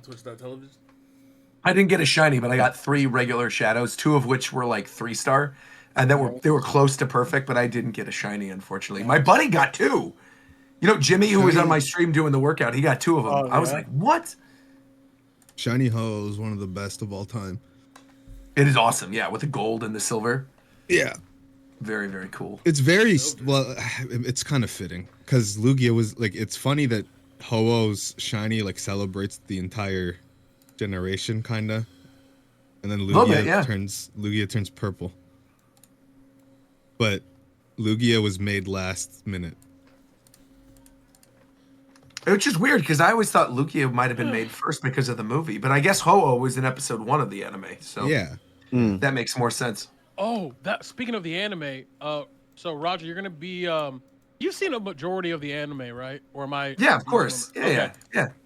Twitch.television. I didn't get a shiny, but I got 3 regular shadows, 2 of which were like 3-star, and they were close to perfect, but I didn't get a shiny, unfortunately. My buddy got 2. You know, Jimmy, who was on my stream doing the workout, he got 2 of them. Oh, I was like, what? Shiny Ho is one of the best of all time. It is awesome, yeah, with the gold and the silver. Yeah. Very, very cool. It's very, well, it's kind of fitting, because Lugia was, like, it's funny that Ho-Oh's shiny, like, celebrates the entire generation, kind of. And then Lugia turns purple. But Lugia was made last minute. Which is weird, because I always thought Lugia might have been made first because of the movie, but I guess Ho-Oh was in episode 1 of the anime, so yeah, that makes more sense. Oh, speaking of the anime, so Roger, you're gonna be you've seen a majority of the anime, right? Or am I? Yeah, of course. Yeah.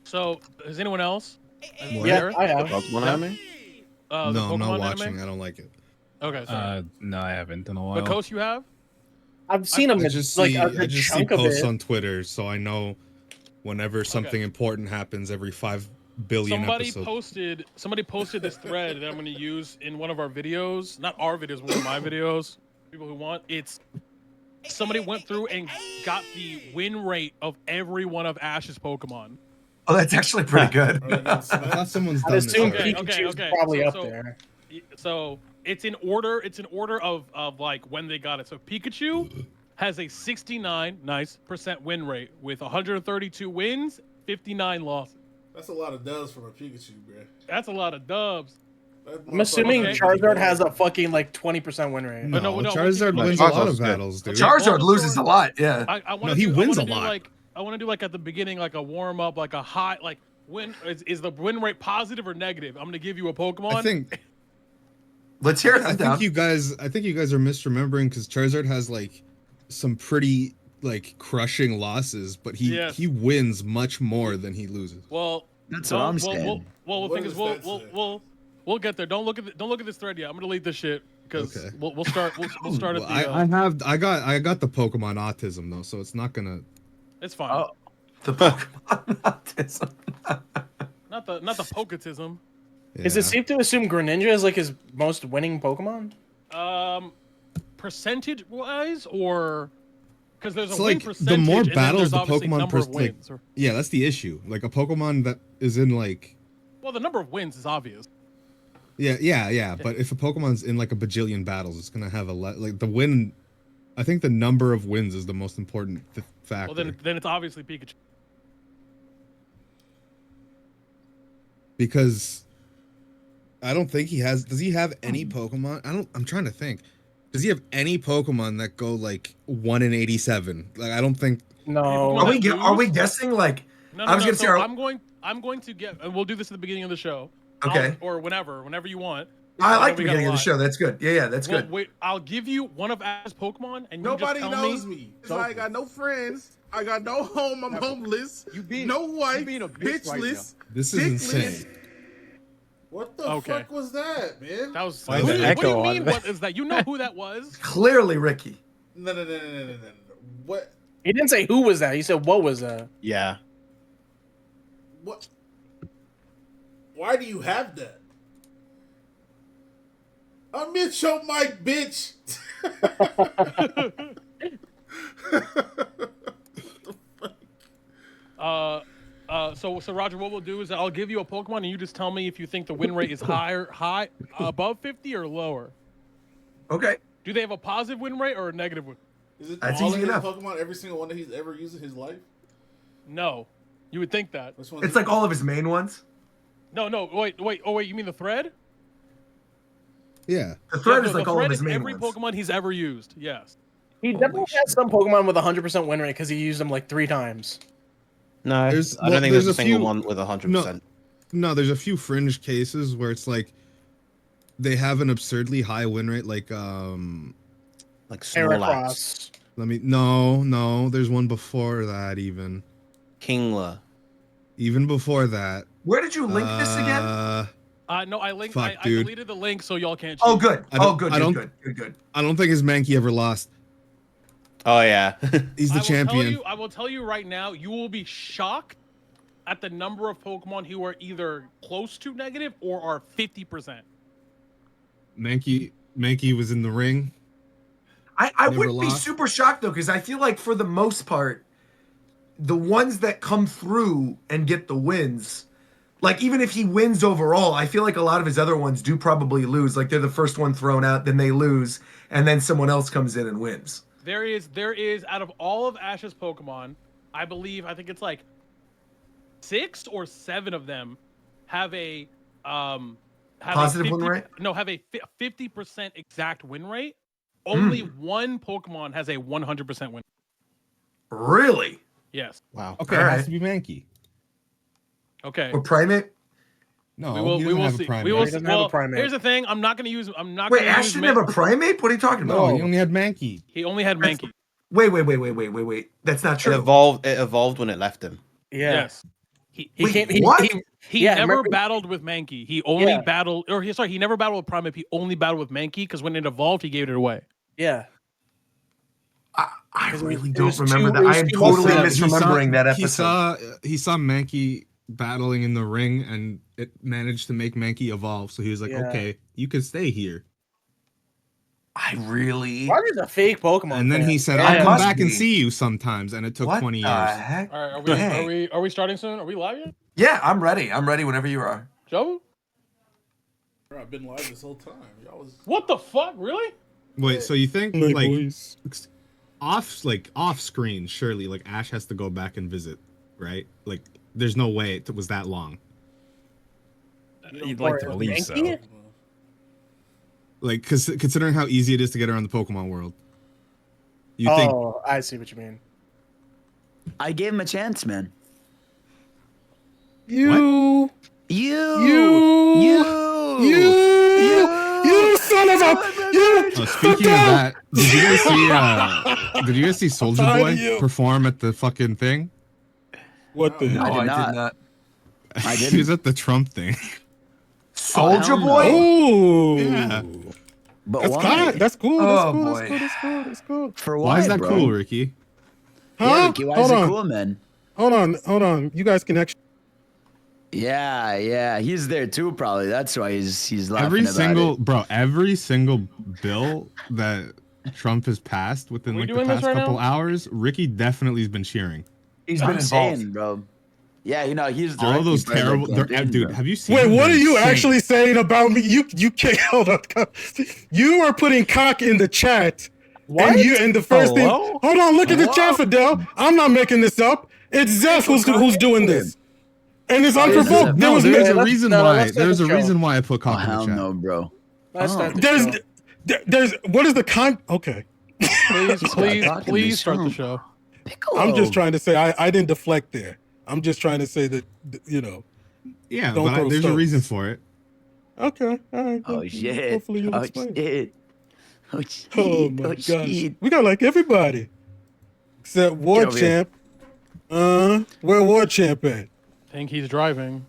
So, is anyone else? Yeah, I have. Pokemon anime? No, I'm not watching. Anime? I don't like it. Okay, sorry. No, I haven't in a while. But Coast, you have? I've seen them. I just like see, a I good just see chunk of posts it. on Twitter, so I know whenever something important happens every 5 billion episodes. Somebody posted this thread that I'm going to use in one of our videos. Not our videos, one of my videos. People who want it's. Somebody went through and got the win rate of every one of Ash's Pokemon. Oh, that's actually pretty good. I thought someone's I done this. assume already. Pikachu's probably up So- there. So it's in order. It's in order of like when they got it. So Pikachu has a 69% win rate with 132 wins, 59 losses. That's a lot of dubs from a Pikachu, bro. That's a lot of dubs. I'm assuming Okay. Charizard has a fucking like 20% win rate. No, no, Charizard no, wins a lot Charizard's of good. battles, dude. Charizard loses a lot, yeah. I want No, he wins a lot. Like, I want to do like at the beginning, like a warm up, like a high, like win. Is the win rate positive or negative? I'm gonna give you a Pokemon. I think Let's hear it. I think you guys are misremembering, because Charizard has like some pretty like crushing losses, but he wins much more than he loses. Well, That's what I'm saying. Well, the What thing is, does that say? we'll get there. Don't look at this thread yet. I'm gonna delete this shit because Okay. we'll start we'll start at Well, the. I got the Pokemon autism though, so it's not gonna. It's fine. Oh. The Pokemon autism. Not the Poketism. Is it safe to assume Greninja is like his most winning Pokemon? Percentage wise, or because there's a So win like percentage. the more and then battles there's the obviously Pokemon number of like, wins, or- yeah, that's the issue. Like a Pokemon that is in like well, the number of wins is obvious. yeah. But if a Pokemon's in like a bajillion battles, it's gonna have like the win. I think the number of wins is the most important factor. Well, then it's obviously Pikachu. Because I don't think he has. Does he have any Pokemon? I'm trying to think. Does he have any Pokemon that go like 1 in 87? Like I don't think. No. Are we guessing like? No, I was gonna say. I'm going to get, and we'll do this at the beginning of the show. Okay. Or whenever you want. I like the We got beginning a of the lot. show. That's good. Yeah, that's Well, good. wait, I'll give you one of Ash's Pokemon, and you Nobody just tell knows me. I ain't got no friends. I got no home. I'm homeless. No wife. being a bitch right bitchless. This is dickless. insane. What the Okay. fuck was that, man? That was. Why is What it do you echo mean? on What is that? You know who that was? Clearly, Ricky. No. What? He didn't say who was that. He said what was that. Yeah. What? Why do you have that? Unmute your mic, bitch. So Roger, what we'll do is I'll give you a Pokemon, and you just tell me if you think the win rate is high above 50 or lower. Okay. Do they have a positive win rate or a negative win? Is it That's all easy of his enough. Pokemon, every single one that he's ever used in his life? No, you would think that. Which one's It's like all of his main ones. No, wait. Oh, wait. You mean the thread? Yeah. The thread Yeah, is the like all thread of his is main every ones. Pokemon he's ever used. Yes. He definitely has some Pokemon with 100% win rate because he used them like 3 times. No, I don't think there's there's a a single few- one with 100%. No, there's a few fringe cases where it's like they have an absurdly high win rate, like Like Snorlax, Heracross. no, there's one before that even Kingler. Even before that. Where did you link this again? No, I linked. Fuck, I dude. deleted the link so y'all can't. Oh, cheat. good. I don't- Oh, good. I don't- Good. I don't think his Mankey ever lost. Oh yeah. He's the champion. I will tell you right now, you will be shocked at the number of Pokemon who are either close to negative or are 50%. Mankey was in the ring. I Never wouldn't be lost. super shocked though, because I feel like for the most part, the ones that come through and get the wins, like even if he wins overall, I feel like a lot of his other ones do probably lose. Like they're the first one thrown out, then they lose, and then someone else comes in and wins. There is out of all of Ash's Pokemon, I think it's like 6 or 7 of them have a Positive win rate? No, have a 50% exact win rate. Only one Pokemon has a 100% win. Really? Yes. Wow. Okay, All it right. has to be Mankey. Okay. Or Primate? No, We he will doesn't have a see. primate. We will He see. doesn't have a Well, primate. here's the thing. I'm not going to Wait, use Ash didn't have a Primate? What are you talking No, about? he only had Mankey. He only had Mankey. Wait. That's not It true. evolved when it left him. Yeah. Yes. He Wait, can't. what? He Yeah, never remember- battled with Mankey. He only Yeah. battled, or he never battled with Primeape. He only battled with Mankey because when it evolved, he gave it away. Yeah. I Because really it don't was remember too- that. it I was am too totally much. misremembering that episode. He saw Mankey battling in the ring, and it managed to make Mankey evolve. So he was like, Yeah. "Okay, you can stay here." I really. Roger's a fake Pokemon. And then fan. he said, Yeah, "I'll it come must back and be. see you sometimes." And it took What 20 the years. heck? All right, Dang. are we starting soon? Are we live yet? Yeah, I'm ready. I'm ready whenever you are. Joe? Bro, I've been live this whole time. Y'all was. What the fuck? Really? Wait, so you think My like boys. off screen? Surely, like Ash has to go back and visit, right? Like, there's no way it was that long. You'd like to believe so. Mankey? Like, considering how easy it is to get around the Pokemon world, you think? Oh, I see what you mean. I gave him a chance, man. You son of a Oh, speaking of that, did you guys see Soldier Tired Boy of you. perform at the fucking thing? what the No, hell? did I did not. not. I He was didn't. at the Trump thing. Soldier hell no. Boy? Oh, Yeah. But that's why? good. That's cool. That's Oh, cool. boy. That's cool. That's cool. That's cool. For Why is that bro? cool, Ricky? Huh? Yeah, Ricky, why is Hold it on. cool, man? Hold on. You guys can actually. Yeah, he's there too, probably. That's why he's laughing Every single bill that Trump has passed within Are we like the doing this past right couple now? hours, Ricky definitely has been cheering. He's I'm been involved. saying, bro. Yeah, he's All of those directly part of terrible, the campaign, dude. bro. Have you seen? Wait, them? what are They're you insane. actually saying about me? You can't hold on. You are putting cock in the chat. What? And the first thing. Hello? Hold on, look at the chat, Fidel. I'm not making this up. It's Zeph who's doing this, and it's unprovoked. No, there's Yeah, a let's- reason no, why. let's start There's the a show. reason why I put Oh, cock in the hell chat. no, bro. Let's Oh. start the There's show. there's what is the con? Okay, Please start the show. Piccolo. I'm just trying to say I didn't deflect there. I'm just trying to say that Yeah, Don't but throw there's a stones. reason for it. Okay, all right. Oh then shit. Hopefully you'll Oh explain. shit. Oh shit. Oh my Oh, gosh, shit. we got like everybody except War Get over here. Champ. Where War Champ at? I think he's driving.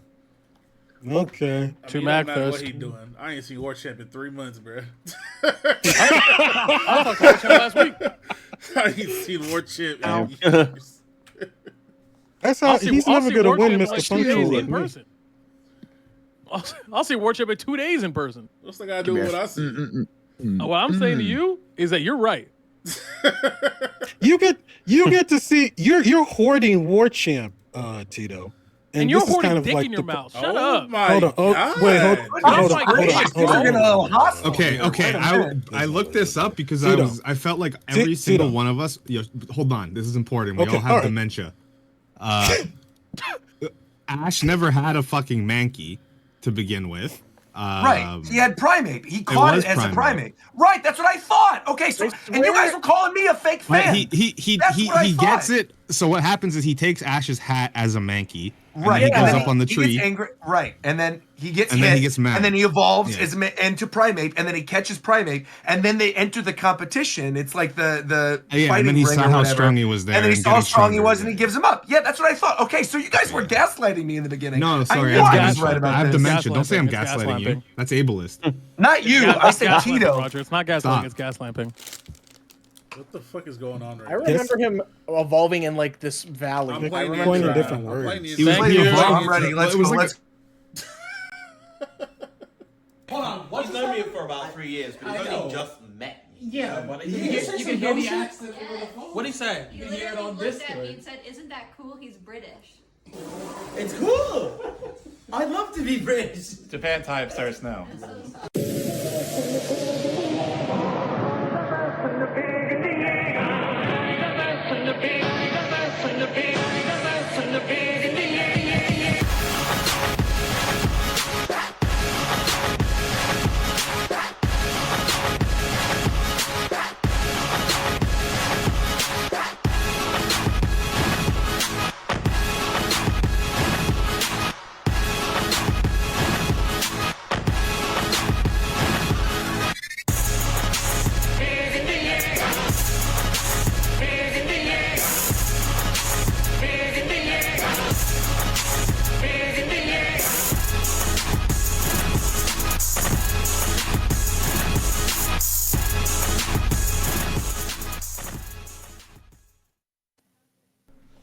Okay. I To mean, it don't matter Magfest. what he doing. I ain't seen War Champ in 3 months, bro. I talked to him last week. I ain't seen War Champ Ow. in years. That's how he's never gonna win, Mr. Like 2 days Punctual. in person. I'll see War Chip in 2 days in person. What's the guy do with what I see? What I'm saying to you is that you're right. You get to see you're hoarding War Champ, Tito, And you're this is hoarding kind of dick like in your the- mouth. Shut Oh up. my Hold on. Oh, God. wait, hold on. We're getting a little hostile. Okay, here. okay. Wait a minute. I looked this up because Tito. I felt like every single Tito. one of us. Hold on, this is important. We Okay, all have all right. dementia. Ash never had a fucking Mankey to begin with. Right. He had Primate. He caught was it as a Primate. Primate. Right. That's what I thought. Okay. So, and you guys were calling me a fake fan. But he That's what I gets thought. it. So what happens is he takes Ash's hat as a Mankey. And Right. then he and goes then up on the he tree. gets angry. Right. And then he gets And hit. then he gets mad. And then he evolves Yeah. into Primate. And then he catches Primate. And then they enter the competition. It's like the Yeah, fighting and then he ring saw or how whatever. strong he was there And then he and saw how getting strong he stronger, was, and he yeah. gives him up. Yeah, that's what I thought. Okay, so you guys were gaslighting me in the beginning. No, sorry. I knew I That's was right gaslighting. about I have this. dementia. Don't say I'm It's gaslighting you. gaslighting. That's ableist. Not you. I said Gaslighting, Tito. Roger. It's not gaslighting. Stop. It's gaslighting. What the fuck is going on right I now? remember him evolving in like this valley. I'm I playing the remember Pointing intro. that. different I'm playing words. the Thank intro. you. I'm ready. Let's It go. was like Let's. Hold on, what's He's known me for about 3 years, but he's only just met me. Yeah, But you can hear the accent over the phone. What'd he say? You can hear it on looked at me Discord. and said, "Isn't that cool? He's British." It's cool. I'd love to be British. Japan time starts now.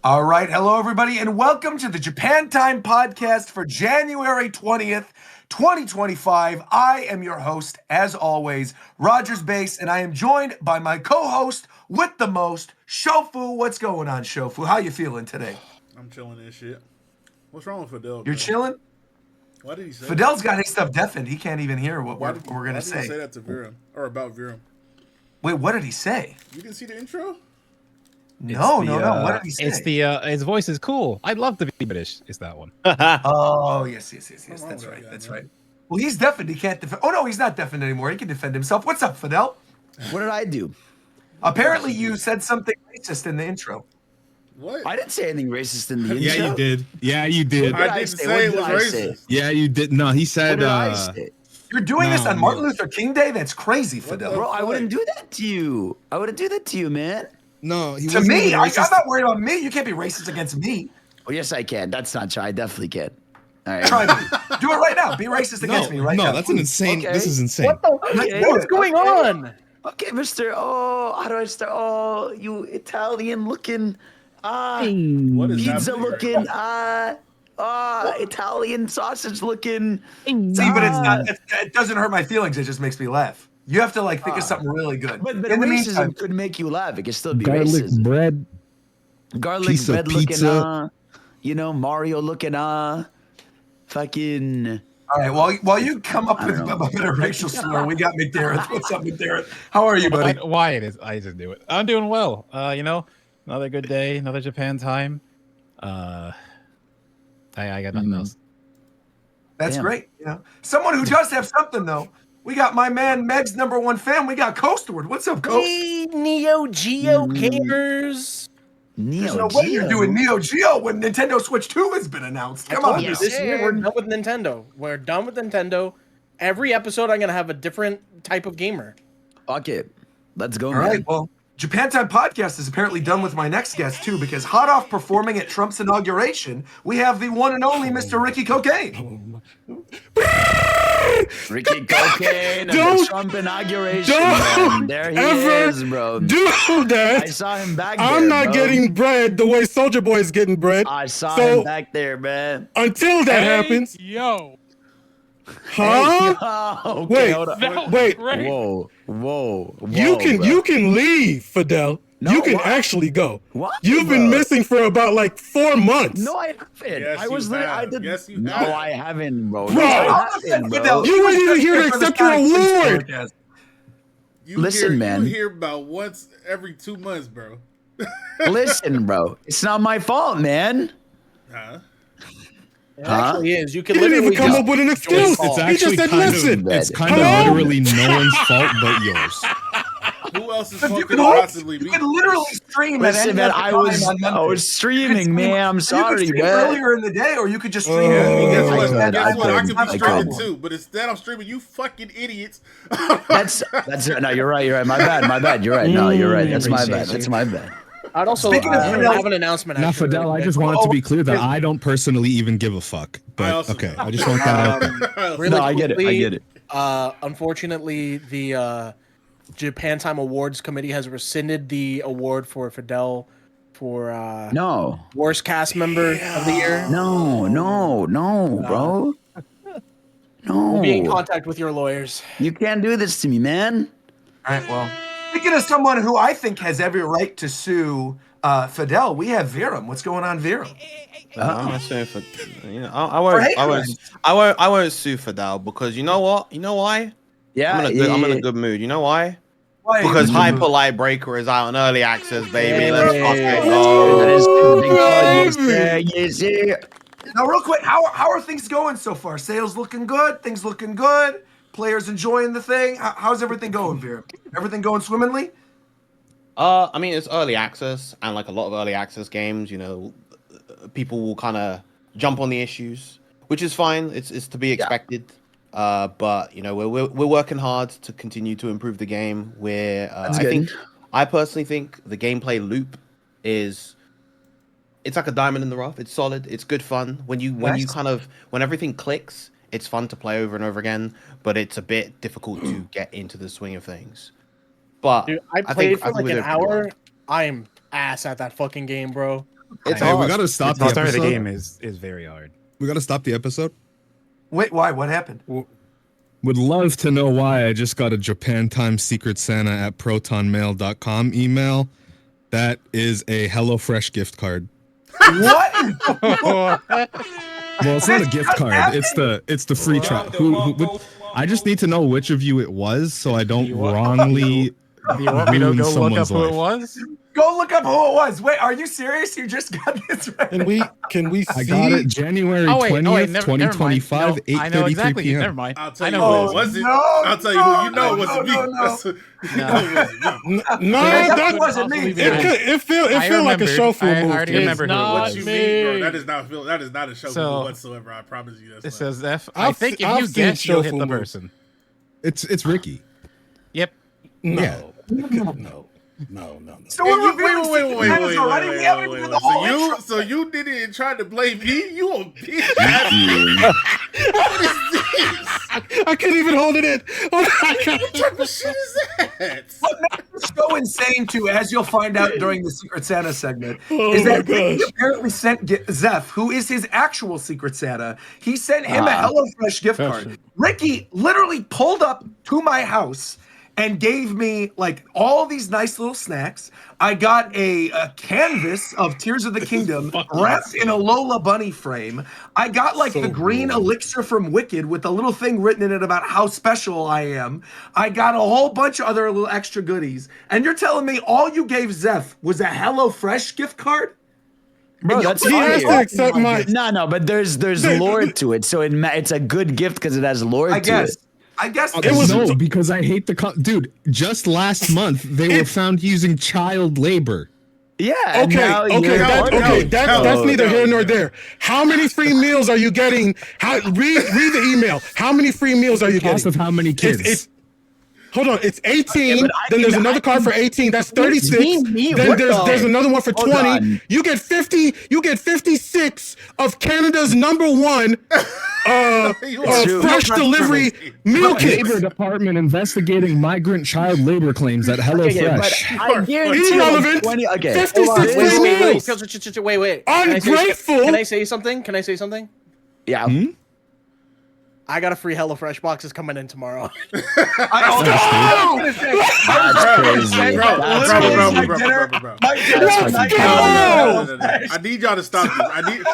All right, hello everybody, and welcome to the Japan Time podcast for January 20th, 2025. I am your host, as always, Rogers Base, and I am joined by my co-host with the most, Shofu. What's going on, Shofu? How you feeling today? I'm chilling this shit. What's wrong with Fidel? You're bro? chilling? Why did he say Fidel's got his stuff deafened. He can't even hear what Why we're did, going to why did he say say. that to Viram? Or about Viram? Wait, what did he say? You didn't see the intro? No. What did he say? It's the his voice is cool. I'd love to be British. Is that one? Oh, yes. wrong That's with right. that That's guy, right. Well, he's deafened. He can't defend. Oh, no, he's not deafened anymore. He can defend himself. What's up, Fidel? What did I do? Apparently, you said something racist in the intro. What? I didn't say anything racist in the intro. Yeah, you did. Yeah, you did. What did I I didn't say? say it What was did I say? racist. Yeah, you did. No, he What said. did I say? You're doing this No, on Martin man. Luther King Day? That's crazy, What Fidel. the- Bro, I wouldn't do that to you. I wouldn't do that to you, man. No, he To wasn't me, even I'm racist. not worried about me. You can't be racist against me. Oh, yes, I can. That's not true. I definitely can. All right. Try me. Do it right now. Be racist No, against me right no, now. that's an insane. Okay. This is insane. What the? Okay. What's going on? Okay, Mister. Oh, how do I start? Oh, you Italian looking. What is Pizza happening right looking. now? Italian sausage looking. See, but it's not. It doesn't hurt my feelings. It just makes me laugh. You have to like think of something really good. But In the racism meantime, could make you laugh. It could still be Garlic racism. bread. Garlic Piece of bread looking. pizza. Mario looking. Fucking. all right. While you come up I with don't know. a better racial slur, we got McDareth. What's up, McDareth? How are you, buddy? Why it is? I just do it. I'm doing well. Another good day, another Japan time. I got nothing else. That's Damn. great. You know, someone who does have something though. We got my man Meg's #1 fan. We got Coastward. What's up, Coast? Hey, Neo Geo gamers. There's Neo no way you're Geo. doing Neo Geo when Nintendo Switch 2 has been announced. Come I told on. you, Yes. this year we're done with Nintendo. We're done with Nintendo. Every episode, I'm gonna have a different type of gamer. Fuck it. Let's go, All man. right. Well, Japan Time Podcast is apparently done with my next guest too, because hot off performing at Trump's inauguration, we have the one and only Mr. Ricky Cocaine. Ricky Cocaine and the Don't- Trump inauguration. don't Man. There he ever is, bro. Do I that. saw him back there. I'm not bro. getting bread the way Soldier Boy is getting bread. I saw So- him back there, man. Until that happens, Yo, huh? Oh, okay, Wait, hold on. that was wait. great. Whoa. You can leave, Fidel. No, you can what? actually go. What, You've been bro? missing for about like 4 months. No, I haven't. Yes, I was you literally. I have. did. Yes, you no, have. I haven't, bro. Bro, No, I I'll haven't, defend bro. Fidel. You weren't even here to For the accept your Sky Queens award. podcast. You Listen, hear, man. You hear about once every 2 months, bro. Listen, bro. It's not my fault, man. Huh? It Huh? actually is. You can He didn't even literally come just up with an excuse. It's He just actually said, kind of- listen. It's kind of Hello? literally no one's fault but yours. Who else is You fucking can, possibly you be? can literally stream at Listen, any man. other I time was on Monday. streaming, man. I'm You sorry, could stream man. earlier in the day, or you could just stream. Guess I what? could, Guess what? I could I be could. streaming too, but instead I'm streaming you fucking idiots. That's no. You're right. You're right. My bad. You're right. No, you're right. That's my bad. That's my bad. I'd also Speaking of Fidel- have an announcement. Now, actually, Fidel, really I just quick. wanted to be clear that I don't personally even give a fuck. I But also- okay, I just want that out there. Really No, I get it. I quickly, get it. Unfortunately, the Japan Time Awards Committee has rescinded the award for Fidel for No. worst cast member of the year. No, bro. No. We'll be in contact with your lawyers. You can't do this to me, man. All right, well, speaking of someone who I think has every right to sue Fidel, we have Viram. What's going on, Viram? I'm not suing for, I won't sue Fidel because you know what? You know why? Yeah, I'm in a good mood. You know why? Because Hyper Light Breaker is out on early access, baby. Let's fucking go. Now, real quick, how are things going so far? Sales looking good? Things looking good? Players enjoying the thing? How's everything going, Viram? Everything going swimmingly? I mean, it's early access, and like a lot of early access games, you know, people will kind of jump on the issues, which is fine. It's to be expected. But you know, we're working hard to continue to improve the game. I personally think the gameplay loop it's like a diamond in the rough. It's solid. It's good fun. When everything clicks, it's fun to play over and over again. But it's a bit difficult to get into the swing of things. But dude, I played for like an hour. I am ass at that fucking game, bro. It's hard. We gotta stop the episode. The game is very hard. We gotta stop the episode. Wait, why? What happened? Would love to know why I just got a Japan Time Secret Santa at protonmail.com email. That is a HelloFresh gift card. What? Well, it's not a gift card. It's the free trial. I just need to know which of you it was, so I don't wrongly. Do you want me to go look up who it was? Go look up who it was. Wait, are you serious? You just got this right? Can we see? I got it January 20th, 2025, 8:33 p.m. Never mind. I'll tell you who it wasn't. I'll tell you who. You know it wasn't me. No, that wasn't me. It feel like a shofu move. I already remember who it was. What you mean, bro? That is not a shofu move whatsoever. I promise you. It says F. I think if you guess, you'll hit the person. It's Ricky. Yep. No. So we're reviewing wait. already. So you did it and tried to blame me? You a bitch ass. What is this? I can't even hold it in. What type of shit is that? What makes this so insane, too, as you'll find out during the Secret Santa segment, is that Ricky apparently sent Zeph, who is his actual Secret Santa, he sent him a HelloFresh gift card. Ricky literally pulled up to my house and gave me like all these nice little snacks. I got a canvas of Tears of the Kingdom wrapped in a Lola bunny frame. I got like the green elixir from Wicked with a little thing written in it about how special I am. I got a whole bunch of other little extra goodies. And you're telling me all you gave Zeph was a HelloFresh gift card? Bro, that's he has to accept my. No, but there's lore to it, so it's a good gift because it has lore to it. I guess it was because I hate dude. Just last month they were found using child labor. Yeah. Okay. That's neither here nor there. How many free meals are you getting? Read the email. How many free meals are you getting? Cost of how many kids? Hold on, it's 18. Then there's another card for 18. That's 36. Then there's another one for 20. You get 50. You get 56 of Canada's #1 fresh delivery meal kits. Labor Department investigating migrant child labor claims at HelloFresh. I guarantee irrelevant. 56 free meals. Wait. Ungrateful. Can I say something? Yeah. I got a free HelloFresh box is coming in tomorrow. That's crazy. Bro. I need y'all to stop this.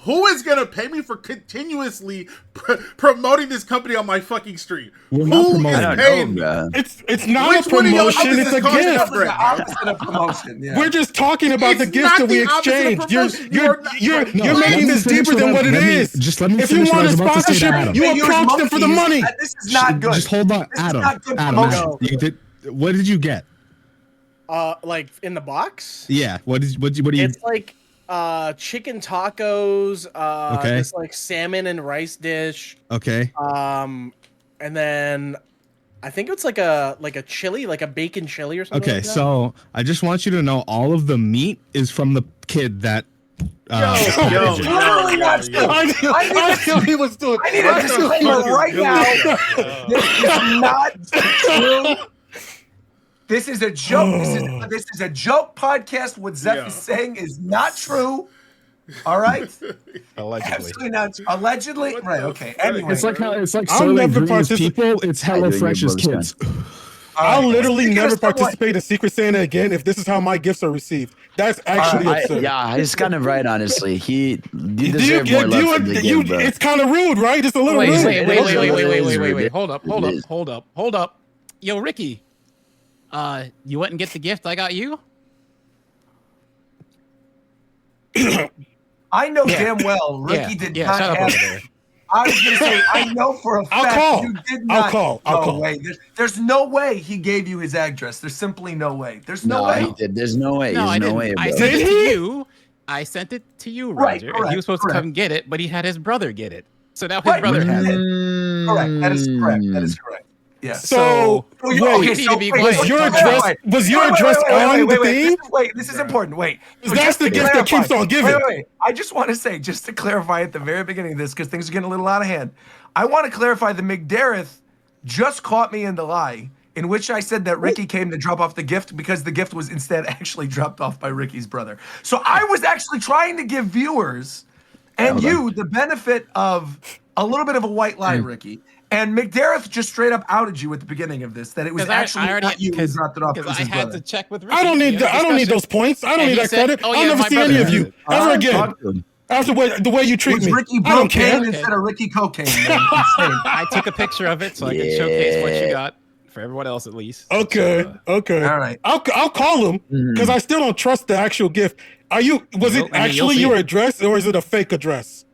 Who is gonna pay me for continuously promoting this company on my fucking stream? We're not promoting. Paying me? It's not a promotion. It's a gift. The opposite of promotion. Yeah. We're just talking about the gift that we exchanged. You're making this deeper than what it is. Just let me if you want a sponsorship, you approach them for the money. This is not good. Just hold on, Adam. What did you get? Like in the box? Yeah. What do you? It's like chicken tacos. Okay. This like salmon and rice dish. Okay. And then I think it's like a chili, like a bacon chili or something. Okay, so I just want you to know all of the meat is from the kid that. Literally not true. I knew he was doing. I need a disclaimer right now. This is not true. This is a joke. This is a joke podcast. What Zeph is saying is not true. All right. Allegedly. Absolutely not. Allegedly. Right. Okay. Anyway. It's like I'll never participate. It's HelloFresh's kids. I'll literally never participate in Secret Santa again if this is how my gifts are received. That's actually absurd. Yeah, he's kind of right, honestly. You deserve more love from the gift, bro. It's kind of rude, right? It's a little rude. Wait. Hold up. Yo, Ricky. You went and get the gift I got you? I know damn well Ricky did not have. I was gonna say, I know for a fact you did not. I'll call. Way. There's no way he gave you his address. There's simply no way. There's no way. He did. There's no way. No, There's no way. I sent it to you. I sent it to you, Roger. Correct, he was supposed to come get it, but he had his brother get it. So now his brother has it. Correct. That is correct. That is correct. Yeah. So was your address on the thing? Wait, this is important. Wait. That's the gift that keeps on giving. Wait. I just want to say, just to clarify at the very beginning of this, because things are getting a little out of hand. I want to clarify the McDareth just caught me in the lie, in which I said that Ricky came to drop off the gift because the gift was instead actually dropped off by Ricky's brother. So I was actually trying to give viewers and you the benefit of a little bit of a white lie, Ricky. And McDareth just straight up outed you at the beginning of this that it was actually not you who dropped it off. Because I had to check with Ricky. I don't need those points. I don't need that credit. I'll never see any of you ever again. After the way you treat me. Ricky I don't care. Instead of Ricky cocaine. I took a picture of it so I could showcase what you got for everyone else at least. Okay. All right. I'll call him because I still don't trust the actual gift. Was it actually your address or is it a fake address?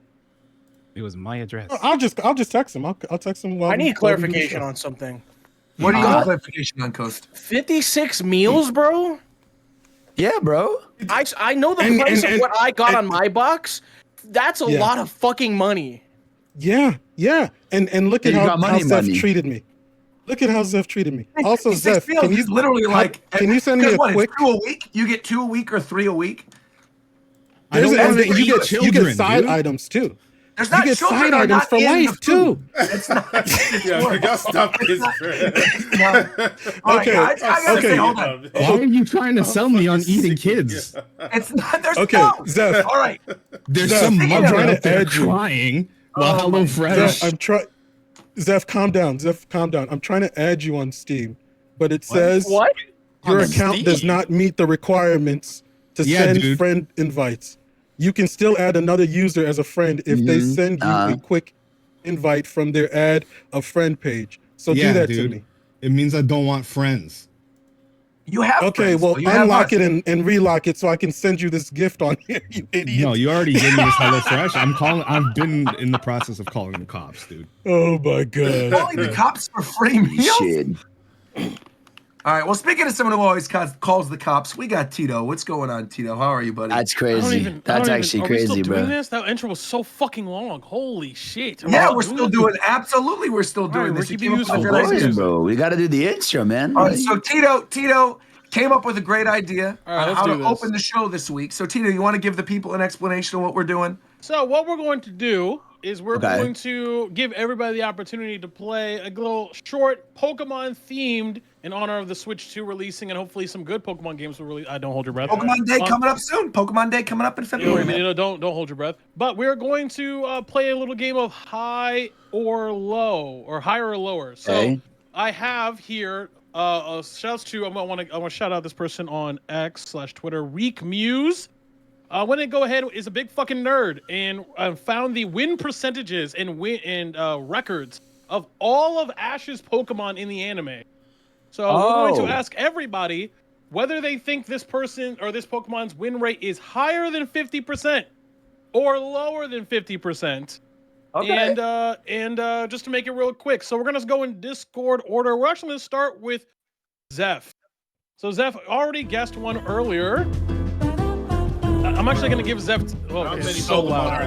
It was my address. I'll just text him. I'll text him. I need clarification on something. What do you need clarification on, Coast? 56 meals, bro? Yeah, bro. I know the price of what I got on my box. That's a lot of fucking money. Yeah. And look at how Zeph treated me. Look at how Zeph treated me. Also, Zeph, can you literally can you send me a quick 2 a week? You get 2 a week or 3 a week? You get side items too. There's not you get children side items for life too. It's not. You got stop this. Okay. I gotta say, hold on. Why are you trying to sell me on eating kids? It's not. There's Zeph. All right. There's some mother out there crying while HelloFresh. Zeph, calm down. I'm trying to add you on Steam, but it says your account does not meet the requirements to send friend invites. You can still add another user as a friend if they send you a quick invite from their add a friend page. So do that to me. It means I don't want friends. You have friends, well, unlock it and relock it so I can send you this gift on here, you idiot. No, you already gave me this HelloFresh. I've been in the process of calling the cops, dude. Oh my god. Calling the cops for free meals? Shit. All right. Well, speaking of someone who always calls the cops, we got Tito. What's going on, Tito? How are you, buddy? That's crazy. That's actually crazy, bro. That intro was so fucking long. Holy shit. We're still doing. Absolutely, we're still doing this. Bro, we got to do the intro, man. All right. So Tito came up with a great idea on how to open the show this week. So Tito, you want to give the people an explanation of what we're doing? So what we're going to do is we're going to give everybody the opportunity to play a little short Pokemon themed in honor of the Switch 2 releasing, and hopefully some good Pokemon games will release. Don't hold your breath. Pokemon Day coming up soon. Pokemon Day coming up in February. Don't hold your breath. But we're going to play a little game of high or low, or higher or lower. So I have here shouts to I want to shout out this person on X/Twitter, Reek Muse. Went to go ahead, is a big fucking nerd and found the win percentages and records of all of Ash's Pokemon in the anime. So we're going to ask everybody whether they think this person or this Pokemon's win rate is higher than 50% or lower than 50%. Okay. And just to make it real quick, so we're gonna go in Discord order. We're actually gonna start with Zeph. So Zeph already guessed one earlier. I'm actually gonna give Zeph. It's so loud.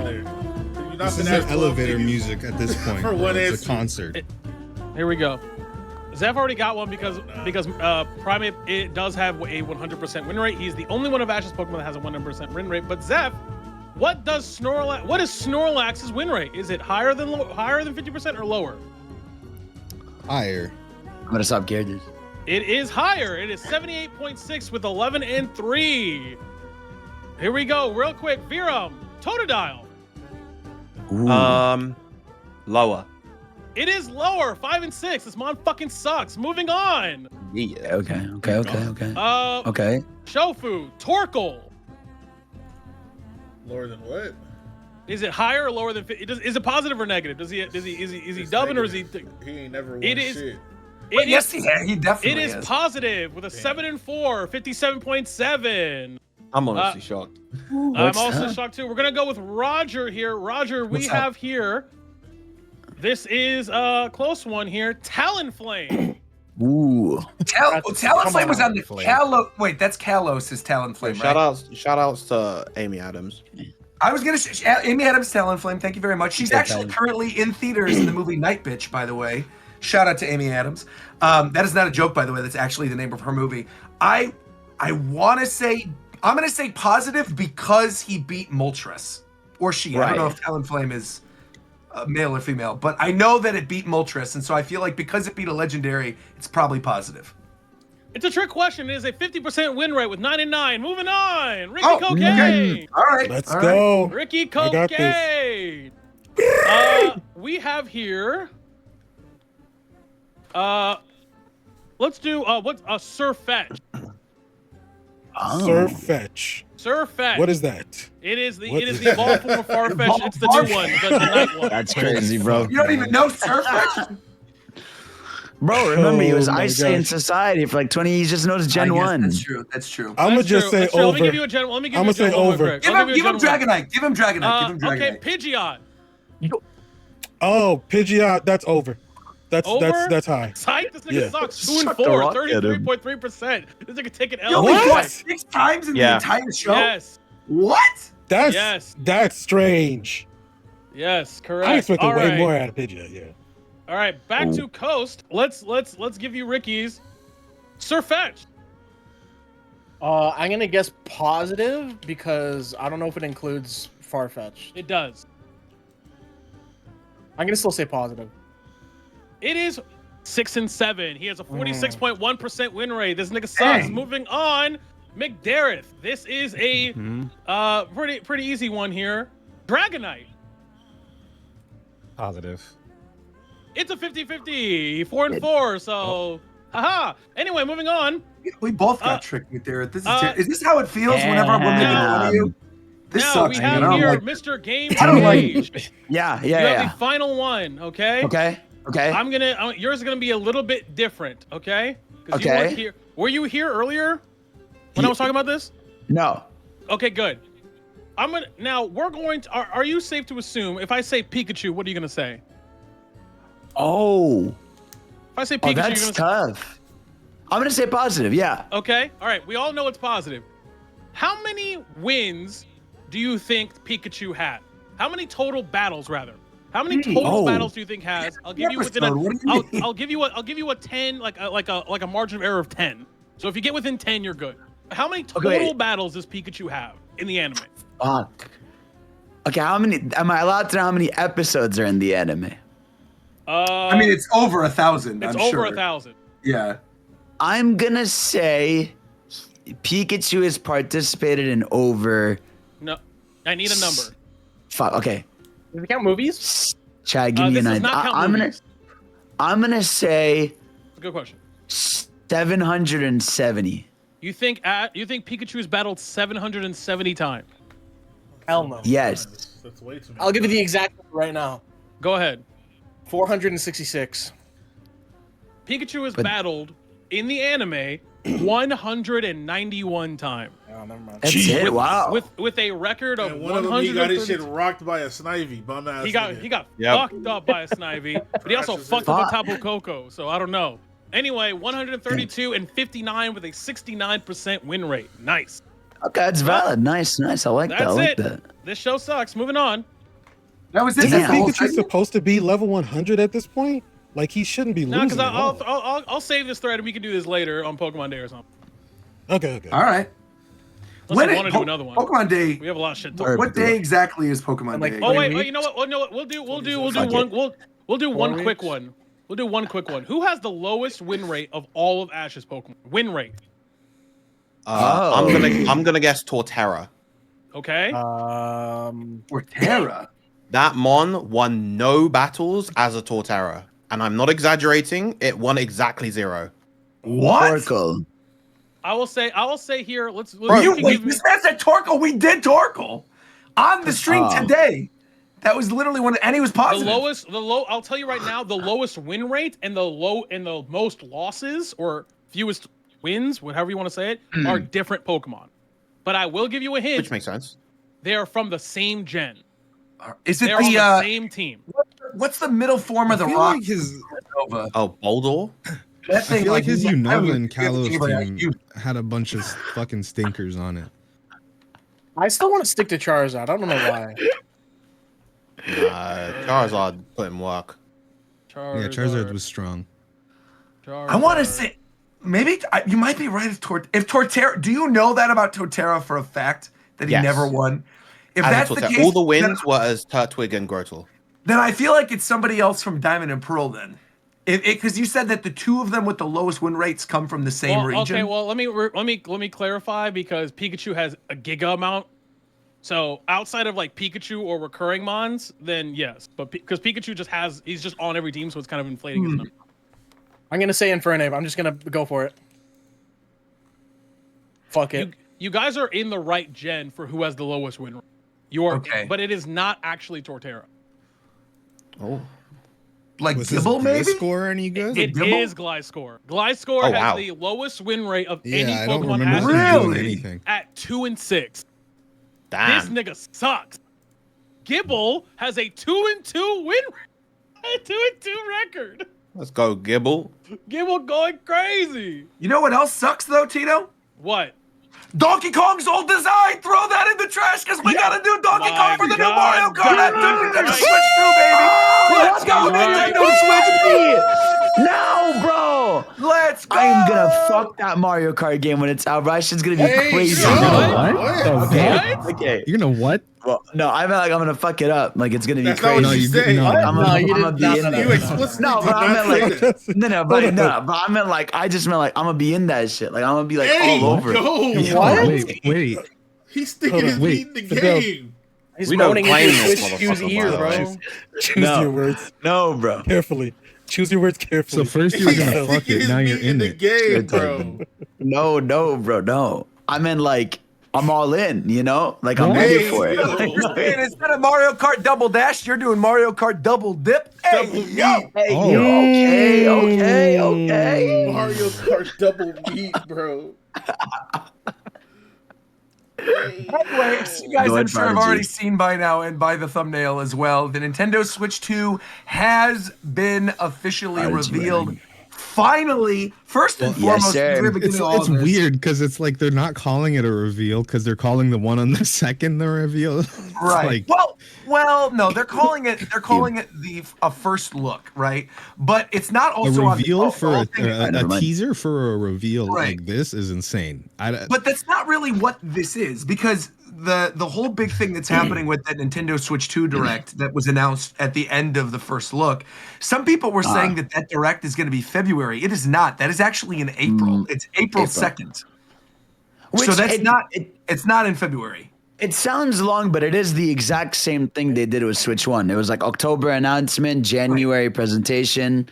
This is elevator music at this point. For one it's a concert. Here we go. Zeph already got one because Primate it does have a 100% win rate. He's the only one of Ash's Pokemon that has a 100% win rate. But Zeph, what is Snorlax's win rate? Is it higher than 50% or lower? Higher. I'm gonna stop characters. It is higher. It is 78.6 with 11 and 3. Here we go, real quick. Viram, Totodile. Lower. It is lower, 5 and 6. This mon fucking sucks. Moving on. Yeah. Okay. Okay. Shofu, Torkoal. Lower than what? Is it higher or lower than? Is it positive or negative? Is he dubbing or is he? He ain't never won It is. shit. Yes, he definitely It is positive with a 7 and 4, 57.7. I'm honestly shocked. I'm also shocked too. We're gonna go with Roger here. Roger, we have here. This is a close one here. Talonflame. Ooh. Talonflame was on the Kalos. Wait, that's Kalos' Talonflame, right? Shout outs to Amy Adams. I was gonna say Amy Adams Talonflame. Thank you very much. She's actually currently in theaters in the movie Night Bitch, by the way. Shout out to Amy Adams. That is not a joke, by the way. That's actually the name of her movie. I want to say I'm gonna say positive because he beat Moltres or she. I don't know if Talonflame is male or female, but I know that it beat Moltres, and so I feel like because it beat a legendary, it's probably positive. It's a trick question. It is a 50% win rate with 9 and 9. Moving on. Ricky Cocaine. All right. Let's go. Ricky Cocaine. We have here. Let's do Surfetch. Surfetch. Surfetch. What is that? It is the evolved form of Farfetch. It's the new one, the night one. That's crazy, bro. You don't even know Surfetch? Bro, remember he was Ice Saiyan Society for like 20 years. Just noticed Gen 1. That's true. That's true. I'm gonna just say over. Let me give you a Gen. Let me give you a Gen over. Give him Dragonite. Give him Dragonite. Okay, Pidgeot. Oh, Pidgeot. That's over. That's high. Psych, this nigga sucks. 2 and 4, 33.3%. This nigga taking L. You only fought 6 times in the entire show? Yes. What? That's strange. Yes, correct. I expected way more out of Pidgeot, yeah. All right, back to Coast. Let's give you Ricky's Surfetch. I'm gonna guess positive because I don't know if it includes Farfetch. It does. I'm gonna still say positive. It is 6 and 7. He has a 46.1% win rate. This nigga sucks. Moving on, McDareth. This is a pretty easy one here. Dragonite. Positive. It's a 50-50. 4 and 4. So, haha. Anyway, moving on. We both got tricked, McDareth. Is this how it feels whenever we're making fun of you? This sucks. We have here Mr. Game Age. Yeah. You have the final one. Okay. Okay. Yours is gonna be a little bit different. Okay. You weren't here. Were you here earlier when I was talking about this? No. Okay, good. We're going to. Are you safe to assume if I say Pikachu, what are you gonna say? Oh. If I say Pikachu, that's tough. I'm gonna say positive. Yeah. Okay. All right. We all know it's positive. How many wins do you think Pikachu had? How many total battles, rather? How many total battles do you think has? I'll give you within I'll give you a 10, like a margin of error of 10. So if you get within 10, you're good. How many total battles does Pikachu have in the anime? Fuck. Okay, how many? Am I allowed to know how many episodes are in the anime? I mean, it's over 1,000. It's I'm over sure. 1,000. Yeah. I'm gonna say Pikachu has participated in over. No, I need a number. Fuck. Okay. Does it count movies? Chad, give me an idea. I'm gonna say. That's a good question. 770. You think Pikachu's battled 770 times? Hell no. Yes. That's way too many. I'll give you the exact number right now. Go ahead. 466. Pikachu has battled in the anime 191 times. Oh, never mind. That's it. Wow. With a record of 100. One of them, he got his shit rocked by a Snivy, bum ass. He got fucked up by a Snivy, but he also fucked up a Tapu Koko. So I don't know. Anyway, 132 and 59 with a 69% win rate. Nice. Okay, that's valid. Nice. I like that. I like that. This show sucks. Moving on. That was it. Is Pikachu supposed to be level 100 at this point? Like he shouldn't be losing. No, because I'll save this thread and we can do this later on Pokemon Day or something. Okay. All right. Unless I want to do another one. Pokemon Day. We have a lot of shit to talk about. What day exactly is Pokemon Day? Oh wait, you know what? We'll do one quick one. We'll do one quick one. Who has the lowest win rate of all of Ash's Pokemon? Win rate. I'm gonna guess Torterra. Okay. Torterra. That Mon won no battles as a Torterra, and I'm not exaggerating. It won exactly 0. What? Oracle. I will say here. Let's. Bro, you can wait, give me- this man said Torkoal. We did Torkoal on the stream today. That was literally one, and he was positive. I'll tell you right now, the lowest win rate and the most losses or fewest wins, whatever you want to say it, are different Pokemon. But I will give you a hint. Which makes sense. They are from the same gen. Is it They're on the same team? What's the middle form of the feel rock? like his- Nova? Oh, Boldor. That I thing, feel like his Unova and I don't Kalos even think team had a bunch of fucking stinkers on it. I still want to stick to Charizard. I don't know why. Charizard put in work. Yeah, Charizard was strong. I want to say, maybe you might be right. If Torterra, do you know that about Torterra for a fact that he Yes. never won? If As that's a the Torterra. case, All the wins were as Turtwig and Grotle. then I feel like it's somebody else from Diamond and Pearl. Then, because you said that the two of them with the lowest win rates come from the same region. Okay, well let me clarify because Pikachu has a giga amount. So outside of like Pikachu or recurring mons, then yes, but because Pikachu he's just on every team, so it's kind of inflating his number. I'm gonna say Infernape. I'm just gonna go for it. Fuck it. You guys are in the right gen for who has the lowest win rate. You are, Okay. but it is not actually Torterra. Oh. Like Was his Gibble, maybe? score any good? It Gibble? is Gliscor. Gliscor Oh, has wow. the lowest win rate of Yeah, any I don't Pokemon remember has him doing Really? anything. at 2 and 6. Damn. This nigga sucks. Gibble has a 2-2 win rate. A 2-2 record. Let's go, Gibble. Gibble going crazy. You know what else sucks though, Tito? What? Donkey Kong's old design. Throw that in the trash because we gotta do Donkey My Kong for the new God, Mario Kart. dude. Nintendo Switch 2, baby. Let's go, Right. Nintendo Switch 2. No, bro. Let's go. I'm gonna fuck that Mario Kart game when it's out. That shit's gonna be crazy. You're gonna What? what? Okay. What? Okay. You're gonna what? Well, no, I meant like I'm gonna fuck it up. Like it's gonna be That's not crazy. what you said. no, I'm No, gonna, you I'm gonna did be not in know there. You explicitly No, did but I not meant say like that. but I meant like I just meant like I'm gonna be in that shit. Like I'm gonna be like Hey, all over it. yo, What? Wait. He's sticking his Wait. feet in the Fidel. game. He's We don't moaning claim into this Switch motherfucker, 2's by ear, the bro. way. Choose No. your words No, bro. carefully. Choose your words carefully. So first you were gonna He's fuck sticking it, his now you're feet in the it. game, bro. No, bro, no. I meant like I'm all in, you know? Like I'm What? ready Hey, for it. yo. And instead of Mario Kart Double Dash, you're doing Mario Kart Double Dip. Hey, Double yo. meat. Hey, Oh. yo, okay. Mario Kart double meat, bro. Anyway, as you guys Go I'm ahead, sure have Prodigy. already seen by now and by the thumbnail as well, the Nintendo Switch 2 has been officially Prodigy, revealed. man. Finally, first and Yes, foremost, sir. at the very beginning It's of all this- weird because it's like they're not calling it a reveal because they're calling the one on the second the reveal. It's Right. like, Well, no, they're calling it a first look, right? But it's not a also on reveal for the a, whole thing- Never mind. teaser for a reveal Right. like this is insane. But that's not really what this is because the whole big thing that's happening with that Nintendo Switch 2 Direct that was announced at the end of the first look, some people were saying that Direct is going to be February. It is not. That is actually in April. It's April 2nd. Which So that's it- not. it- It's not in February. It sounds long, but it is the exact same thing they did with Switch 1. It was like October announcement, January presentation,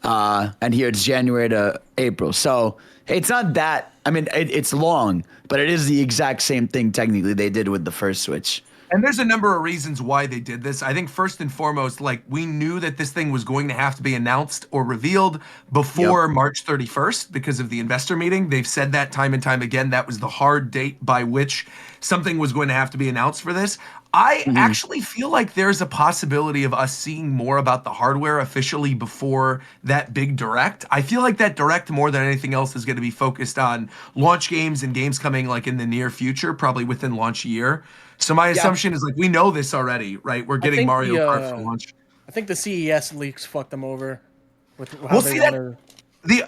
and here it's January to April. So it's not that, I mean, it's long, but it is the exact same thing technically they did with the first Switch. And there's a number of reasons why they did this. I think first and foremost, like we knew that this thing was going to have to be announced or revealed before March 31st because of the investor meeting. They've said that time and time again. That was the hard date by which something was going to have to be announced for this. I actually feel like there's a possibility of us seeing more about the hardware officially before that big direct. I feel like that direct more than anything else is going to be focused on launch games and games coming like in the near future, probably within launch year. So my assumption is like we know this already, right? We're getting think Mario the, Kart for launch. I think the CES leaks fucked them over with how Well, they see that wanted.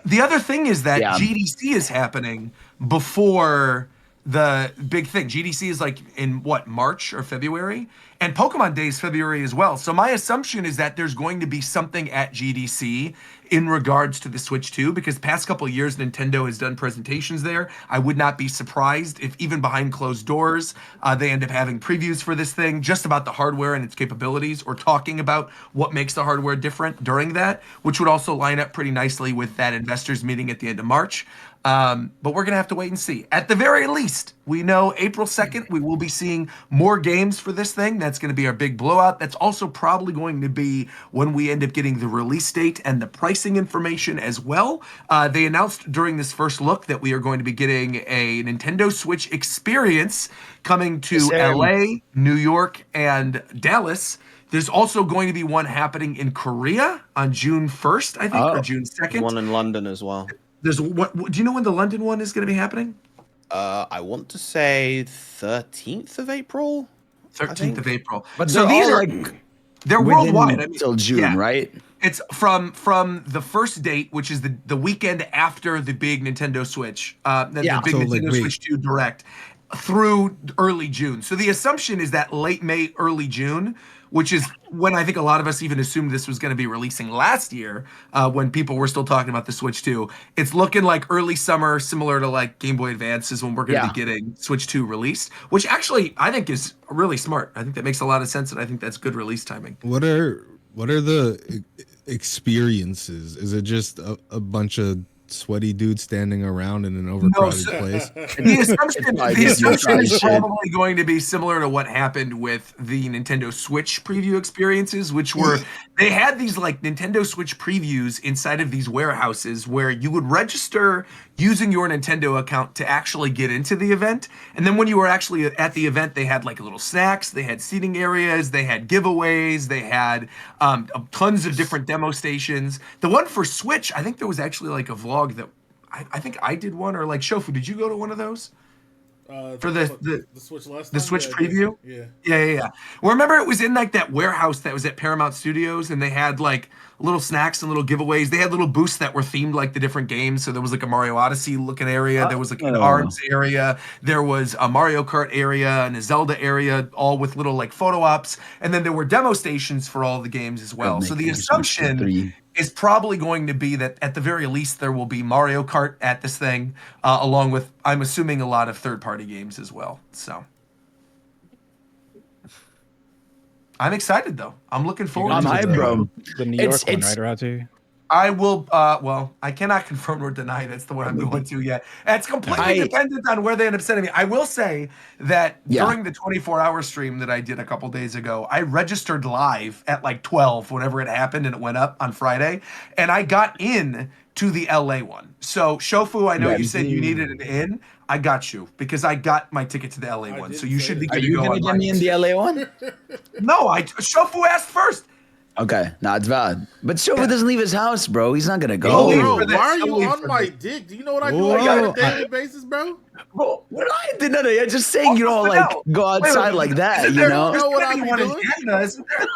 the other thing is that Yeah. GDC is happening before the big thing. GDC is like in what, March or February, and Pokemon Day is February as well. So my assumption is that there's going to be something at GDC in regards to the Switch 2, because the past couple of years Nintendo has done presentations there. I would not be surprised if even behind closed doors they end up having previews for this thing just about the hardware and its capabilities, or talking about what makes the hardware different during that, which would also line up pretty nicely with that investors meeting at the end of March. But we're going to have to wait and see. At the very least, we know April 2nd, we will be seeing more games for this thing. That's going to be our big blowout. That's also probably going to be when we end up getting the release date and the pricing information as well. They announced during this first look that we are going to be getting a Nintendo Switch experience coming to LA, New York, and Dallas. There's also going to be one happening in Korea on June 1st, I think, or June 2nd. One in London as well. There's what? Do you know when the London one is going to be happening? I want to say 13th of April. 13th of April. But so these are they're worldwide. I mean, till June, right? It's from the first date, which is the weekend after the big Nintendo Switch, the big Nintendo Switch 2 Direct, through early June. So the assumption is that late May, early June, which is when I think a lot of us even assumed this was going to be releasing last year, when people were still talking about the Switch 2. It's looking like early summer, similar to like Game Boy Advance, is when we're going to be getting Switch 2 released, which actually I think is really smart. I think that makes a lot of sense, and I think that's good release timing. What are the experiences? Is it just a bunch of sweaty dudes standing around in an overcrowded place? The assumption is probably going to be similar to what happened with the Nintendo Switch preview experiences, which were they had these like Nintendo Switch previews inside of these warehouses where you would register using your Nintendo account to actually get into the event. And then when you were actually at the event, they had like little snacks, they had seating areas, they had giveaways, they had tons of different demo stations. The one for Switch, I think there was actually like a vlog that I think I did one, or like Shofu, did you go to one of those? For the Switch last time? The Switch preview? Yeah. Well, remember it was in like that warehouse that was at Paramount Studios, and they had like little snacks and little giveaways. They had little booths that were themed like the different games. So there was like a Mario Odyssey looking area. There was like an ARMS area. There was a Mario Kart area and a Zelda area, all with little like photo ops. And then there were demo stations for all the games as well. So the assumption is probably going to be that at the very least there will be Mario Kart at this thing, along with, I'm assuming, a lot of third-party games as well. So I'm excited, though. I'm looking forward to it. Bro. The New York one, right, Ratu? I will, well, I cannot confirm or deny that's the one I'm going to yet. It's completely dependent on where they end up sending me. I will say that during the 24-hour stream that I did a couple days ago, I registered live at like 12 whenever it happened, and it went up on Friday, and I got in to the LA one. So Shofu, I know you said you needed an in. I got you because I got my ticket to the LA one. So you should be good to go. Are you gonna get me in the LA one? No, Shofu asked first. Okay, nah, it's valid. But Shofu doesn't leave his house, bro. He's not gonna go. Bro, why are you on my dick? Do you know what I do on a daily basis, bro? Bro, what I did not. I'm just saying, you don't like go outside like that, you know. There's not going to be one in Canada, isn't there?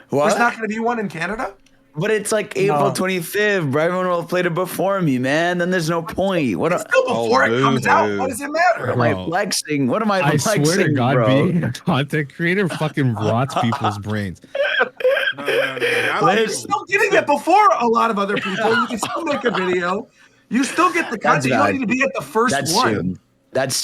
What? There's not going to be one in Canada. But it's like April 25th, bro. Everyone will have played it before me, man. Then there's no point. What? Still before it comes out. What does it matter? What am I flexing? What am I flexing, swear to God, bro? being a content creator fucking rots people's brains. No. You're still getting it before a lot of other people. You can still make a video. You still get the content. You don't need to be at the first one. True. That's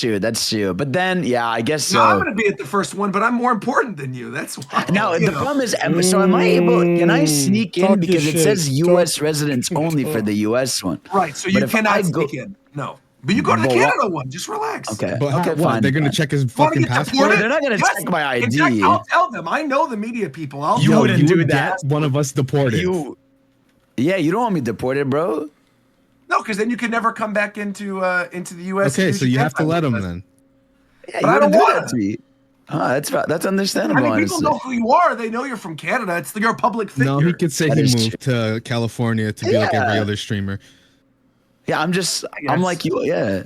true. But then, yeah, I guess so. No, I'm going to be at the first one, but I'm more important than you. That's why. Now, the problem is, so am I able, can I sneak in? Because it says U.S. residents only for the U.S. one. Right, so you cannot sneak in. No. But you go to the Canada one. Just relax. Okay. But fine. They're going to check his fucking passport? They're not going to check my ID. Exactly. I'll tell them. I know the media people. You wouldn't do that. One of us deported. Yeah, you don't want me deported, bro. No, because then you can never come back into the U.S. Okay, so you have to let them then. Yeah, but I don't want to. That's understandable. I mean, people know who you are. They know you're from Canada. It's your public figure. No, he could say he moved to California to be like every other streamer. Yeah, I'm like you. Yeah.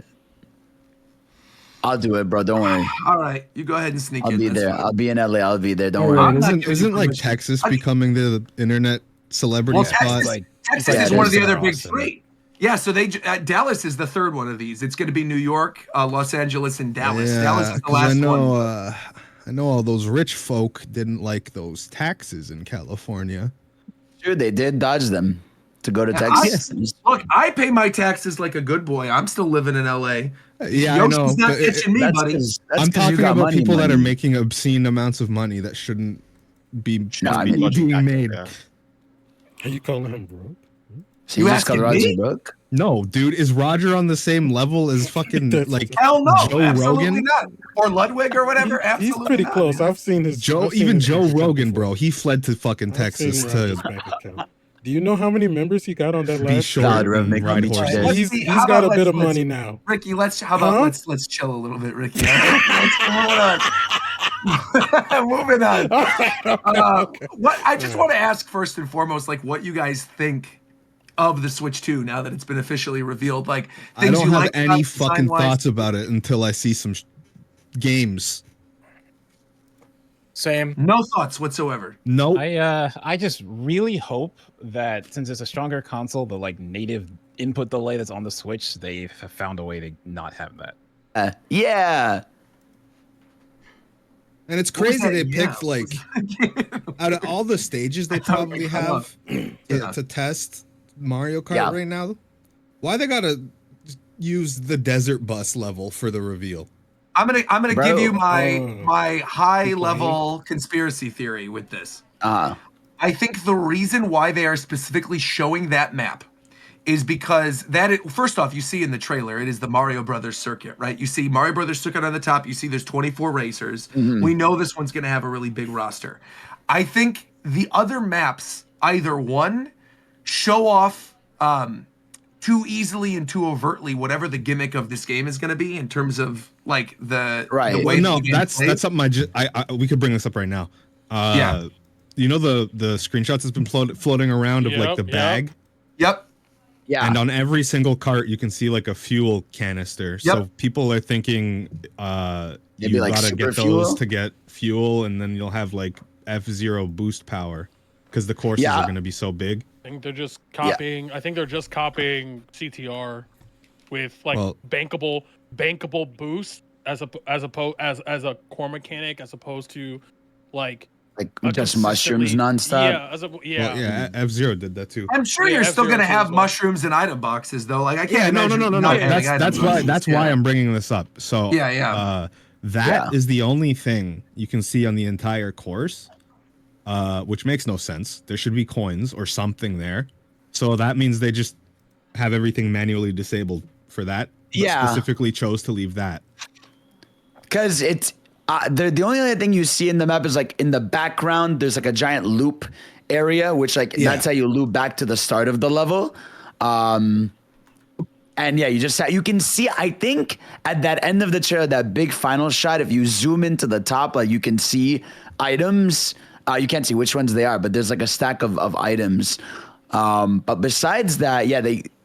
I'll do it, bro. Don't worry. All right, you go ahead and sneak in. I'll be there. I'll be in LA. I'll be there. Don't worry. Isn't like Texas becoming the internet celebrity spot? Texas is one of the other big three. Yeah, so Dallas is the third one of these. It's going to be New York, Los Angeles, and Dallas. Dallas is the 'cause last one. I know all those rich folk didn't like those taxes in California. Sure, they did dodge them to go to Yeah, Texas. Look, I pay my taxes like a good boy. I'm still living in LA. Yeah, Yoshi's I know. not but catching me, buddy. I'm talking about people that are making obscene amounts of money that shouldn't be being made. Are you calling him broke? So you just called Roger broke? No, dude, is Roger on the same level as fucking like Hell no, Joe absolutely Rogan? not. Or Ludwig or whatever. Absolutely He's pretty not. close. I've seen his Even Joe Rogan, bro. He fled to fucking I've seen Texas Roger's to bank account. Do you know how many members he got on that be last? short and ride horses. He's got a bit of money now. Ricky, let's let's chill a little bit, Ricky. Moving on. What I just want to ask first and foremost, like, what you guys think of the Switch 2 now that it's been officially revealed. Like, I things don't you have like any about fucking design-wise. thoughts about it until I see some games. Same. No thoughts whatsoever. No. I just really hope that since it's a stronger console, the like native input delay that's on the Switch, they have found a way to not have that. Yeah. And it's What was crazy that? they Yeah. picked like out of all the stages they probably have to test Mario Kart right now. Why they gotta use the desert bus level for the reveal? I'm gonna Bro. give you my high level conspiracy theory with this. I think the reason why they are specifically showing that map is because first off, you see in the trailer, it is the Mario Brothers circuit, right? You see Mario Brothers circuit on the top. You see there's 24 racers. We know this one's going to have a really big roster. I think the other maps either one show off too easily and too overtly whatever the gimmick of this game is going to be in terms of like the way No, the game that's plays. something we could bring this up right now. Yeah. You know the screenshots that's been floating around of like the bag. Yep. Yeah. And on every single cart, you can see like a fuel canister. So people are thinking you like gotta super get those fuel? to get fuel, and then you'll have like F-Zero boost power because the courses are going to be so big. I think they're just copying. I think they're just copying CTR with like bankable boost as a core mechanic as opposed to like just mushrooms nonstop. Yeah, F-Zero did that too. I'm sure you're still F-Zero going to too have as well. mushrooms and item boxes though. Like I can't imagine. No. not having item boxes. That's why I'm bringing this up. So that is the only thing you can see on the entire course, which makes no sense. There should be coins or something there. So that means they just have everything manually disabled for that. But specifically chose to leave that. Because it's the only other thing you see in the map is like in the background, there's like a giant loop area, which that's how you loop back to the start of the level. And you can see, I think at that end of the trailer, that big final shot, if you zoom into the top, like you can see items. You can't see which ones they are, but there's like a stack of items. But besides that,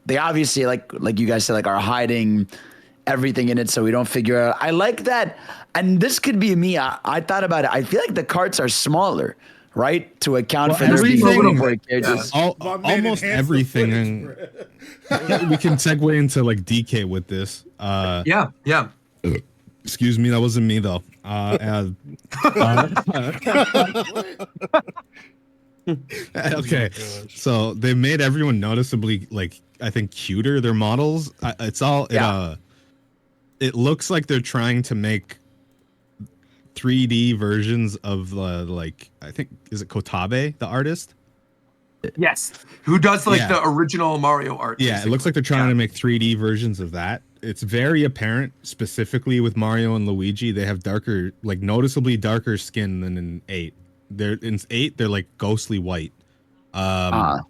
they obviously like you guys said, like are hiding everything in it so we don't figure out. I like that. And this could be me. I thought about it. I feel like the carts are smaller, right? To account for there being more characters. Almost everything. We can segue into like DK with this. Yeah. Excuse me, that wasn't me though. Okay, so they made everyone noticeably like I think cuter. Their models. It looks like they're trying to make 3D versions of like I think is it Kotabe, the artist? Yes. Who does the original Mario art? Yeah, it looks like they're trying to make 3D versions of that. It's very apparent, specifically with Mario and Luigi, they have darker, like noticeably darker skin than in 8. In 8, they're like ghostly white. And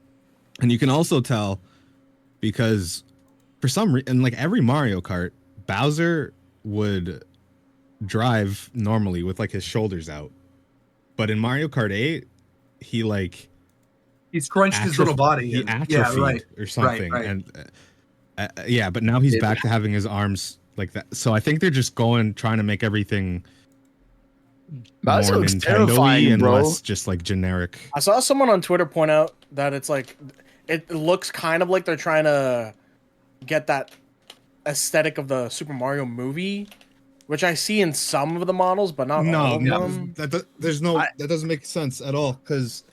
you can also tell because for some reason, like every Mario Kart, Bowser would drive normally with like his shoulders out. But in Mario Kart 8, he's scrunched his little body. He atrophied or something. Right. And but now he's back to having his arms like that. So I think they're just trying to make everything more Nintendo-y and less just like generic. I saw someone on Twitter point out that it's like it looks kind of like they're trying to get that aesthetic of the Super Mario movie, which I see in some of the models, but not all of them. That doesn't make sense at all because.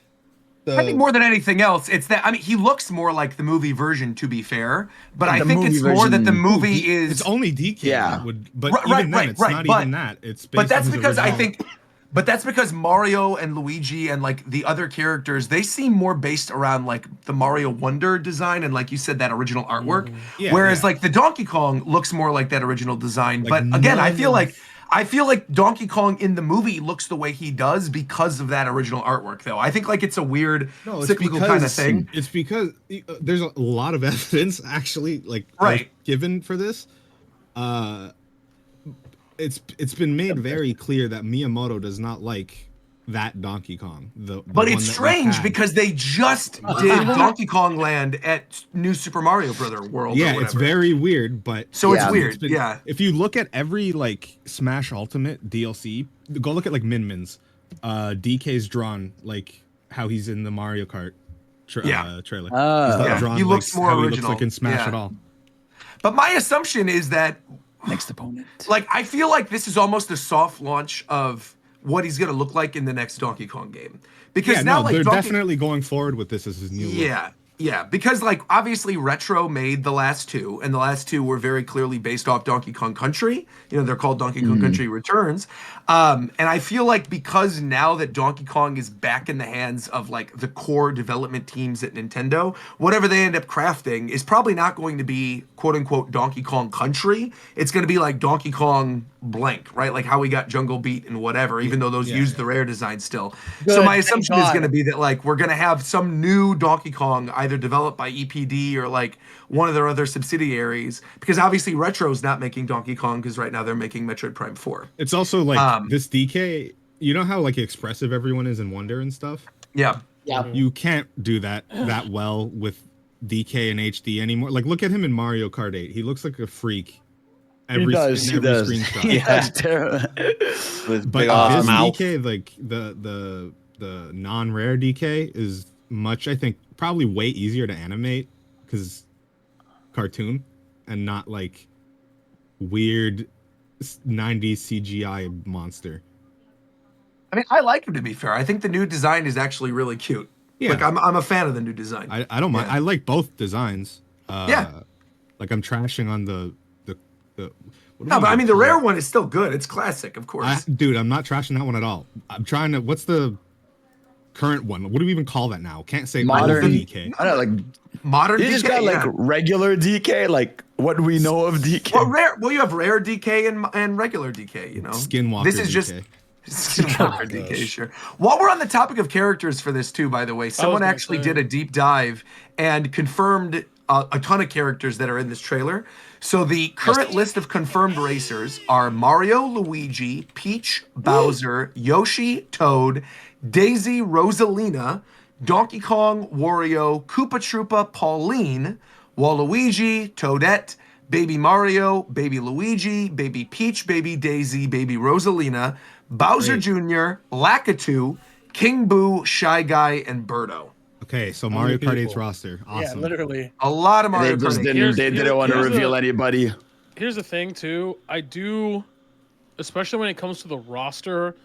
I think more than anything else, it's that he looks more like the movie version. To be fair, but I think it's more that the movie is. It's only DK. Yeah. But even then, it's not even that. It's based but that's on his because original. I think. But that's because Mario and Luigi and like the other characters, they seem more based around like the Mario Wonder design and like you said, that original artwork. Yeah, Whereas like the Donkey Kong looks more like that original design. Like, but again, I feel like Donkey Kong in the movie looks the way he does because of that original artwork, though. I think like it's a weird cyclical kind of thing. It's because there's a lot of evidence actually, like given for this. It's been made very clear that Miyamoto does not like that Donkey Kong. But it's strange because they just did Donkey Kong Land at New Super Mario Brother World. Yeah, it's very weird, but so it's weird. If you look at every like Smash Ultimate DLC, go look at like Min-Min's. DK's drawn like how he's in the Mario Kart trailer. He looks more original. He looks like in Smash at all. But my assumption is that next opponent. Like I feel like this is almost a soft launch of what he's gonna look like in the next Donkey Kong game. Because now like they're definitely going forward with this as his new look. Yeah, because like obviously Retro made the last two, and the last two were very clearly based off Donkey Kong Country. You know, they're called Donkey Kong Country Returns. And I feel like because now that Donkey Kong is back in the hands of like the core development teams at Nintendo, whatever they end up crafting is probably not going to be quote unquote Donkey Kong Country. It's going to be like Donkey Kong blank, right? Like how we got Jungle Beat and whatever, even though those used the rare design still. So my assumption is going to be that like we're going to have some new Donkey Kong either developed by EPD or like one of their other subsidiaries, because obviously Retro's not making Donkey Kong because right now they're making Metroid Prime 4. It's also like this DK, you know how like expressive everyone is in Wonder and stuff? Yeah. You can't do that well with DK and HD anymore. Like look at him in Mario Kart 8. He looks like a freak. Every screenshot. Yeah, it's terrible. But this DK, like the non-rare DK is much, I think, probably way easier to animate because cartoon and not like weird 90s CGI monster. I mean, I like him, to be fair. I think the new design is actually really cute. Yeah. Like I'm a fan of the new design. I don't mind. I like both designs. Like I'm trashing on the no, but I mean the rare one is still good. It's classic, of course. Dude, I'm not trashing that one at all. I'm trying to. What's the current one? What do we even call that now? Can't say modern DK. I don't know, like modern. You just got like regular DK, like what we know of DK. Well, rare. Well, you have rare DK and regular DK. You know, Skinwalker. This is DK. just Skinwalker DK. Sure. While we're on the topic of characters for this too, by the way, someone actually did a deep dive and confirmed a ton of characters that are in this trailer. So the current list of confirmed racers are Mario, Luigi, Peach, Bowser, Yoshi, Toad, Daisy, Rosalina, Donkey Kong, Wario, Koopa Troopa, Pauline, Waluigi, Toadette, Baby Mario, Baby Luigi, Baby Peach, Baby Daisy, Baby Rosalina, Bowser Jr., Lakitu, King Boo, Shy Guy, and Birdo. Okay, so Mario Kart 8's roster. Awesome. Yeah, literally. A lot of Mario Kart 8. They didn't want to reveal anybody. Here's the thing, too. I do, especially when it comes to the roster,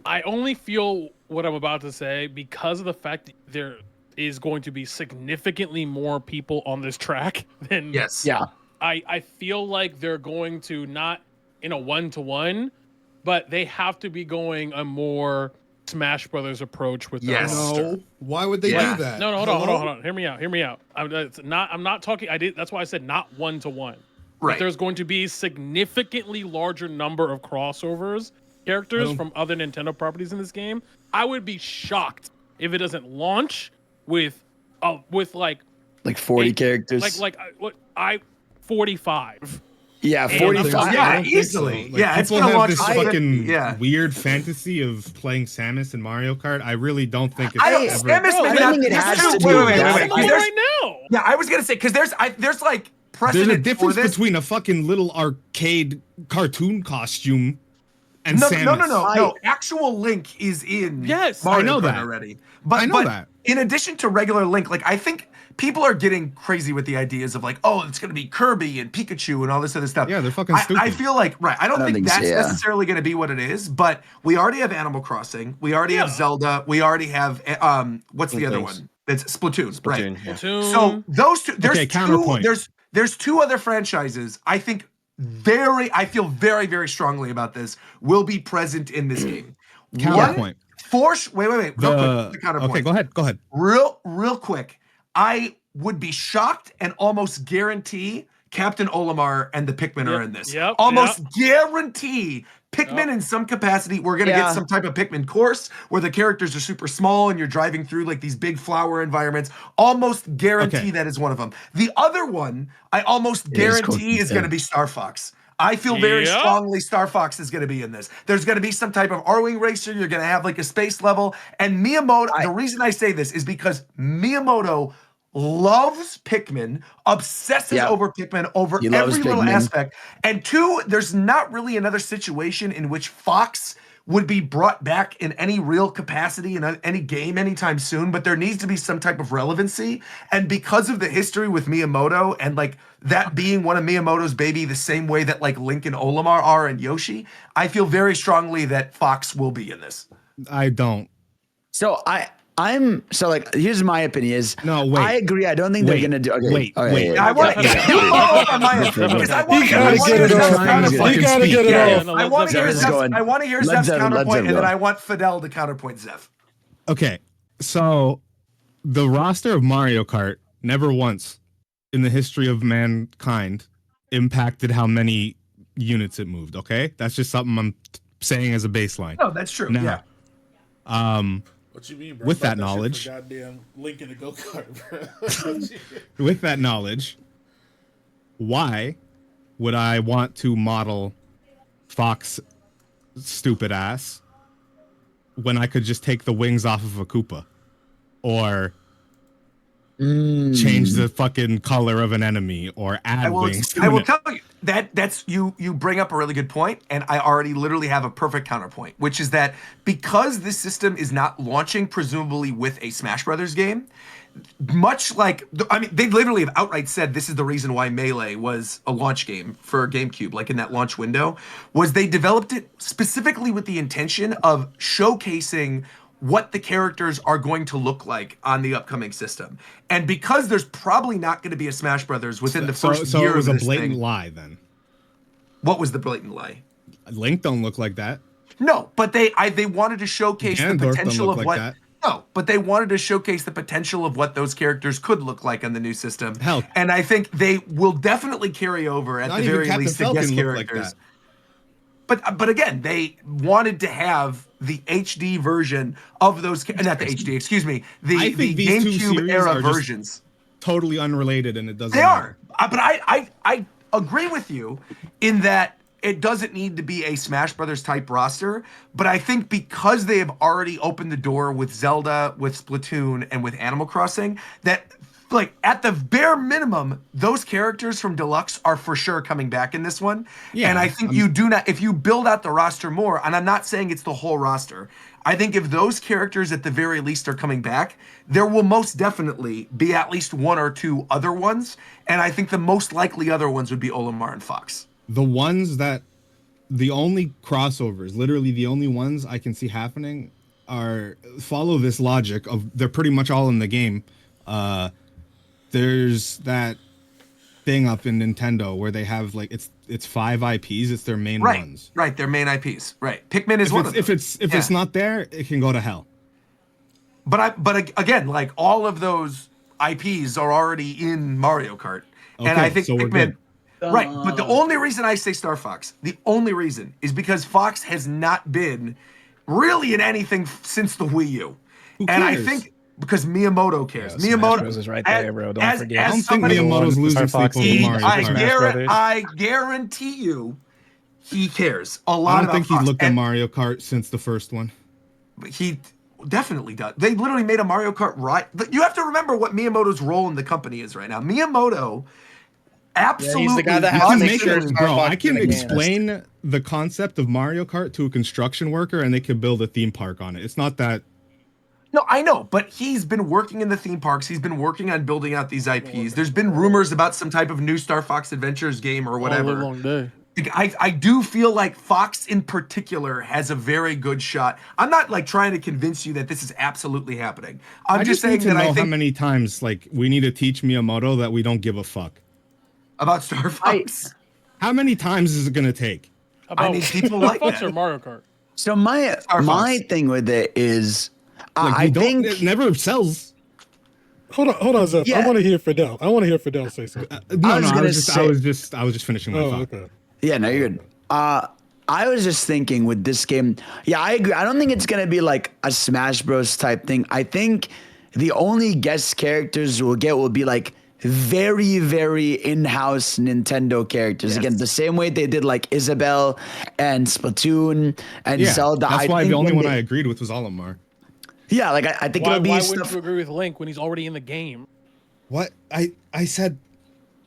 I only feel what I'm about to say because of the fact that there is going to be significantly more people on this track than... Yes. Yeah. I feel like they're going to not in a one-to-one, but they have to be going a more Smash Brothers approach with their roster. No. Why would they do that? No, hold on. Hear me out. I'm not talking. That's why I said not one-to-one. Right. But there's going to be significantly larger number of crossovers characters from other Nintendo properties in this game. I would be shocked if it doesn't launch with like 40 characters. Like 45. Yeah, 45. Yeah, easily. Like, yeah, it's people gonna have launch. this fucking weird fantasy of playing Samus in Mario Kart. I really don't think it's ever... Samus, it has to be wait. Right now. Yeah, I was gonna say because there's like precedent. There's a difference for this. between a fucking little arcade cartoon costume and Samus. No. Actual Link is in Yes, Mario I know Kart that already. I know that. in addition to regular Link, like I think people are getting crazy with the ideas of like, oh, it's going to be Kirby and Pikachu and all this other stuff. Yeah, they're fucking stupid. I feel like, right. I don't think that's necessarily going to be what it is, but we already have Animal Crossing. We already have Zelda. We already have, what's the other one? It's Splatoon, right? Yeah. So those two, there's two other franchises I think I feel very, very strongly about this will be present in this game. Counterpoint. Wait. Real quick. The counterpoint. Okay, go ahead. Real quick. I would be shocked and almost guarantee Captain Olimar and the Pikmin are in this. Almost guarantee Pikmin in some capacity. We're going to get some type of Pikmin course where the characters are super small and you're driving through like these big flower environments. Almost guarantee that is one of them. The other one, I almost guarantee is going to be Star Fox. I feel very strongly Star Fox is going to be in this. There's going to be some type of R-Wing racer. You're going to have like a space level. And Miyamoto, the reason I say this is because Miyamoto loves Pikmin, obsesses over Pikmin, over every little aspect. And two, there's not really another situation in which Fox would be brought back in any real capacity in any game anytime soon, but there needs to be some type of relevancy. And because of the history with Miyamoto and like that being one of Miyamoto's baby, the same way that like Link and Olimar are and Yoshi, I feel very strongly that Fox will be in this. I don't. So here's my opinion is I agree. I don't think they're gonna do wait. I want to get it off. I want to hear Zeph's counterpoint, and then I want Fidel to counterpoint Zeph. Okay, so the roster of Mario Kart never once in the history of mankind impacted how many units it moved. Okay, that's just something I'm saying as a baseline. No, that's true. Now, What you mean, bro? With that knowledge, goddamn Link in a go-kart, bro. With that knowledge, why would I want to model Fox stupid ass when I could just take the wings off of a Koopa or change the fucking color of an enemy or add wings? I will tell you that's you bring up a really good point, and I already literally have a perfect counterpoint, which is that because this system is not launching presumably with a Smash Brothers game, much like they literally have outright said this is the reason why Melee was a launch game for GameCube, like in that launch window, was they developed it specifically with the intention of showcasing what the characters are going to look like on the upcoming system. And because there's probably not going to be a Smash Brothers within the first year of this thing. So it was a blatant lie then. What was the blatant lie? Link don't look like that. No, but they wanted to showcase the potential of what that. No, but they wanted to showcase the potential of what those characters could look like on the new system. Hell. And I think they will definitely carry over at the very least the guest characters. But again, they wanted to have the HD version of those, not the HD, excuse me, the GameCube era versions. Totally unrelated, and it doesn't. They are, but I agree with you in that it doesn't need to be a Smash Brothers type roster. But I think because they have already opened the door with Zelda, with Splatoon, and with Animal Crossing, that like at the bare minimum, those characters from Deluxe are for sure coming back in this one. Yeah, and I think you do not, if you build out the roster more, and I'm not saying it's the whole roster, I think if those characters at the very least are coming back, there will most definitely be at least one or two other ones. And I think the most likely other ones would be Olimar and Fox. The only crossovers, literally the only ones I can see happening are follow this logic of they're pretty much all in the game. There's that thing up in Nintendo where they have like it's 5 IPs. It's their main ones. Right, their main IPs. Right, Pikmin is one of them. If it's not there, it can go to hell. But again, like all of those IPs are already in Mario Kart, and I think so Pikmin. Right, but the only reason I say Star Fox, the only reason is because Fox has not been really in anything since the Wii U, and I think. Because Miyamoto cares. Yeah, Miyamoto is right there, bro. Don't forget. I don't think Miyamoto's losing sleep over Mario Kart. I guarantee you, he cares a lot. I don't think he looked at Mario Kart since the first one. He definitely does. They literally made a Mario Kart right. You have to remember what Miyamoto's role in the company is right now. Miyamoto, absolutely. He's the guy that has to make sure. Bro, I can explain the concept of Mario Kart to a construction worker, and they can build a theme park on it. It's not that. No, I know, but he's been working in the theme parks. He's been working on building out these IPs. There's been rumors about some type of new Star Fox Adventures game or whatever. All long day. I do feel like Fox in particular has a very good shot. I'm not like trying to convince you that this is absolutely happening. I'm just saying need to that know I think how many times like we need to teach Miyamoto that we don't give a fuck about Star Fox. How many times is it gonna take? I need people like Fox that. or Mario Kart. So my thing with it is, Like, I think it never sells. Hold on, Zeph. Yeah. I want to hear Fidel. say something. I was just finishing my thought. Okay. Yeah, no, you're good. I was just thinking with this game. Yeah, I agree. I don't think it's gonna be like a Smash Bros. Type thing. I think the only guest characters we'll get will be like very, very in-house Nintendo characters. Yes. Again, the same way they did like Isabelle and Splatoon and Yeah, Zelda. that's why think the only when one I agreed with was Olimar. Yeah, like I think Why it'll be wouldn't stuff. you agree with Link when he's already in the game? What I said,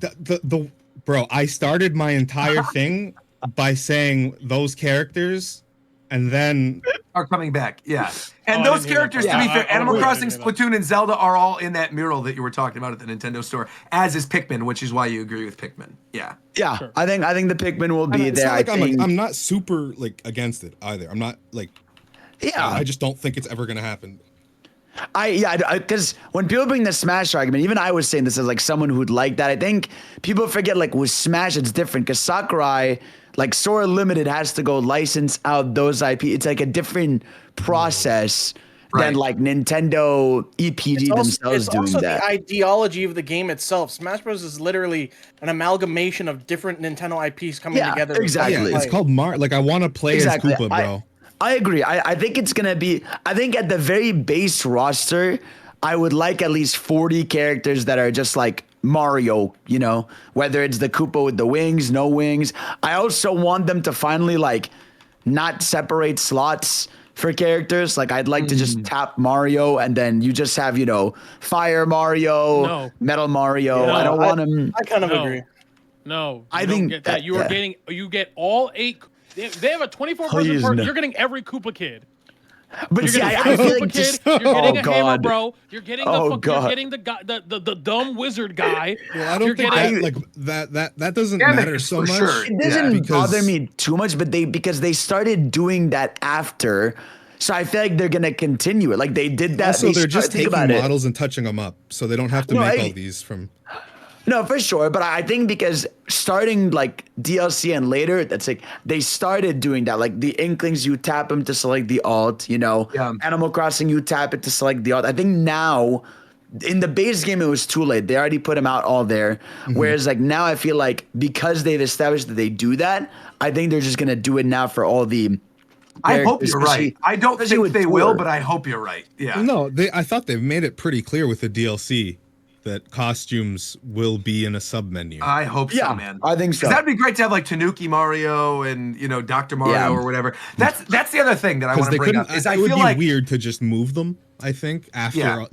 the bro. I started my entire thing by saying those characters, and then are coming back. Yeah. And I those didn't hear that characters, to part. be Yeah, fair, I Animal really Crossing, didn't hear that. Splatoon, and Zelda are all in that mural that you were talking about at the Nintendo store, as is Pikmin, which is why you agree with Pikmin. Yeah. Yeah, Sure. I think the Pikmin will be it's there. not like I think. I'm not super like against it either. I'm not like Yeah, I just don't think it's ever gonna happen. because when people bring the Smash argument, even I was saying this as like someone who'd like that. I think people forget like with Smash it's different because Sakurai, like Sora Limited, has to go license out those IP. It's like a different process than like Nintendo EPG themselves it's doing also that. the ideology of the game itself. Smash Bros. Is literally an amalgamation of different Nintendo IPs coming together. Exactly. Yeah, it's called Like I want to play as Koopa, bro. I agree. I think it's gonna be. I think at the very base roster, I would like at least 40 characters that are just like Mario. You know, whether it's the Koopa with the wings, no wings. I also want them to finally like not separate slots for characters. Like I'd like to just tap Mario and then you just have Fire Mario, Metal Mario. No, I don't want them. I kind of agree. No, I you think don't get that. You are getting. You get all 8. They have a 24-person part. You're getting every Koopa kid. But You're see, getting I every feel Koopa like kid. just, You're getting a Halo God. bro. You're getting Oh, the. You're God. getting the guy, the dumb wizard guy. Well, I don't You're think getting. that doesn't matter so much. Sure. It doesn't because- bother me too much, but because they started doing that after, so I feel like they're gonna continue it. Like they did that. Also, they're just think taking about it. models and touching them up, so they don't have to No, make I- all these from. No, for sure. But I think because starting like DLC and later, that's like they started doing that. Like the Inklings, you tap them to select the alt. Animal Crossing, you tap it to select the alt. I think now. In the base game, it was too late. They already put them out all there. Whereas, like now, I feel like because they've established that they do that, I think they're just gonna do it now for all the. I hope you're right. I don't think they will, but I hope you're right. Yeah. No, I thought they've made it pretty clear with the DLC that costumes will be in a sub menu. I hope so, man. I think so. That'd be great to have like Tanuki Mario and Dr. Mario or whatever. That's the other thing that I want to bring up is I it would feel be like weird to just move them. I think after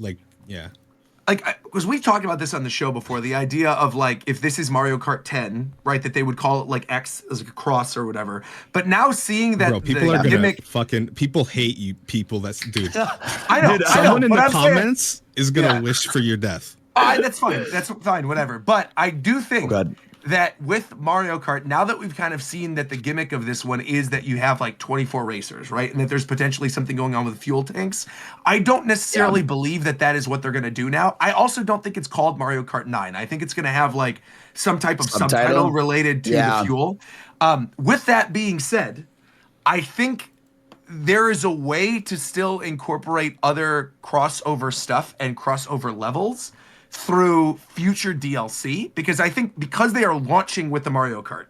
because we've talked about this on the show before, the idea of like if this is Mario Kart 10, right, that they would call it like X as a cross or whatever. But now seeing that bro, people the are gonna gimmick, people hate you people. That's dude. I know, Dude, I know, someone in but the I'm saying- comments is gonna wish for your death. That's fine. That's fine. Whatever. But I do think that with Mario Kart, now that we've kind of seen that the gimmick of this one is that you have like 24 racers, right? And that there's potentially something going on with fuel tanks. I don't necessarily believe that that is what they're going to do now. I also don't think it's called Mario Kart 9. I think it's going to have like some type of subtitle related to the fuel. With that being said, I think there is a way to still incorporate other crossover stuff and crossover levels through future DLC, because I think because they are launching with the Mario Kart,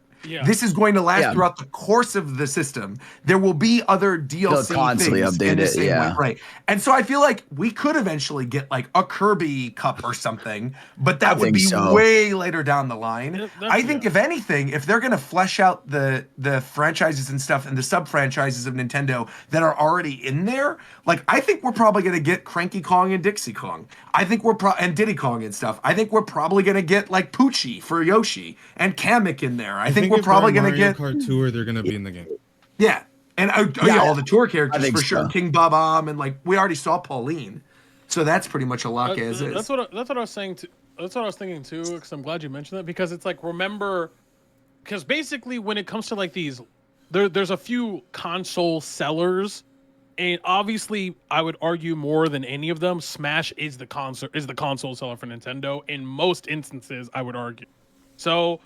this is going to last throughout the course of the system. There will be other DLC They'll constantly things update in the it, same way, right? And so I feel like we could eventually get like a Kirby Cup or something, but that would be way later down the line. I think if anything, if they're going to flesh out the franchises and stuff and the sub franchises of Nintendo that are already in there, like I think we're probably going to get Cranky Kong and Dixie Kong. I think and Diddy Kong and stuff. I think we're probably going to get like Poochie for Yoshi and Kamek in there. I think we're probably going to get Mario Kart Tour. They're going to be in the game. Yeah. And all the tour I characters think for sure. so. King Babam, and like we already saw Pauline, so that's pretty much a lock as is. That's what I was saying too. That's what I was thinking too. Because I'm glad you mentioned that, because it's like, remember, because basically when it comes to like these, there's a few console sellers, and obviously I would argue more than any of them, Smash is the console seller for Nintendo in most instances, I would argue. So,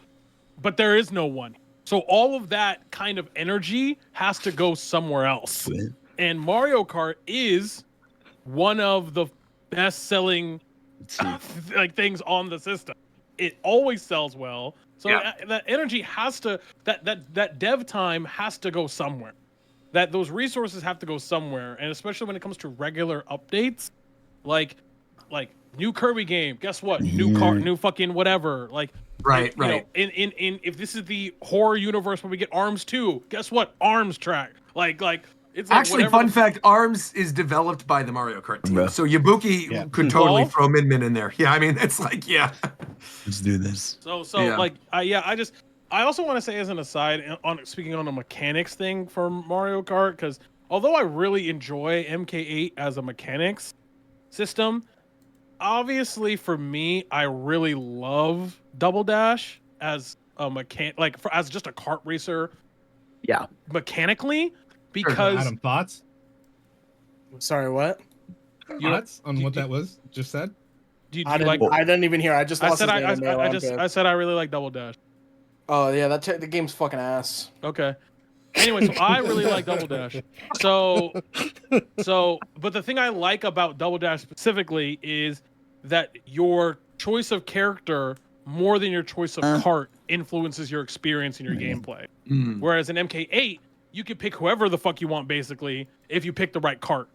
but there is no one. So all of that kind of energy has to go somewhere else. And Mario Kart is one of the best-selling like things on the system. It always sells well. So that energy has to, that dev time has to go somewhere. That those resources have to go somewhere, and especially when it comes to regular updates, like new Kirby game. Guess what? New fucking whatever. Like right. You know, in if this is the horror universe where we get Arms 2, guess what? Arms track. Like it's like actually fun fact. Arms is developed by the Mario Kart team, so Yabuki could totally throw Min Min in there. Yeah, I mean it's like let's do this. So like I also want to say as an aside, speaking on a mechanics thing for Mario Kart, because although I really enjoy MK8 as a mechanics system, obviously for me, I really love Double Dash as a as just a kart racer. Yeah. Mechanically, because Adam, thoughts? Sorry, what? Thoughts on what that was just said? I didn't even hear. I said I said I really like Double Dash. Oh yeah, the game's fucking ass. Okay. Anyway, so I really like Double Dash. So, but the thing I like about Double Dash specifically is that your choice of character more than your choice of cart influences your experience and your gameplay. Whereas in MK8, you can pick whoever the fuck you want basically if you pick the right cart.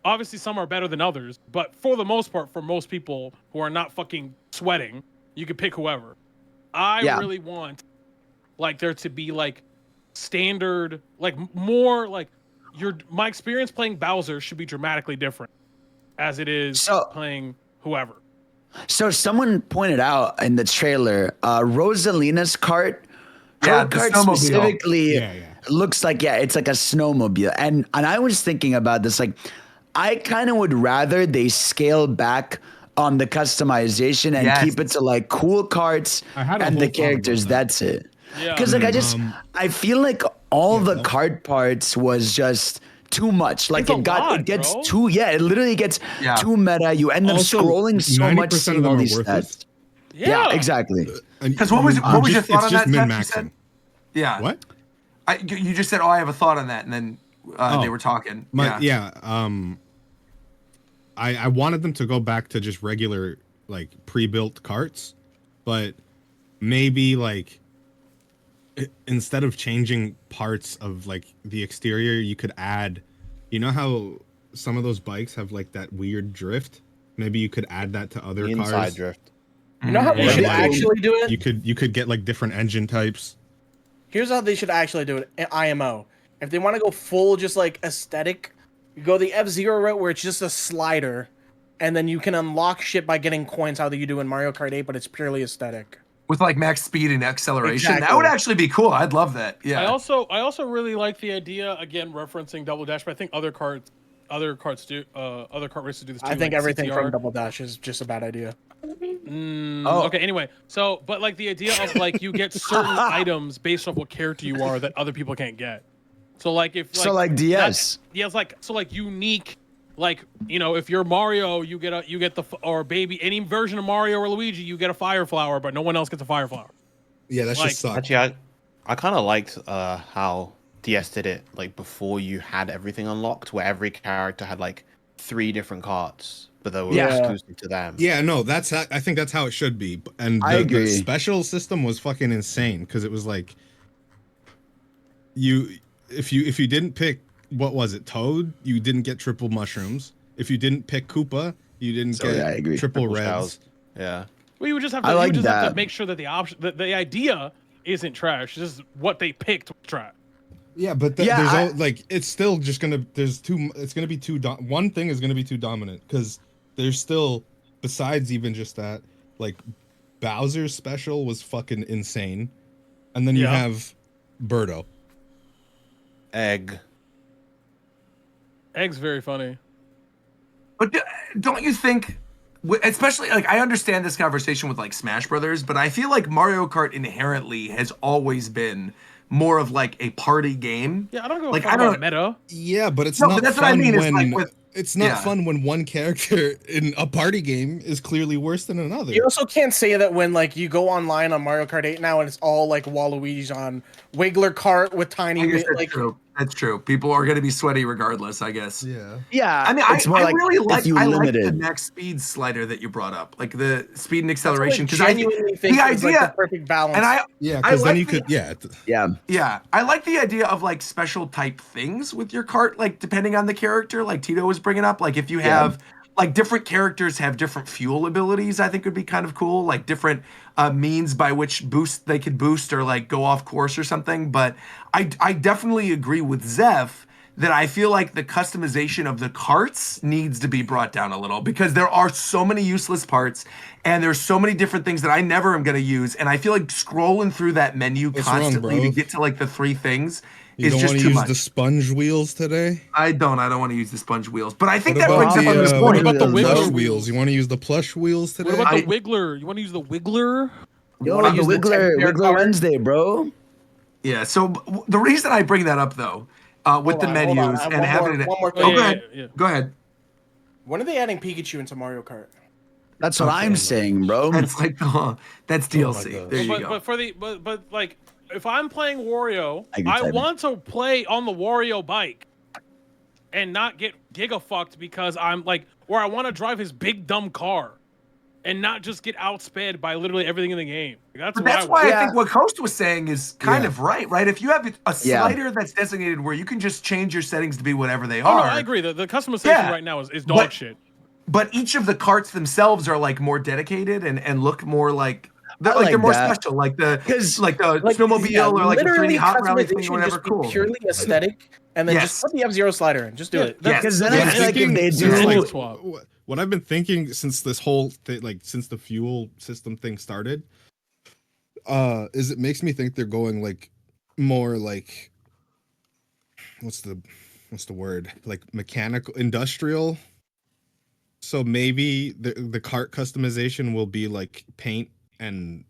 Obviously, some are better than others, but for the most part, for most people who are not fucking sweating, you can pick whoever. I really want like there to be like standard, like more like my experience playing Bowser should be dramatically different as it is playing whoever. So someone pointed out in the trailer, Rosalina's cart, her cart specifically looks like it's like a snowmobile, and I was thinking about this, like I kind of would rather they scale back on the customization and keep it to like cool carts and the characters. That's it. Because like I feel like all the cart parts was just too much. Like it gets too it literally gets too meta. You end up scrolling so much, seeing all these stats. Yeah, exactly. Because what was your thought on that? Min-maxing. Yeah. What? You just said, I have a thought on that, and then they were talking. I wanted them to go back to just regular like pre-built carts, but maybe like instead of changing parts of like the exterior, you could add, you know how some of those bikes have like that weird drift? Maybe you could add that to other cars. Inside drift. You know how they should actually do it? You could get like different engine types. Here's how they should actually do it in IMO. If they want to go full just like aesthetic, you go the F-Zero route where it's just a slider, and then you can unlock shit by getting coins how you do in Mario Kart 8, but it's purely aesthetic. With like max speed and acceleration. Exactly. That would actually be cool. I'd love that. Yeah. I also really like the idea, again referencing Double Dash, but I think other kart races do this too. I think like everything CTR. from Double Dash is just a bad idea. Okay, anyway. So, but like the idea of like you get certain items based off what character you are that other people can't get. So like if like DS. It's like unique, like, you know, if you're Mario, you get or baby any version of Mario or Luigi, you get a fire flower, but no one else gets a fire flower. Yeah, that's just sucks. Actually, I kind of liked how DS did it, like before you had everything unlocked, where every character had like 3 different carts, but they were exclusive to them. Yeah, no, I think that's how it should be. And the special system was fucking insane because it was like if you didn't pick, what was it, Toad, you didn't get triple mushrooms. If you didn't pick Koopa, you didn't get triple reds. Yeah. Well, you would just have to have to make sure that the idea isn't trash. Just what they picked was trash. Yeah, but it's still just gonna one thing is gonna be too dominant because there's still, besides even just that, like Bowser's special was fucking insane, and then you have Birdo. Egg. Egg's very funny. But don't you think, especially like I understand this conversation with like Smash Brothers, but I feel like Mario Kart inherently has always been more of like a party game. Yeah, I don't go like I don't meta. Yeah, but it's No, not but that's what I fun mean, is, when like, with- it's not fun when one character in a party game is clearly worse than another. You also can't say that when like you go online on Mario Kart 8 now and it's all like Waluigi's on Wiggler Kart with tiny I guess that's like true. That's true. People are going to be sweaty regardless, I guess. Yeah. Yeah. I mean, it's more I like really like if you I like limit the it. max speed slider that you brought up, like the speed and That's what acceleration. I Because genuinely think the is, like, idea, the perfect balance. and I because then like you the- could Yeah, I like the idea of like special type things with your cart, like depending on the character, like Tito was bringing up. Like if you have like different characters have different fuel abilities, I think would be kind of cool. Like different means by which they could boost or like go off course or something. But I definitely agree with Zev that I feel like the customization of the carts needs to be brought down a little because there are so many useless parts and there's so many different things that I never am going to use. And I feel like scrolling through that menu What's wrong, constantly to bro? get to like the 3 things You is don't just want to too use much. the sponge wheels today? I don't want to use the sponge wheels, but I think What that about brings up a good the, point. about the plush Wiggler wheels? You want to use the plush wheels today? What about the Wiggler? You want to use the Wiggler? Yo, wanna the use the Wiggler, 10-year Wiggler card? Wednesday, bro. Yeah, so the reason I bring that up though, with the Hold on, menus I have and having one more oh, thing. go ahead. Go ahead. When are they adding Pikachu into Mario Kart? That's what I'm saying, bro. That's like that's DLC. God. There you But go. but for the but like if I'm playing Wario, I can I type it. want to play on the Wario bike and not get giga fucked because I'm like, or I want to drive his big dumb car and not just get outsped by literally everything in the game. That's But what that's I why want. I think what Coast was saying is kind Yeah. of right, right? If you have a Yeah. slider that's designated where you can just change your settings to be whatever they Oh, are. no, I agree. The customization Yeah. right now is dog But- shit. But each of the carts themselves are like more dedicated and look more like they're I like they're more that. special, like the 'Cause, snowmobile yeah, or like the 3D literally hot rally thing customization or whatever. just be Cool. purely aesthetic, and then Yes. just put the F-Zero slider in. Just do it. Yes. Because then Yeah, I feel like if they Since, do, like- what I've been thinking since this whole since the fuel system thing started, is it makes me think they're going like more like what's the word, like mechanical industrial. So maybe the cart customization will be like paint and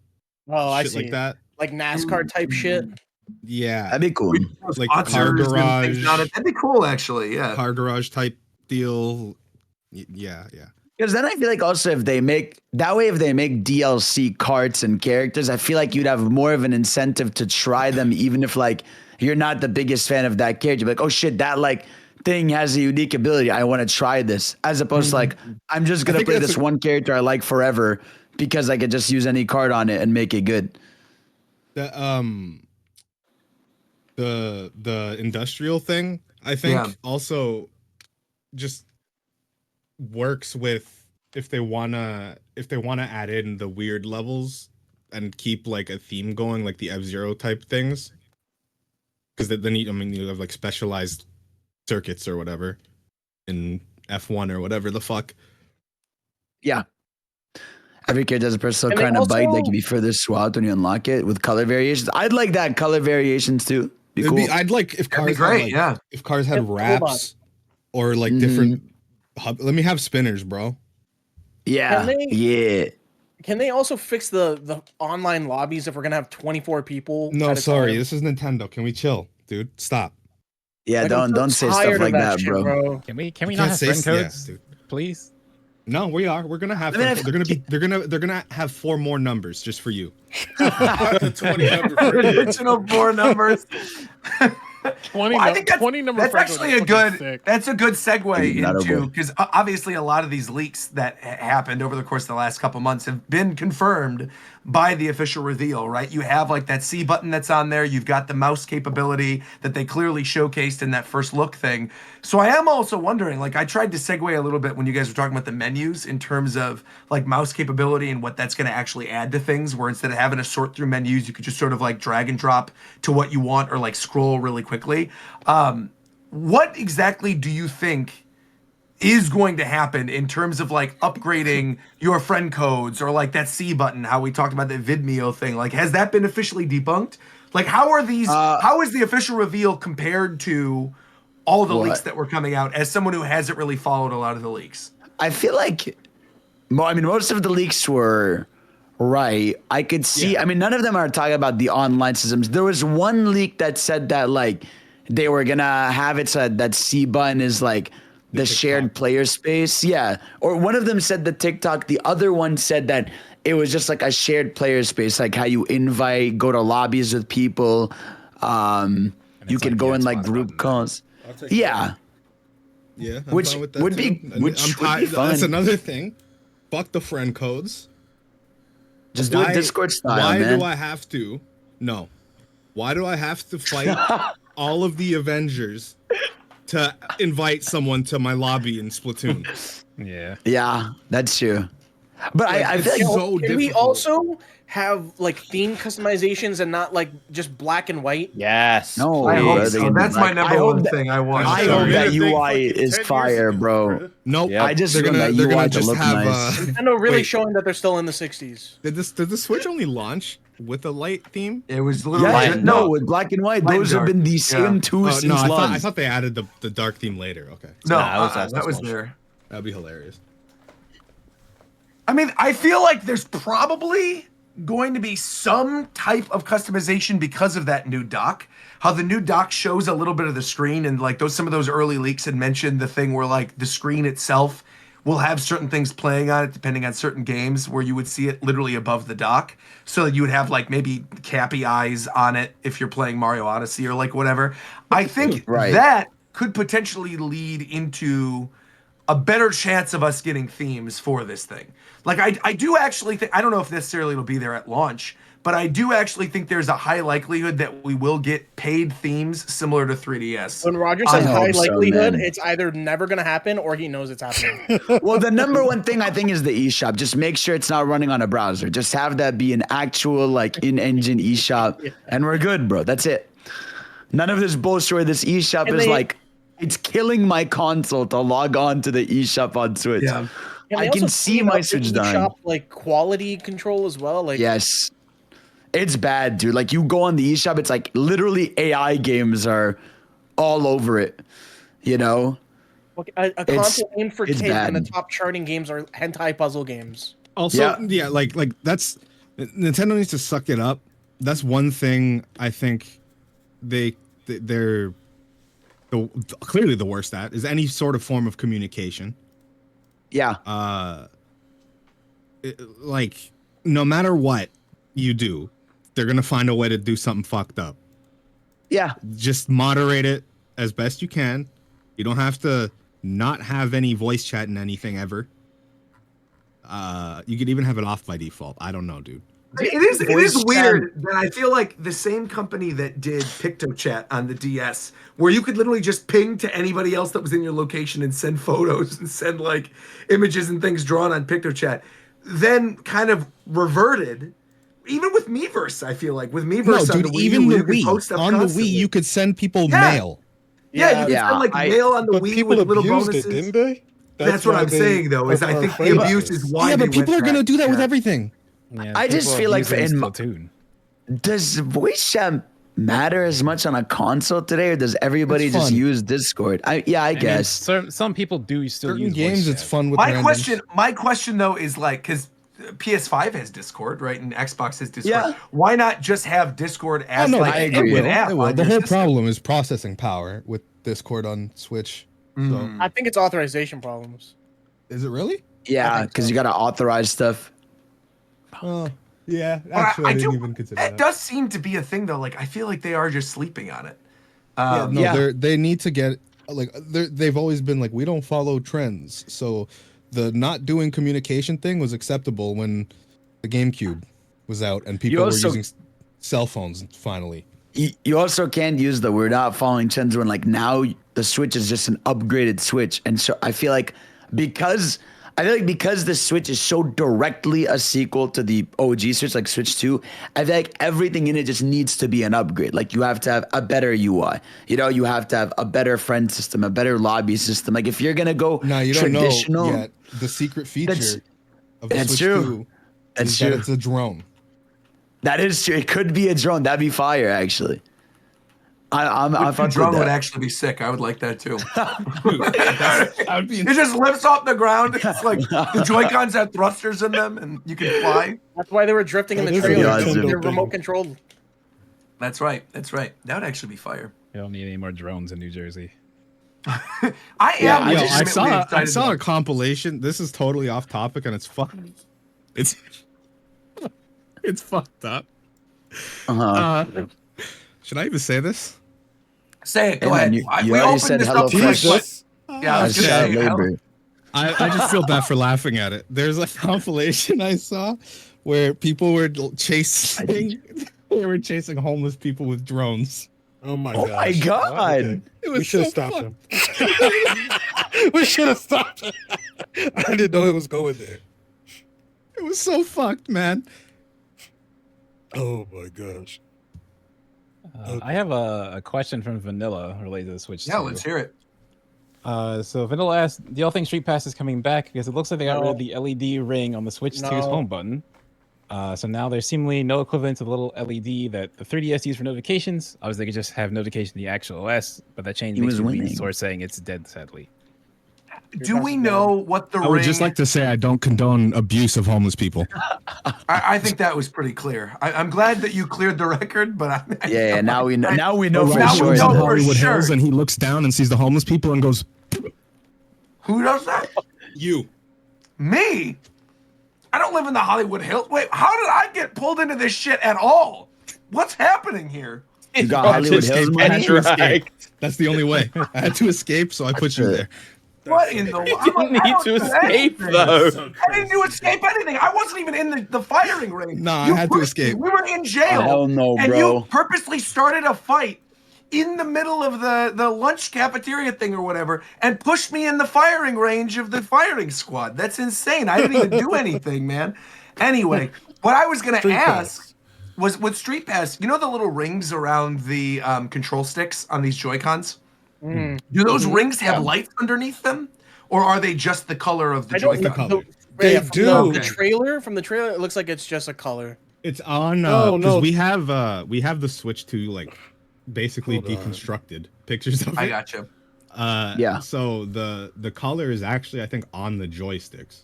Oh, I shit see. like that. Like NASCAR type shit. Yeah, that'd be cool. like car Sponsors and things garage, on it. That'd be cool, actually. Yeah. car garage type deal. Yeah. Because then I feel like also if they make DLC carts and characters, I feel like you'd have more of an incentive to try them, even if like you're not the biggest fan of that character. You're like, oh shit, that like thing has a unique ability. I want to try this, as opposed to like I'm just gonna think play that's this one character I like forever because I could just use any card on it and make it good. The industrial thing, I think also just works with if they wanna add in the weird levels and keep like a theme going, like the F-Zero type things, because then you have like specialized circuits or whatever in F1 or whatever the fuck. Yeah. Every character has a personal And they kind of bike that also- can be further swapped when you unlock it with color variations. I'd like that color variations too. Be cool. I'd like if That'd be cars great, had, like, if cars had Hold on. wraps or like different hub. Let me have spinners, bro. Yeah. Can they- Yeah. Can they also fix the online lobbies if we're gonna have 24 people? No, at a sorry, time? this is Nintendo. Can we chill, dude? Stop. Yeah, Like, I'm don't so say stuff tired of like that, shit, bro. Can we You not can't have say friend yeah, codes, dude. please? No, we are. We're gonna have. I mean, they're gonna have 4 more numbers just for you. The 20 number for you. Original 4 numbers. 20, Well, I think 20 number that's friend code actually is a fucking good sick. that's a good segue Not into over. because obviously a lot of these leaks that happened over the course of the last couple months have been confirmed by the official reveal, right? You have like that C button that's on there. You've got the mouse capability that they clearly showcased in that first look thing. So I am also wondering, like I tried to segue a little bit when you guys were talking about the menus in terms of like mouse capability and what that's going to actually add to things, where instead of having to sort through menus, you could just sort of like drag and drop to what you want or like scroll really quickly. What exactly do you think is going to happen in terms of like upgrading your friend codes or like that C button, how we talked about the Vidmeo thing? Like, has that been officially debunked? Like, how are these, how is the official reveal compared to all the What? leaks that were coming out as someone who hasn't really followed a lot of the leaks. I feel like, I mean, most of the leaks were right. I could see. I mean, none of them are talking about the online systems. There was one leak that said that like they were gonna have it so that C button is like the shared player space. Yeah. Or one of them said the TikTok. The other one said that it was just like a shared player space, like how you invite, go to lobbies with people. You can like go the in like Xbox group button. calls. take Yeah. Yeah, I'm Which fine with that would too. be- And which I'm would be tired- fun. That's another thing. Fuck the friend codes. Just do it Discord style, Why man. do I have to? No. Why do I have to fight all of the Avengers to invite someone to my lobby in Splatoon? Yeah. Yeah, that's true. But Like, I feel it's like so Can we difficult. also have like theme customizations and not like just black and white? Yes. no. I bro, hope they're so. gonna be That's my like- number I hope one that- thing I want. I So hope we're that gonna think UI fucking 10 is years fire, ago, bro. Nope. Yep. I just They're want gonna- that they're UI gonna to just look have, nice. Nintendo really Wait. showing that they're still in the 60s. Did the Switch only launch with a light theme? It was literally Yeah, just, no, with black and white, Light and those have dark. been the same Yeah. two Oh, since no, I launch. thought they added the dark theme later. Okay, no, Nah, it was that was launch. there. that'd be hilarious. I mean, I feel like there's probably going to be some type of customization because of that new dock. How the new dock shows a little bit of the screen, and like some of those early leaks had mentioned the thing where like the screen itself will have certain things playing on it depending on certain games where you would see it literally above the dock. So you would have like maybe Cappy eyes on it if you're playing Mario Odyssey or like whatever. I think Right. that could potentially lead into a better chance of us getting themes for this thing. Like I do actually think, I don't know if necessarily it'll be there at launch, but I do actually think there's a high likelihood that we will get paid themes similar to 3DS. When Roger I says high hope so, likelihood, man. it's either never gonna happen or he knows it's happening. Well, the number one thing I think is the eShop. Just make sure it's not running on a browser. Just have that be an actual like in-engine eShop, and we're good, bro. That's it. None of this bullshit where this eShop And is they- like, it's killing my console to log on to the eShop on Switch. Yeah. And I they can also see clean my up the Switch dying. eShop, like quality control as well. Like Yes. It's bad, dude. Like you go on the eShop, it's like literally AI games are all over it. You know? a console aimed for it's kids, and the bad. top charting games are hentai puzzle games. Also, Yeah. yeah, like that's Nintendo needs to suck it up. That's one thing I think they're clearly the worst at is any sort of form of communication. Yeah. Like no matter what you do, they're gonna find a way to do something fucked up. Yeah. Just moderate it as best you can. You don't have to not have any voice chat in anything ever. You could even have it off by default. I don't know, dude. It is Voice weird that I feel like the same company that did PictoChat on the DS, where you could literally just ping to anybody else that was in your location and send photos and send like images and things drawn on PictoChat, then kind of reverted. Even with Miiverse, I feel like with Miiverse on the Wii, even U, the you could post Wii stuff on the constantly. Wii, you could send people Yeah. mail. Yeah, you could Yeah, send like mail on the But Wii people with little abused bonuses. it, didn't they? That's what why I'm they saying, though, is I are think afraid the of abuse it. is why Yeah, they but people went are gonna that. do that with Yeah. everything. Yeah, I just people feel like abusing in- Splatoon. Does voice chat matter as much on a console today, or does everybody It's just fun. use Discord? I mean, guess. some people do still Certain use games, voice it's chat. fun with My randoms. question though is like, because PS5 has Discord, right, and Xbox has Discord. Yeah. Why not just have Discord as no, like I a agree. built-in It app will. on The your whole system? problem is processing power with Discord on Switch. So I think it's authorization problems. is it really? Yeah, because you got to authorize stuff. Oh, yeah. But Actually, I didn't do- even consider It that. does seem to be a thing though. Like I feel like they are just sleeping on it. No, Yeah. they need to get like they've always been like we don't follow trends. So the not doing communication thing was acceptable when the GameCube was out and people also- were using cell phones finally. You also can't use the we're not following trends when like now the Switch is just an upgraded Switch, and so I feel like because the Switch is so directly a sequel to the OG Switch, like Switch 2, I feel like everything in it just needs to be an upgrade. Like you have to have a better UI, you have to have a better friend system, a better lobby system. Like if you're gonna go Now you don't traditional, know yet the secret feature of the that's Switch true. 2 That's is that true. it's a drone. that is true. It could be a drone. That'd be fire, actually. I fuck with drone would that. actually be sick. I would like that too. I would be It just lifts off the ground. It's like the Joy-Cons have thrusters in them, and you can fly. That's why they were drifting in the That is a trailer. Nintendo They're thing. remote controlled. That's right. That's right. That would actually be fire. You don't need any more drones in New Jersey. I Yeah, am. I Yo, legitimately I excited saw a about- compilation. This is totally off topic, and it's fucking. It's it's fucked up. Should I even say this? Say it. Go Hey, man, ahead. you We already opened said this hello up quick, fresh. but Jesus. yeah, I was gonna Child say, labor. I just feel bad for laughing at it. There's a compilation I saw where people were chasing. They were chasing homeless people with drones. Oh my Oh my gosh. god. Okay. It was We should have so stopped fucked. him. We should have stopped him. I didn't know it was going there. It was so fucked, man. Oh my gosh. I have a question from Vanilla related to the Switch. yeah, too. let's hear it. So Vanilla asked, "Do y'all think Street Pass is coming back? Because it looks like they got rid of the LED ring on the Switch 2's home button. So now there's seemingly no equivalent to the little LED that the 3DS used for notifications. Obviously, they could just have notification in the actual OS, but that change He makes was me lean winning. towards saying it's dead, sadly. Do we know what the I would ring? just like to say I don't condone abuse of homeless people. I think that was pretty clear. I'm glad that you cleared the record, but Yeah, now we know. Now we know Now for we sure. know that- for Hollywood sure. Hills, and he looks down and sees the homeless people and goes, Who does that? "You." Me? I don't live in the Hollywood Hills. Wait, how did I get pulled into this shit at all? What's happening here? You got I had to Hollywood Hills escape. I had money? to escape. That's the only way. I had to escape, so I put you there. What in the? You didn't need to escape, though. I didn't do escape anything. I wasn't even in the firing range. No, I You had to pushed me. escape. We were in jail. Hell no, and bro. you purposely started a fight in the middle of the lunch cafeteria thing or whatever, and pushed me in the firing range of the firing squad. That's insane. I didn't even do anything, man. Anyway, what I was gonna Street ask Pass. was with Street Pass. You know the little rings around the control sticks on these Joy-Cons? Do those rings have lights underneath them, or are they just the color of the I don't Joy-Con? know. They Yeah, from do. The trailer, from the trailer, it looks like it's just a color. It's on. No, no. We have the Switch 2 like basically Hold on. deconstructed pictures of it. I gotcha. Yeah. So the color is actually I think on the joysticks,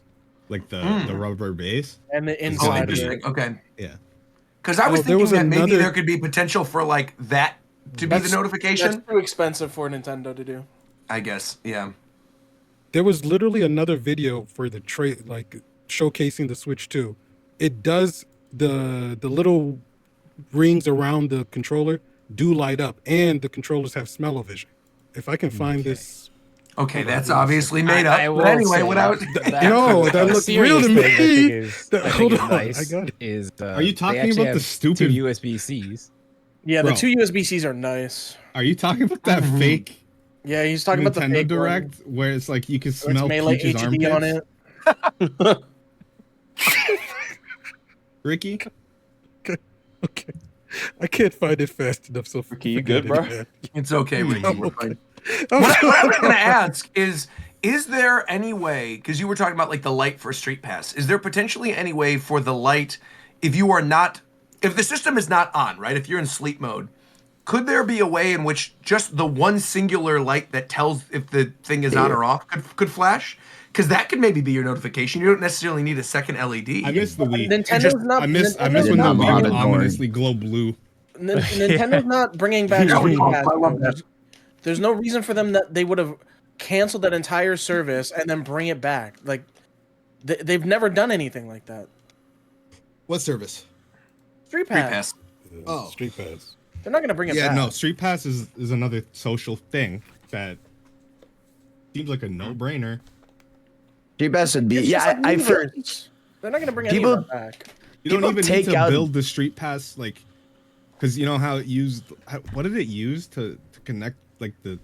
like the rubber base. And the Oh, inside of interesting. it. Okay. Yeah. Because I was Oh, there thinking was that maybe another- there could be potential for like that to be the notification. That's too expensive for Nintendo to do. I guess. Yeah. There was literally another video for the like showcasing the Switch 2. It does the little rings around the controller do light up, and the controllers have smell-o-vision. If I can find this, Okay, that's obviously made up. I but will anyway, say without No, that looks real to serious thing I think me. is- That- I think hold is on, nice I got it. is Are you they talking actually about the have stupid- two USB-Cs? Yeah, the Bro. two USB-Cs are nice. Are you talking about that fake Yeah, he's talking about the Nintendo fake Direct where it's like you can One. It's smell Melee Peach's HD armpits? on it. Ricky? okay, I can't find it fast enough. So Ricky, you forget good, bro? it, man. it's okay, Ricky. I'm We're okay. fine. What I was going to ask is there any way, because you were talking about like the light for Street Pass, is there potentially any way for the light, if you are not, if the system is not on, right, if you're in sleep mode, could there be a way in which just the one singular light that tells if the thing is on or off could flash? Because that could maybe be your notification. You don't necessarily need a second LED. I miss the Wii. Nintendo's not. I miss Nintendo's when the not Wii would monitoring. ominously glow blue. Nintendo's not bringing back Yeah, Street Pass. I love that. There's no reason for them that they would have canceled that entire service and then bring it back. Like they've never done anything like that. What service? Street Street Pass. Pass. Oh. Street Pass. They're not gonna bring it Yeah, back. no, Street Pass is another social thing that seems like a no-brainer. Street Pass would be. It's just Yeah, like I feel. Miiverse. They're not gonna bring any People- of that back. You don't People even take need to out- build the Street Pass, like, because you know how it used. What did it use to connect, like the?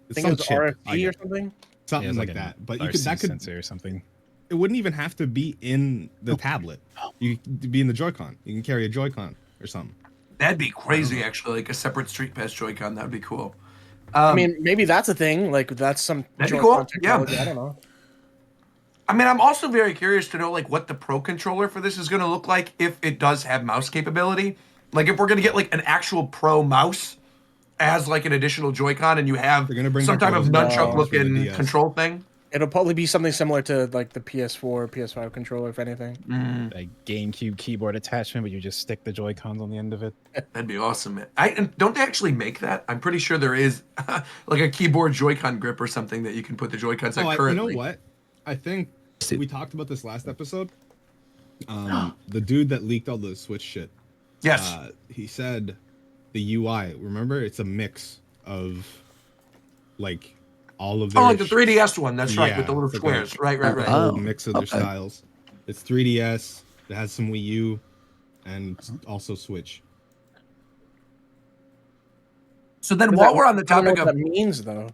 I think it was chip, I RFP or guess. something. Something Yeah, it's like an that. But you RC could that could sensor or something. it wouldn't even have to be in the tablet. You could be in the Joy-Con. You can carry a Joy-Con or something. That'd be crazy, actually. Like a separate Street Pass Joy-Con. That'd be cool. I mean, maybe that's a thing. Like that's some That'd be Joy-Con cool, technology. yeah. I don't know. I mean, I'm also very curious to know like what the Pro controller for this is going to look like if it does have mouse capability. Like if we're going to get like an actual Pro mouse as like an additional Joy-Con, and you have They're gonna bring some back type of those nunchuck controls for the looking DS. control thing. It'll probably be something similar to like the PS4, PS5 controller, if anything. A GameCube keyboard attachment, but you just stick the Joy-Cons on the end of it. That'd be awesome, man. And don't they actually make that? I'm pretty sure there is like a keyboard Joy-Con grip or something that you can put the Joy-Cons on currently. You know what? I think we talked about this last episode. The dude that leaked all the Switch shit. Yes. He said the UI. Remember, it's a mix of like all of their. Oh, like the 3DS one. That's right, with the little squares. Right. A mix of their styles. It's 3DS. It has some Wii U, and also Switch. So then, while we're on the topic of what that means, though.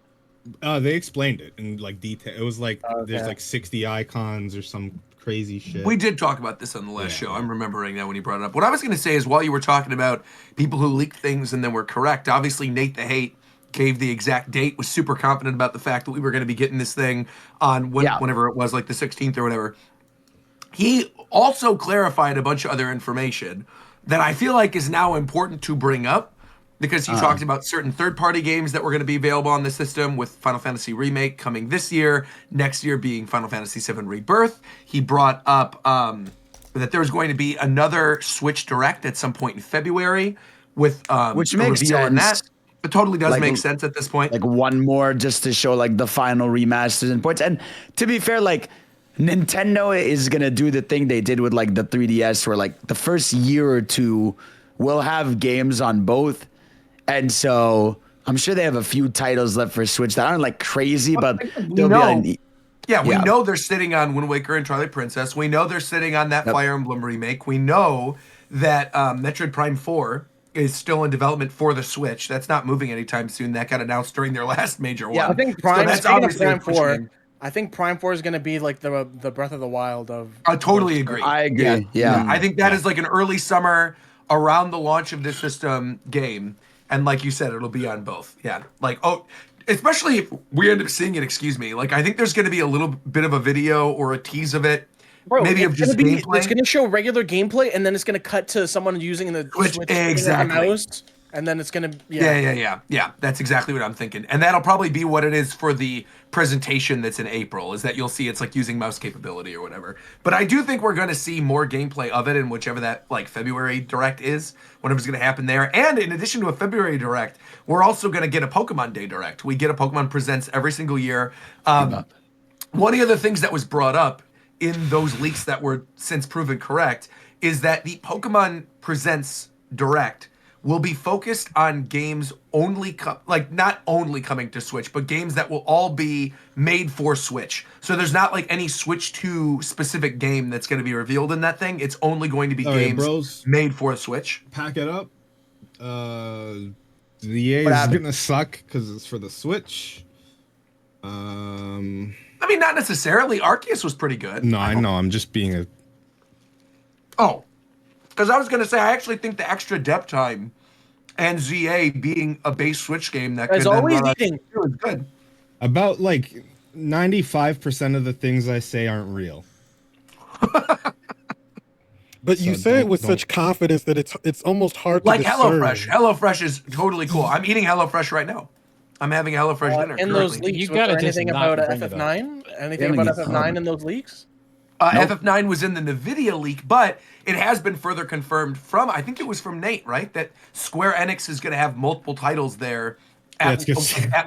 They explained it in like detail. It was like there's like 60 icons or some crazy shit. We did talk about this on the last show. I'm remembering now when you brought it up. What I was going to say is, while you were talking about people who leaked things and then were correct, obviously Nate the Hate gave the exact date, was super confident about the fact that we were going to be getting this thing on whenever it was, like the 16th or whatever. He also clarified a bunch of other information that I feel like is now important to bring up, because he talked about certain third-party games that were going to be available on the system, with Final Fantasy Remake coming this year, next year being Final Fantasy VII Rebirth. He brought up that there's going to be another Switch Direct at some point in February with which makes reveal sense. in that. It totally does Like, make sense at this point. Like one more just to show like the final remasters and points. And to be fair, like Nintendo is gonna do the thing they did with like the 3DS, where like the first year or two will have games on both. And so I'm sure they have a few titles left for Switch that aren't like crazy, but they'll be on. We know they're sitting on Wind Waker and Twilight Princess. We know they're sitting on that Fire Emblem remake. We know that Metroid Prime 4 is still in development for the Switch. That's not moving anytime soon. That got announced during their last major one. Yeah, I think Prime. that's Speaking of obviously Prime a push 4, game. I think Prime 4 is going to be like the Breath of the Wild of. I totally agree. I agree. Yeah. I think that is like an early summer around the launch of this system game. And like you said, it'll be on both. Yeah. Like, especially if we end up seeing it, excuse me. Like, I think there's going to be a little bit of a video or a tease of it. Bro, maybe of just gameplay. It's going to show regular gameplay, and then it's going to cut to someone using the Switch exactly. mouse, and then it's going to. Yeah. That's exactly what I'm thinking. And that'll probably be what it is for the presentation that's in April, is that you'll see it's like using mouse capability or whatever. But I do think we're going to see more gameplay of it in whichever that like February Direct is, whatever's going to happen there. And in addition to a February Direct, we're also going to get a Pokemon Day Direct. We get a Pokemon Presents every single year. One of the other things that was brought up in those leaks that were since proven correct is that the Pokemon Presents Direct will be focused on games only, not only coming to Switch, but games that will all be made for Switch. So there's not like any Switch 2 specific game that's going to be revealed in that thing. It's only going to be games made for Switch. Pack it up. The EA is going to suck because it's for the Switch. I mean, not necessarily. Arceus was pretty good. No, I know. I'm just being a. Oh. Because I was going to say, I actually think the extra depth time and ZA being a base Switch game that could always then eating is good. About like 95% of the things I say aren't real. But you say it with such confidence that it's almost hard to like discern. HelloFresh. HelloFresh is totally cool. I'm eating HelloFresh right now. I'm having a HelloFresh dinner. In those leaks, You was gotta there just anything not about bring it up. FF9? Anything about FF9 in those leaks? FF9 was in the NVIDIA leak, but it has been further confirmed from, I think it was from Nate, right? That Square Enix is going to have multiple titles there at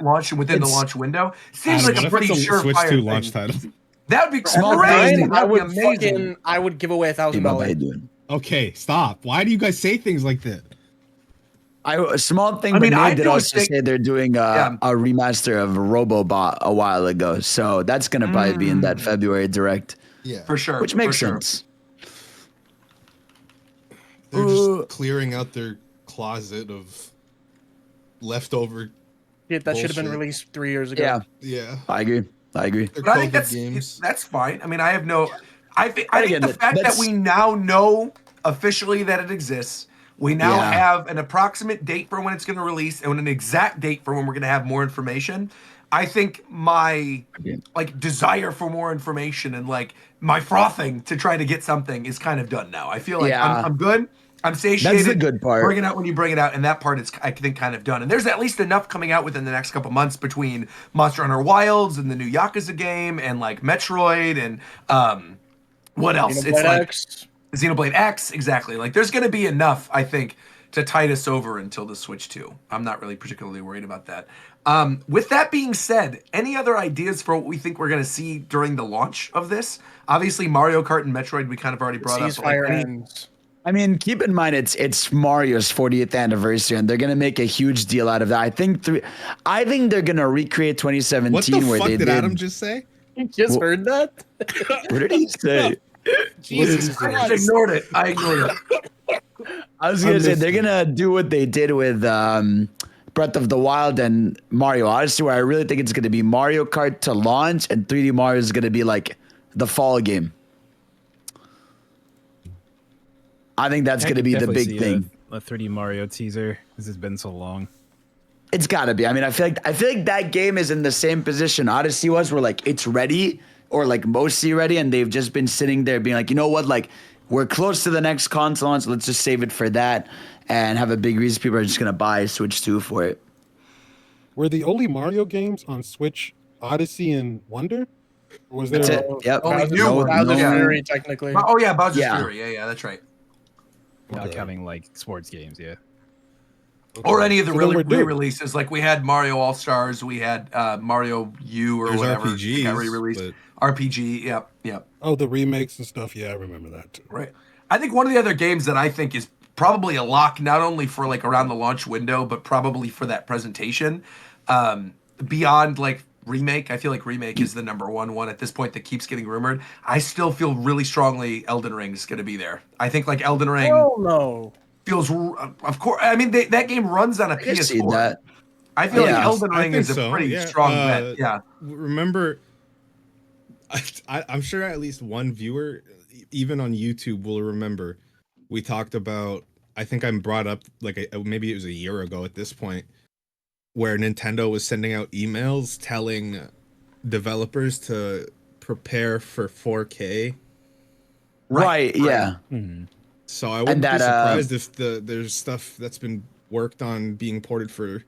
launch and within the launch window. Seems like a pretty surefire thing. Launch title. That would be crazy. That would be amazing. I would give away $1,000. Okay, stop. Why do you guys say things like that? A small thing, but they did also say they're doing a remaster of Robobot a while ago. So that's going to probably be in that February Direct. Yeah, for sure. Which makes sense. They're just clearing out their closet of leftover. Yeah, that should have been released 3 years ago. Yeah. I agree. But I think that's fine. I mean, I think the fact that we now know officially that it exists, we now have an approximate date for when it's going to release and an exact date for when we're going to have more information. I think my desire for more information and like my frothing to try to get something is kind of done now. I feel like I'm good. I'm satiated. That's the good part. Bring it out when you bring it out, and that part is, I think, kind of done. And there's at least enough coming out within the next couple months between Monster Hunter Wilds and the new Yakuza game, and like Metroid, and what else? Xenoblade X. Xenoblade X, exactly. Like, there's going to be enough, I think, to tide us over until the Switch 2. I'm not really particularly worried about that. With that being said, any other ideas for what we think we're going to see during the launch of this? Obviously, Mario Kart and Metroid we kind of already brought up. Ceasefire ends. I mean, keep in mind it's Mario's 40th anniversary, and they're gonna make a huge deal out of that. I think they're gonna recreate 2017. What the where fuck they did Adam just say? You just heard that? What did he say? Jesus I Christ. just ignored it. I was gonna say they're gonna do what they did with Breath of the Wild and Mario Odyssey, where I really think it's gonna be Mario Kart to launch, and 3D Mario is gonna be like the fall game. I think that's going to be the big thing. A 3D Mario teaser. This has been so long. It's got to be. I mean, I feel like that game is in the same position Odyssey was, where like it's ready or like mostly ready, and they've just been sitting there being like, you know what, like we're close to the next console launch. Let's just save it for that and have a big reason people are just going to buy Switch 2 for it. Were the only Mario games on Switch Odyssey and Wonder? Or was there? That's it. Yep. Bowser's Fury, technically. Oh yeah, Bowser's Fury. Yeah, that's right. Not counting like sports games, yeah. Okay. Or any of the re-releases. Like we had Mario All Stars, we had Mario U or whatever. RPGs, got re-released. RPG, yep. Oh, the remakes and stuff. Yeah, I remember that too. Right. I think one of the other games that I think is probably a lock, not only for like around the launch window, but probably for that presentation, beyond like Remake. I feel like Remake is the number one at this point that keeps getting rumored. I still feel really strongly Elden Ring is going to be there. I think like Elden Ring feels, of course, I mean, that game runs on a PS4. I feel like Elden Ring is a pretty strong bet. Yeah. Remember, I'm sure at least one viewer, even on YouTube, will remember we talked about, I think I brought up like maybe it was a year ago at this point, where Nintendo was sending out emails telling developers to prepare for 4K. Right. Yeah. Mm-hmm. So I wouldn't be surprised if there's stuff that's been worked on being ported for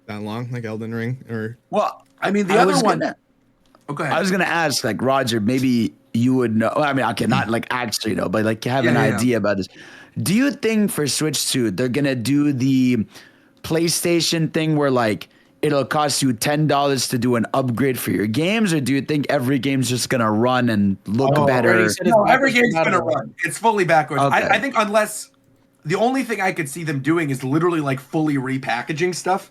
that long, like Elden Ring or. Well, I mean, the other one. Okay. I was gonna ask, like Roger, maybe you would know. I mean, okay, not like actually know, but like have an idea about this. Do you think for Switch 2 they're gonna do the PlayStation thing where like it'll cost you $10 to do an upgrade for your games, or do you think every game's just gonna run and look better? No, every game's gonna run. It's fully backwards. Okay. I think unless the only thing I could see them doing is literally like fully repackaging stuff.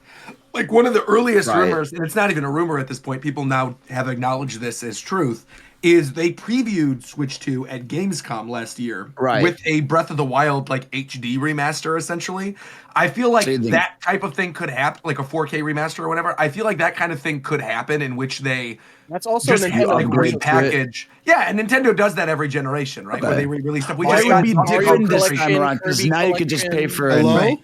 Like one of the earliest rumors, and it's not even a rumor at this point, people now have acknowledged this as truth, is they previewed Switch 2 at Gamescom last year with a Breath of the Wild like HD remaster, essentially. I feel like that type of thing could happen, like a 4K remaster or whatever. I feel like that kind of thing could happen in which they that's also just like repackage. Yeah, and Nintendo does that every generation, right? Where they re-release stuff. Why would be different this time around? Because now you could just pay for it.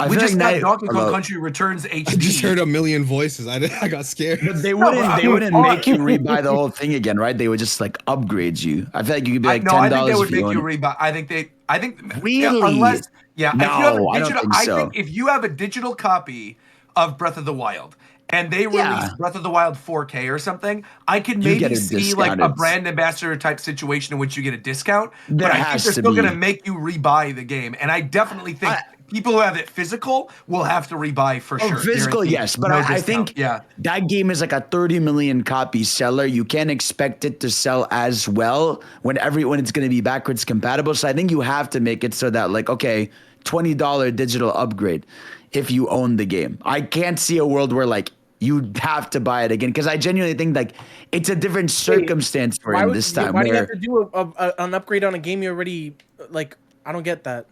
We just got Donkey Kong Country Returns HD. I just heard a million voices. I got scared. But they wouldn't make you rebuy the whole thing again, right? They would just like upgrade you. I feel like you could be like $10. I think they would make you rebuy. I think really, unless no, I don't think so. I think if you have a digital copy of Breath of the Wild and they release Breath of the Wild 4K or something, I could maybe see like a brand ambassador type situation in which you get a discount. But I think they're still going to make you rebuy the game, and I definitely think. People who have it physical will have to rebuy for sure. Physical, yes. But I think that game is like a 30 million copy seller. You can't expect it to sell as well when it's going to be backwards compatible. So I think you have to make it so that like, okay, $20 digital upgrade if you own the game. I can't see a world where like you have to buy it again, because I genuinely think like it's a different circumstance for him this time. Why do you have to do an upgrade on a game you already like? I don't get that.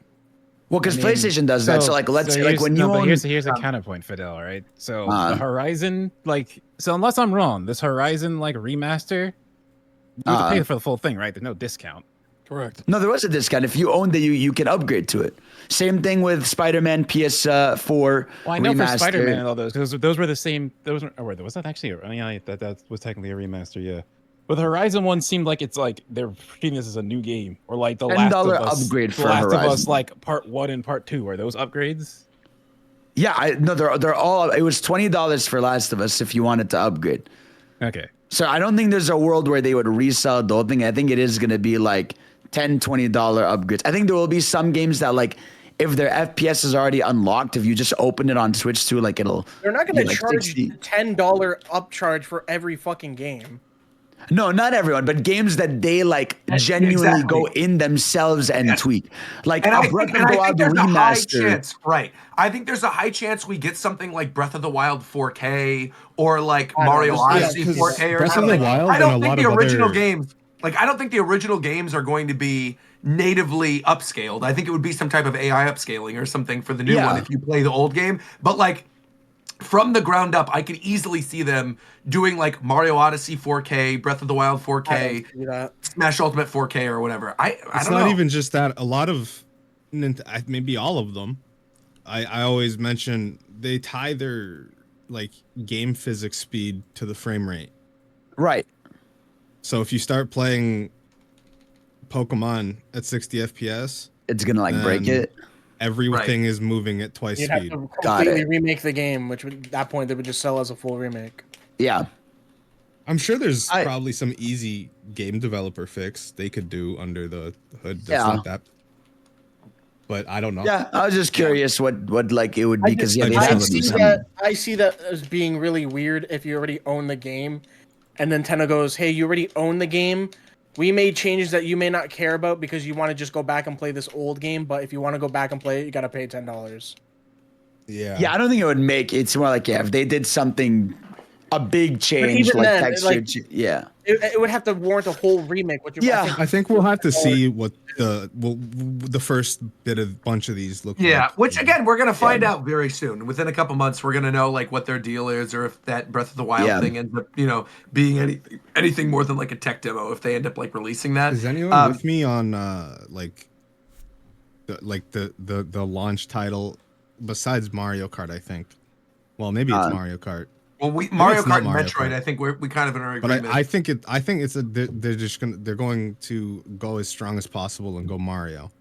Well, because PlayStation does that. So like, let's say like when you own. Here's a counterpoint, Fidel. Right. So the Horizon, like, so unless I'm wrong, this Horizon like remaster, you have to pay for the full thing, right? There's no discount. Correct. No, there was a discount. If you owned it, you can upgrade to it. Same thing with Spider-Man PS4. Well, I know remaster. for Spider-Man and all those, because those were the same. Was that actually? I mean, that was technically a remaster, yeah. But the Horizon one seemed like it's like they're treating this as a new game, or like the $10 Last of Us upgrade for The Last of Us, Horizon. like part 1 and part 2. Are those upgrades? Yeah, no, they're all. It was $20 for Last of Us if you wanted to upgrade. Okay. So I don't think there's a world where they would resell the whole thing. I think it is gonna be like $10, $20 upgrades. I think there will be some games that like if their FPS is already unlocked, if you just open it on Switch 2, like it'll. They're not gonna be like charge 60. $10 upcharge for every fucking game. No, not everyone, but games that they like genuinely go in themselves and tweak. Like And a I Breath think, of and the I Wild think there's a high remaster. chance, right? I think there's a high chance we get something like Breath of the Wild 4K or like Mario Odyssey 4K or Breath of something. the Wild I and a don't think lot the of original other- games, like I don't think the original games are going to be natively upscaled. I think it would be some type of AI upscaling or something for the new one if you play the old game. But like from the ground up, I could easily see them doing like Mario Odyssey 4K, Breath of the Wild 4K, Smash Ultimate 4K or whatever. I It's don't know. not even just that. A lot of, maybe all of them, I always mention they tie their like game physics speed to the frame rate. Right. So if you start playing Pokemon at 60 FPS, it's gonna like break then it. Everything is moving at twice You'd speed. have to completely remake the game, which would, at that point they would just sell as a full remake. Yeah. I'm sure there's probably some easy game developer fix they could do under the hood. That's not that. But I don't know. Yeah, I was just curious what like it would be because I see that as being really weird if you already own the game, and Nintendo goes, "Hey, you already own the game. We made changes that you may not care about because you want to just go back and play this old game. But if you want to go back and play it, you got to pay $10." Yeah. Yeah, I don't think it would make. It's more like if they did something, a big change even like then, texture. like, yeah. It would have to warrant a whole remake. Which I think we'll have to see what the first bunch of these look like. Yeah, which again we're gonna find out very soon. Within a couple months, we're gonna know like what their deal is, or if that Breath of the Wild thing ends up, being anything more than like a tech demo. If they end up like releasing that. Is anyone with me on the launch title besides Mario Kart? I think. Well, maybe it's Mario Kart. Well, Mario Kart and Metroid. I think we kind of in our agreement. But I think they're going to go as strong as possible and go Mario,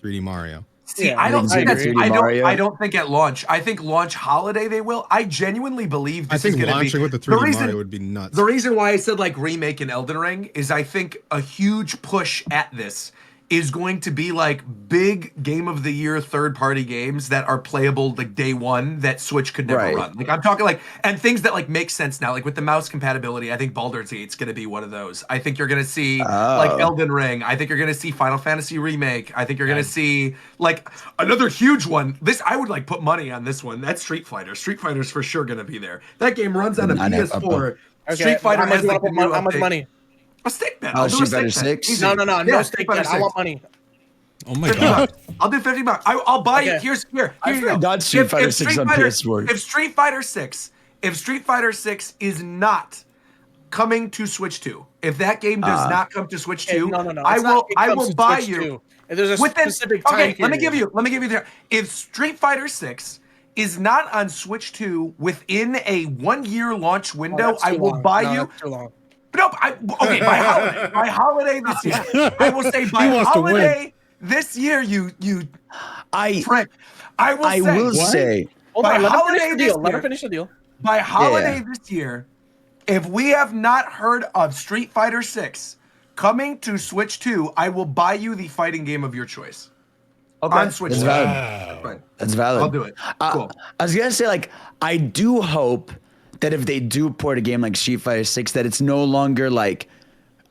3D Mario. See, I don't think that's. I don't think at launch. I think launch holiday they will. I genuinely believe this is going to be. Launching with the 3D Mario would be nuts. The reason why I said like remake in Elden Ring is I think a huge push at this is going to be like big game of the year third-party games that are playable like day one that Switch could never run. Like I'm talking like, and things that like make sense now, like with the mouse compatibility. I think Baldur's Gate's going to be one of those. I think you're going to see like Elden Ring. I think you're going to see Final Fantasy Remake. I think you're going to see like another huge one. This I would like put money on this one. That's Street Fighter. Street Fighter's for sure going to be there. That game runs on a PS4. Okay, Street Fighter has like how much money? A stake bet. Oh, Street Fighter 6? No, stake bet. I want money. Oh my god! I'll do $50. I'll buy you. Here I you go. forgot Street Fighter 6 on PS4. If Street Fighter 6 is not coming to Switch 2, if that game does not come to Switch 2, I will buy you. There's a specific time period. Let me give you there. If Street Fighter 6 is not on Switch 2 within a 1-year launch window, I will buy you. That's too long. No, by holiday this year. I will say by holiday this year, you prick. I will say by holiday this year. Let her finish the deal. By holiday this year, if we have not heard of Street Fighter 6 coming to Switch 2, I will buy you the fighting game of your choice. Okay. On Switch 2. That's valid. I'll do it. Cool. I was gonna say, like, I do hope that if they do port a game like Street Fighter 6, that it's no longer like,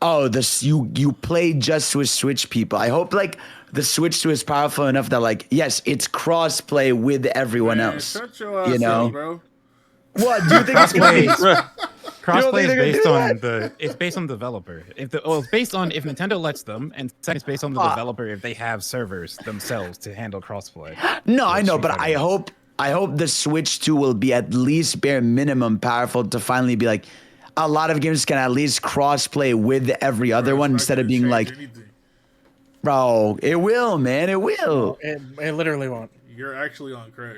oh, this you play just with Switch people. I hope like the Switch 2 is powerful enough that like, yes, it's cross-play with everyone else. Shut your ass up, bro. What do you think it's gonna be? Crossplay is based on it's based on the developer. It's based on if Nintendo lets them, and second, it's based on the developer if they have servers themselves to handle crossplay. No, I know, but I hope the Switch 2 will be at least bare minimum powerful to finally be like, a lot of games can at least crossplay with every other one instead of being like, bro, it will, man, it will. It literally won't. You're actually on crack.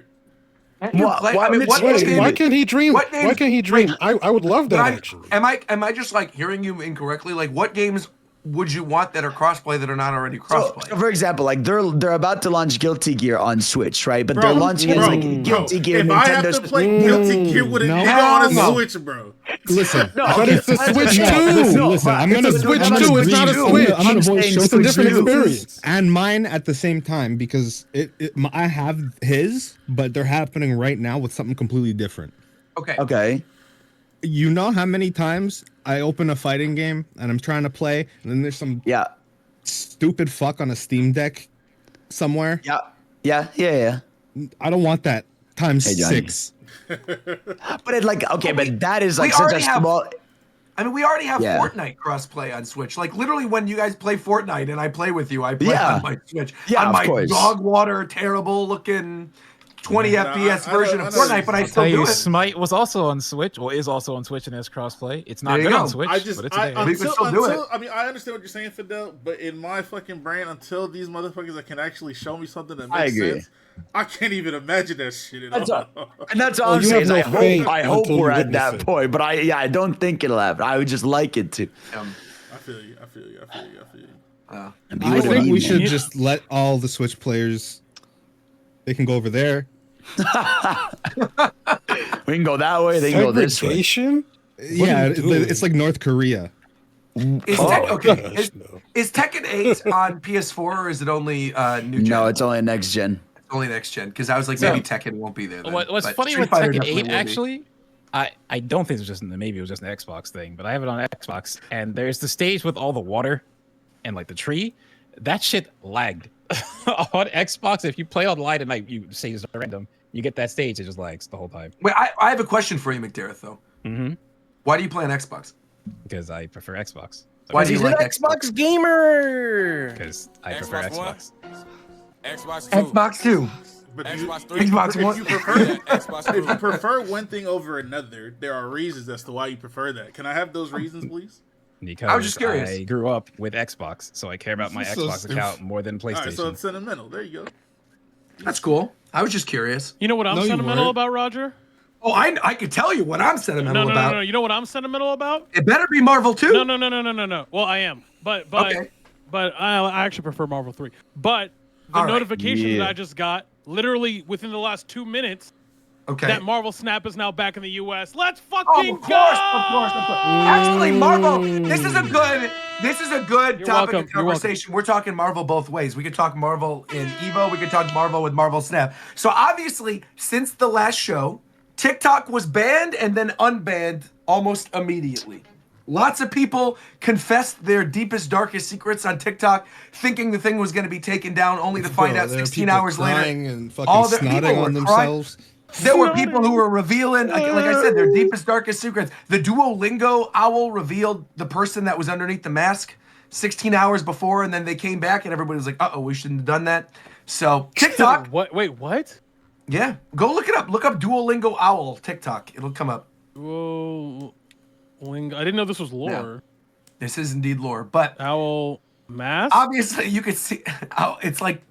Can't you play? Why, I mean, Mitch, what Wait, game? why can't he dream? what games- Why can't he dream? wait, I would love But that actually. am I just like hearing you incorrectly? Like, what games would you want that are crossplay that are not already crossplay? So, for example, like they're about to launch Guilty Gear on Switch, right? But they're launching it as like Guilty Gear. If I have to play Guilty Gear with a nigga on a Switch, bro. Listen, But it's a Switch no, 2. listen, I'm It's gonna a Switch I'm 2. gonna It's not a agree- Switch. I'm gonna voice saying It's a Switch different 2. experience. and mine at the same time because I have his, but they're happening right now with something completely different. Okay. Okay. You know how many times I open a fighting game and I'm trying to play, and then there's some Yeah. stupid fuck on a Steam Deck somewhere. Yeah. I don't want that times Hey, Johnny. 6. But it like okay, but that is we like such a already have- small. I mean, we already have Yeah. Fortnite crossplay on Switch. Like, literally, when you guys play Fortnite and I play with you, I play Yeah. on my Switch. Yeah, on of my course. dog water, terrible looking 20 No, FPS I version know- of I know Fortnite, but I I'll still tell do you, it. Smite was also on Switch, or is also on Switch and has crossplay. It's not There you good go. on Switch, I just, but it's I, there. We can still do it. I mean, I understand what you're saying, Fidel, but in my fucking brain, until these motherfuckers that can actually show me something that I makes agree. sense, I can't even imagine that shit at That's all. And that's all Well, I'm you saying. have Is no faith I hope until we're you at witness that it. point, but I don't think it'll happen. I would just like it to. I feel you. And be I with think me, we man. should just let all the Switch players. They can go over there. We can go that way. They can go this way. Segregation? Yeah, you doing? it's like North Korea. Is is Tekken 8 on PS4 or is it only new gen? No, it's only next gen. It's only next gen because I was like, maybe Tekken won't be there. Then. What's But funny Street with Fighter Tekken definitely 8 will be. actually, I don't think it was just maybe it was just an Xbox thing, but I have it on Xbox, and there's the stage with all the water and like the tree. That shit lagged on Xbox. If you play online and like you say it's random, you get that stage, it just lags the whole time. Wait, I have a question for you, McDareth. Though, why do you play on Xbox? Because I prefer Xbox. Why do you He's an like Xbox gamer. Because I prefer Xbox. Xbox 2. Xbox 2. But Xbox 3. Xbox One. if you prefer, Xbox if you 3. prefer one thing over another, there are reasons as to why you prefer that. Can I have those reasons, please? Because I was just curious. I grew up with Xbox, so I care about my So Xbox account more than All PlayStation. right, so it's sentimental. There you go. That's cool. I was just curious. You know what I'm No, you sentimental weren't. about, Roger? Oh, I could tell you what I'm sentimental about. No. You know what I'm sentimental about? It better be Marvel 2. No. Well, I am, but Okay. but I actually prefer Marvel 3. But the All right. notification that I just got, literally within the last 2 minutes, Okay. that Marvel Snap is now back in the U.S. Let's Oh, fucking of course. Actually, Marvel. This is a good You're topic welcome. of conversation. We're talking Marvel both ways. We could talk Marvel in EVO. We could talk Marvel with Marvel Snap. So obviously, since the last show, TikTok was banned and then unbanned almost immediately. Lots of people confessed their deepest, darkest secrets on TikTok, thinking the thing was going to be taken down, only to find out There are 16 people hours later. crying and fucking all the snotting people were on crying. themselves. There were people who were revealing, like I said, their deepest, darkest secrets. The Duolingo owl revealed the person that was underneath the mask 16 hours before, and then they came back, and everybody was like, "Uh-oh, we shouldn't have done that." So TikTok, What? Wait, what? yeah, go look it up. Look up Duolingo owl TikTok. It'll come up. Whoa, I didn't know this was lore. This is indeed lore, but Owl mask. obviously you could see it's like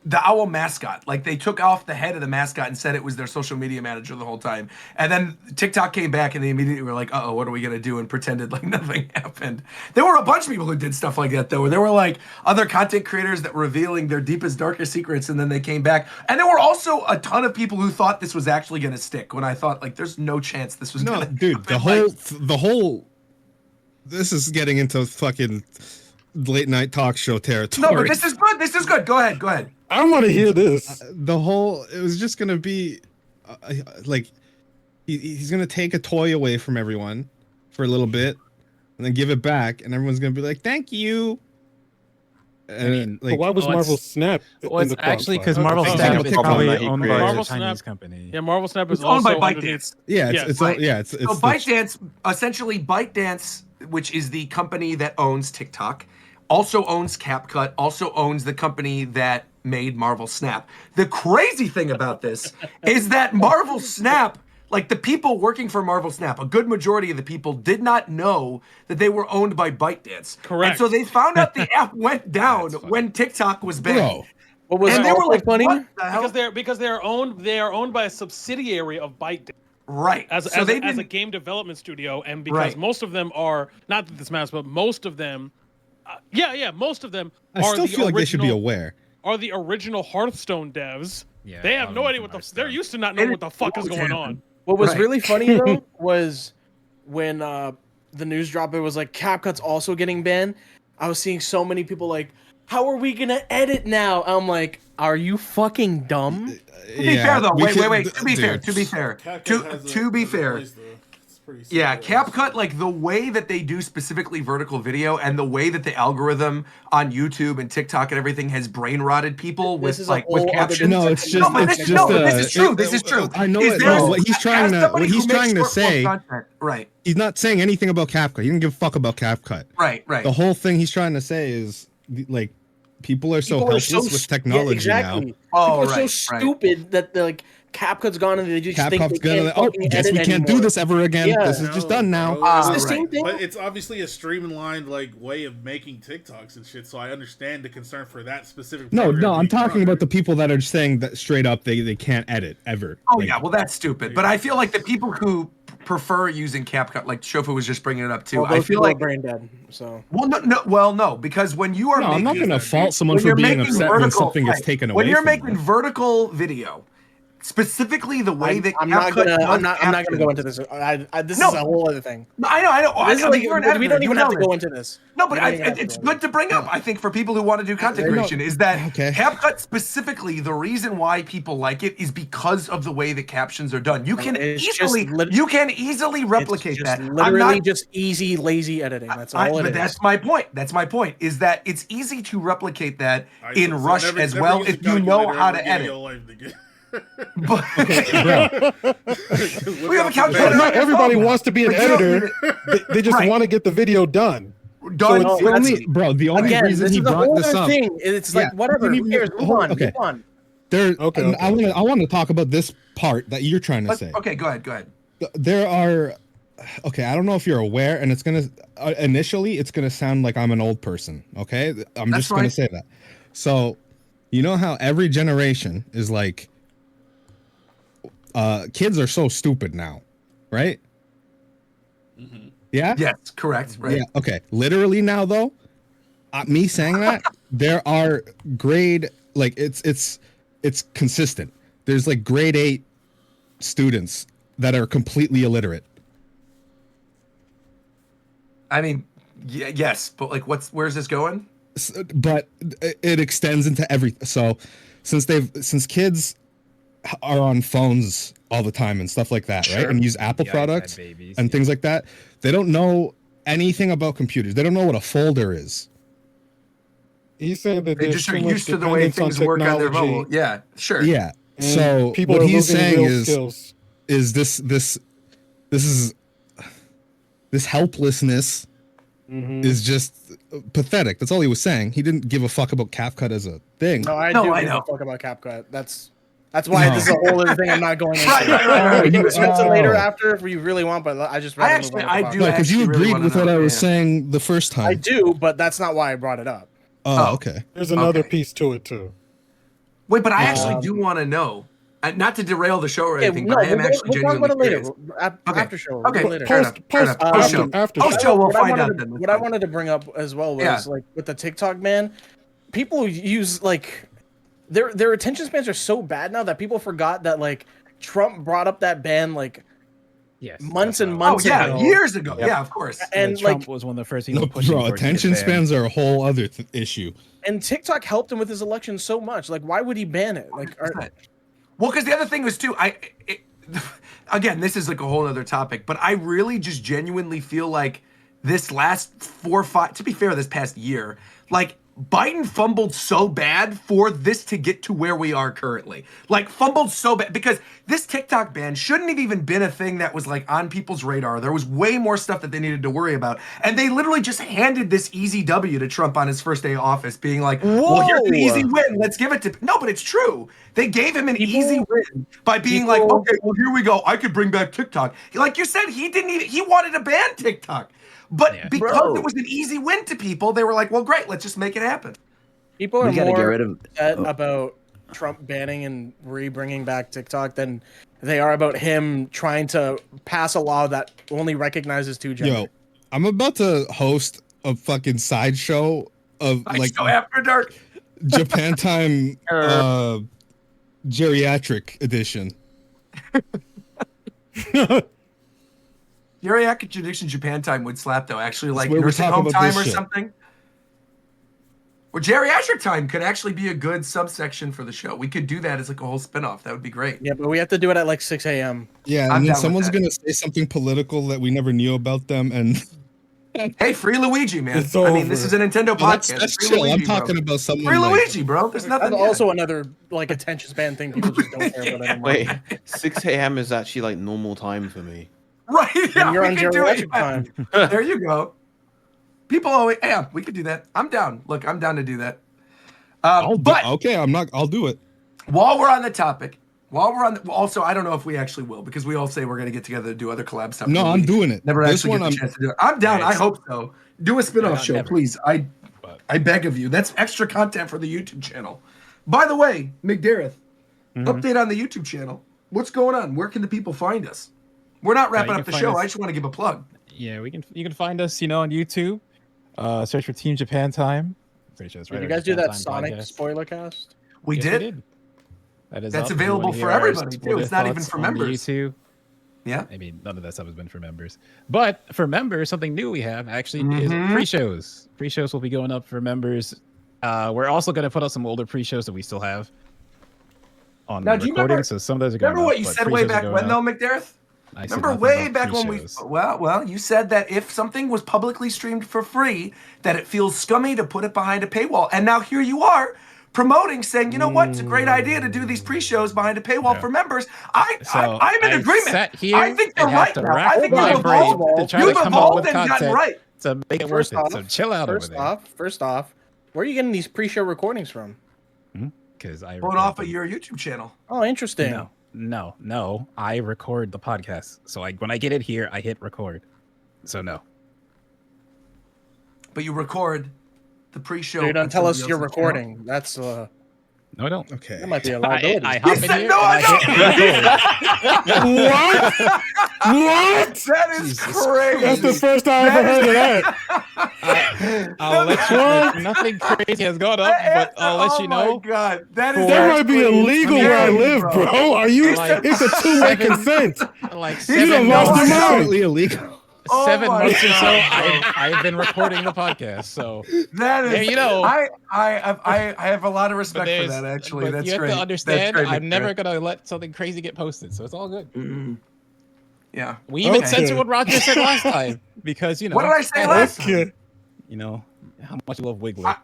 the owl mascot. Like they took off the head of the mascot and said it was their social media manager the whole time. And then TikTok came back and they immediately were like, "Uh-oh, what are we gonna do?" and pretended like nothing happened. There were a bunch of people who did stuff like that though. There were like other content creators that were revealing their deepest, darkest secrets, and then they came back. And there were also a ton of people who thought this was actually gonna stick. When I thought like, there's no chance this was No, gonna. dude, the whole. This is getting into fucking late night talk show territory. No, but this is good. This is good. Go ahead. Go ahead. I want to hear this. The whole it was just gonna be like he's gonna take a toy away from everyone for a little bit and then give it back, and everyone's gonna be like, "Thank you." And I mean, But why was Marvel Snap? Well, in it's the actually crossfire? because Marvel Oh, Snap okay. is probably That he owned by created. a Marvel Chinese Snap- company. Yeah, Marvel Snap is It's owned by also underneath. ByteDance. Yeah, Yes, it's right. yeah, it's So the- ByteDance, essentially ByteDance, which is the company that owns TikTok, also owns CapCut, also owns the company that made Marvel Snap. The crazy thing about this is that Marvel Snap, like the people working for Marvel Snap, a good majority of the people did not know that they were owned by ByteDance. Correct. And so they found out the app went down when TikTok was banned. Bro. What was and they were like, funny? what the hell? Because they are owned by a subsidiary of ByteDance. Right. As a game development studio, and because most of them are, not that this matters, but most of them, most of them I still feel like they should be aware. Are the original Hearthstone devs. Yeah, they have no idea they're used to not knowing what the fuck is going on. What was really funny though was when the news dropped, it was like CapCut's also getting banned. I was seeing so many people like, how are we gonna edit now? I'm like, are you fucking dumb? To be fair though, wait. To be fair, to be fair. Yeah, CapCut, like the way that they do specifically vertical video and the way that the algorithm on YouTube and TikTok and everything has brain rotted people with captions. No, it's just this is true. I know it. No, what he's trying to say. Right. He's not saying anything about CapCut. He didn't give a fuck about CapCut. Right. The whole thing he's trying to say is like people are so helpless with technology now. People are so stupid that they're like, CapCut's gone and they just think they can't guess we can't do this ever again. This is just done now. It's the same thing. But it's obviously a streamlined way of making TikToks and shit, so I understand the concern for that specific. No, I'm talking about the people that are saying that straight up they can't edit ever. Oh yeah, well that's stupid. But I feel like the people who prefer using CapCut, like Shofu was just bringing it up too. I feel like brain dead. So no, because when you are, I'm not going to fault someone for being upset when something gets taken away. When you're making vertical video. Specifically, the way that I'm not gonna go into this. This is a whole other thing. I know. We don't even have to go into this. No, but it's good to bring up. I think for people who want to do content creation, is that CapCut specifically the reason why people like it is because of the way the captions are done. You can easily replicate that. Literally, just easy, lazy editing. That's all it is. But that's my point. That's my point. Is that it's easy to replicate that in Rush as well if you know how to edit. But we have a calculator. Not everybody wants to be an editor. They just want to get the video done. The only reason he brought this up. It's like whatever. Who cares? Move on. Move on. I want to talk about this part that you're trying to say. Okay, go ahead. There are. Okay, I don't know if you're aware, and it's gonna initially it's gonna sound like I'm an old person. Okay, I'm just gonna say that. So, you know how every generation is like. Kids are so stupid now, right? Mm-hmm. Yeah. Yes, correct. Right. Yeah. Okay. Literally now, though, me saying that there are it's consistent. There's like grade 8 students that are completely illiterate. I mean, yes, but like, where's this going? But it extends into everything. So, since kids are on phones all the time and stuff like that, right? And use Apple products and things like that. They don't know anything about computers. They don't know what a folder is. He's saying that they just are used to the way things work on their mobile. Yeah, sure. Yeah. And so people what are he's saying is this helplessness is just pathetic. That's all he was saying. He didn't give a fuck about CapCut as a thing. No, I do give a fuck about CapCut. That's why this is a whole other thing I'm not going into. We can discuss it later after if you really want, but I just I do because you agreed with what I was saying the first time. I do, but that's not why I brought it up. Oh, okay. There's another piece to it too. Wait, but I actually do want to know. Not to derail the show or anything, but I am actually genuinely curious. After show. Okay, later. Post show, we'll find out then. What I wanted to bring up as well was like with the TikTok ban, people use like. Their attention spans are so bad now that people forgot that like Trump brought up that ban like months and months ago. Years ago. Yep. Yeah, of course. And Trump was one of the first people pushing for attention spans are a whole other issue. And TikTok helped him with his election so much. Like, why would he ban it? Like, well, because the other thing was too. Again, this is like a whole other topic, but I really just genuinely feel like this last 4 or 5. To be fair, this past year, like. Biden fumbled so bad for this to get to where we are currently. Like, fumbled so bad because this TikTok ban shouldn't have even been a thing that was like on people's radar. There was way more stuff that they needed to worry about. And they literally just handed this easy W to Trump on his first day of office, being like, well, here's an easy win. Let's give it to... No, but it's true. They gave him an easy win by being like, okay, well, here we go. I could bring back TikTok. Like you said, he wanted to ban TikTok. But because it was an easy win to people, they were like, well, great, let's just make it happen. People are We gotta get more rid of- upset about Trump banning and bringing back TikTok than they are about him trying to pass a law that only recognizes two genders. Yo, I'm about to host a fucking sideshow of like Sideshow After Dark. Japan Time geriatric edition. Geriatric addiction Japan Time would slap though. Actually, like where we nursing talk home about time this or shit. something. Or geriatric time could actually be a good subsection for the show. We could do that as like a whole spinoff. That would be great. Yeah, but we have to do it at like 6 a.m. Yeah, I'm and down then with someone's that. gonna say something political that we never knew about them, and Hey, free Luigi, man. It's I mean, this is a Nintendo podcast. that's Free chill. Luigi, I'm talking bro. about someone Free like, Luigi, bro. There's nothing. That's also another like attention span thing people just don't care about anymore. Wait, 6 a.m. is actually like normal time for me. Right. Yeah, you're we on could do it. geriatric time. There you go. People always, yeah, we could do that. I'm down. Look, I'm down to do that. But okay, I'll do it. while we're on the topic, also, I don't know if we actually will because we all say we're going to get together to do other collab stuff. No, but I'm we doing it. Never This actually get one the chance to do it. I'm down. I hope so. Do a spin-off show, never. please. I beg of you. That's extra content for the YouTube channel. By the way, McDareth, update on the YouTube channel. What's going on? Where can the people find us? We're not wrapping you up the can show. find us- I just want to give a plug. Yeah, you can find us, on YouTube. Search for Team Japan Time. Pretty sure that's right. Did you guys do that Sonic spoiler cast? We Yes, did. That is That's up. If you available wanna for hear our everybody, too. exploded It's not even thoughts for on the members. YouTube. Yeah. I mean, none of that stuff has been for members. But for members, something new we have actually is pre-shows. Pre-shows will be going up for members. We're also going to put out some older pre-shows that we still have on Now, do you recording. remember- So some of those are going Remember what up, you but said way pre-shows are back going when, though, up. McDareth? I said Remember nothing way about back when we pre-shows. well, you said that if something was publicly streamed for free, that it feels scummy to put it behind a paywall. And now here you are promoting, saying, you know what, it's a great idea to do these pre-shows behind a paywall for members. I'm in agreement. Sat here I think you're and have right to now. rack I think my you've brain evolved. to try You've to come up evolved with and gotten content right. to make it worth it. So chill out over there. First off, where are you getting these pre-show recordings from? Because I Pull it off of your YouTube channel. Oh, interesting. No. I record the podcast. So when I get it here, I hit record. So no. But you record the pre-show. So you don't on tell us somebody you're else's channel. recording. That's No, I don't. Okay. that might be a liability. I hop in said here no, and I hit record. What? That is crazy. That's the first time I ever heard of that. I'll let you know. Nothing crazy has gone up, but I'll let you know. Oh my god, that is That might be actually illegal where I scary, live, bro. Are you? Like It's a two-way consent. Like You 7 done lost months, your mind. Completely illegal. Oh 7 my months or so, God. I've been recording the podcast. So That is, Yeah, you know. I have a lot of respect for there's- that. Actually, but that's you have great. to understand, That's great, I'm never McDareth. gonna let something crazy get posted, so it's all good. Yeah. We even Okay. censored what Roger said last time because What did I say last time? Okay. You know how much you love Wiggler.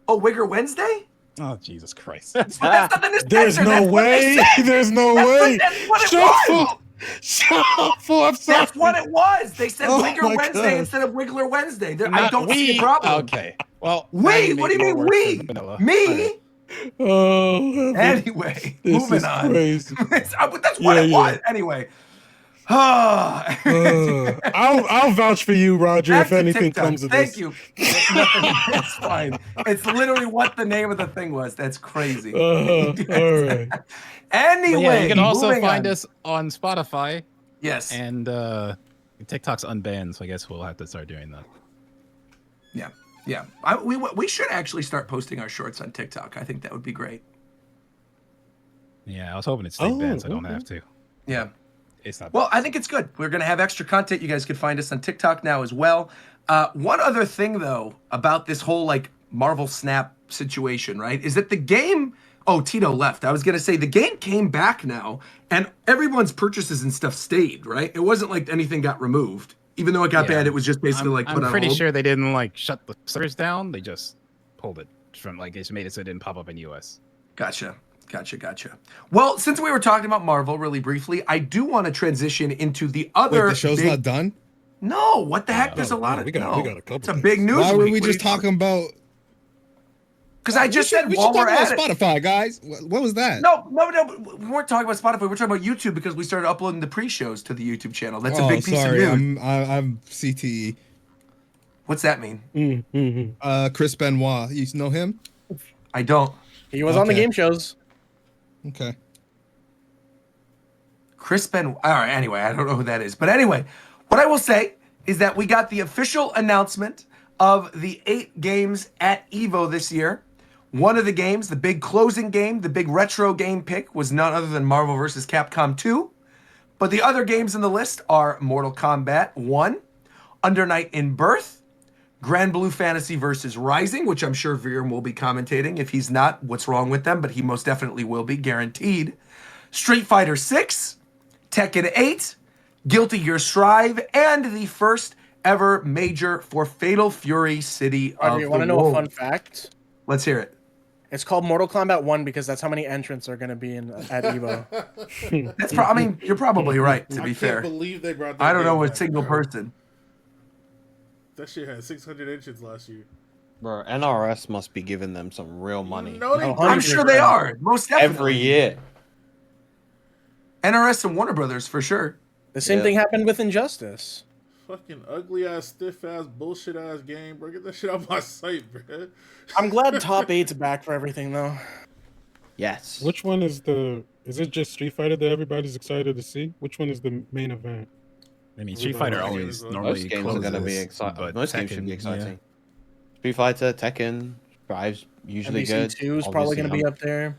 Oh, Wigger Wednesday? Oh Jesus Christ! But that's nothing to There's censor. no That's what they way. said. There's no That's way. That's what it Shuffle. was. Shuffle. I'm sorry. That's what it was. They said Oh Wigger my Wednesday God. instead of Wiggler Wednesday. I Not don't see we. a problem. Okay. Well, now We? you What do make you more mean work we? than vanilla. Me? Oh, heaven. Anyway, This moving is on. crazy. But that's what Yeah, it yeah. was. Anyway. I'll vouch for you, Roger, Back if to anything TikTok. comes of Thank this. you. It's fine. It's literally what the name of the thing was. That's crazy. All right. Anyway, But yeah, you can also moving find on. us on Spotify. Yes. And TikTok's unbanned, so I guess we'll have to start doing that. Yeah. Yeah. We should actually start posting our shorts on TikTok. I think that would be great. Yeah, I was hoping it stayed banned, so I don't have to. Yeah. It's not. Well, I think it's good. We're going to have extra content. You guys can find us on TikTok now as well. One other thing, though, about this whole like Marvel Snap situation, right, is that the game. Oh, Tito left. I was going to say the game came back now, and everyone's purchases and stuff stayed, right? It wasn't like anything got removed. Even though it got banned, it was just basically like put I'm on pretty hold. sure they didn't like shut the servers down. They just pulled it from like they just made it so it didn't pop up in US. Gotcha. Well, since we were talking about Marvel really briefly, I do want to transition into the other. Wait, the show's big... not done? No, what the heck? There's a lot of. we got a couple. It's a big news. Why were week. we What just are you talking about? Because I just said we while should talk we're about at it. Spotify, guys. What was that? No, we weren't talking about Spotify. We're talking about YouTube because we started uploading the pre-shows to the YouTube channel. That's a Oh, big piece sorry. of news. I'm CTE. What's that mean? Chris Benoit. You know him? I don't. He was on the Okay. game shows. Okay. Chris Benoit. All right. Anyway, I don't know who that is, but anyway, what I will say is that we got the official announcement of the 8 games at EVO this year. One of the games, the big closing game, the big retro game pick, was none other than Marvel vs. Capcom 2. But the other games in the list are Mortal Kombat 1, Under Night in Birth, Grand Blue Fantasy vs. Rising, which I'm sure Viren will be commentating. If he's not, what's wrong with them? But he most definitely will be, guaranteed. Street Fighter 6, Tekken 8, Guilty Gear Strive, and the first ever major for Fatal Fury City of You the want to know a Wolves. fun fact? Let's hear it. It's called Mortal Kombat 1 because that's how many entrants are going to be in at EVO. That's I mean, you're probably right, to be fair. I can't believe they brought that I don't know game a back, single bro. person. That shit had 600 entrants last year. Bro, NRS must be giving them some real money. No, they I'm sure they are. Most definitely. Every year. NRS and Warner Brothers, for sure. The same thing happened with Injustice. Fucking ugly ass, stiff ass, bullshit ass game, bro. Get that shit out my sight, bro. I'm glad Top 8's back for everything, though. Yes. Which one is the? Is it just Street Fighter that everybody's excited to see? Which one is the main event? I mean, Street Fighter always normally Most games are going to be closes, exciting. but Most games should Tekken, be yeah. exciting. Street Fighter, Tekken, Drive's usually good. NBC2 is probably going to be up there.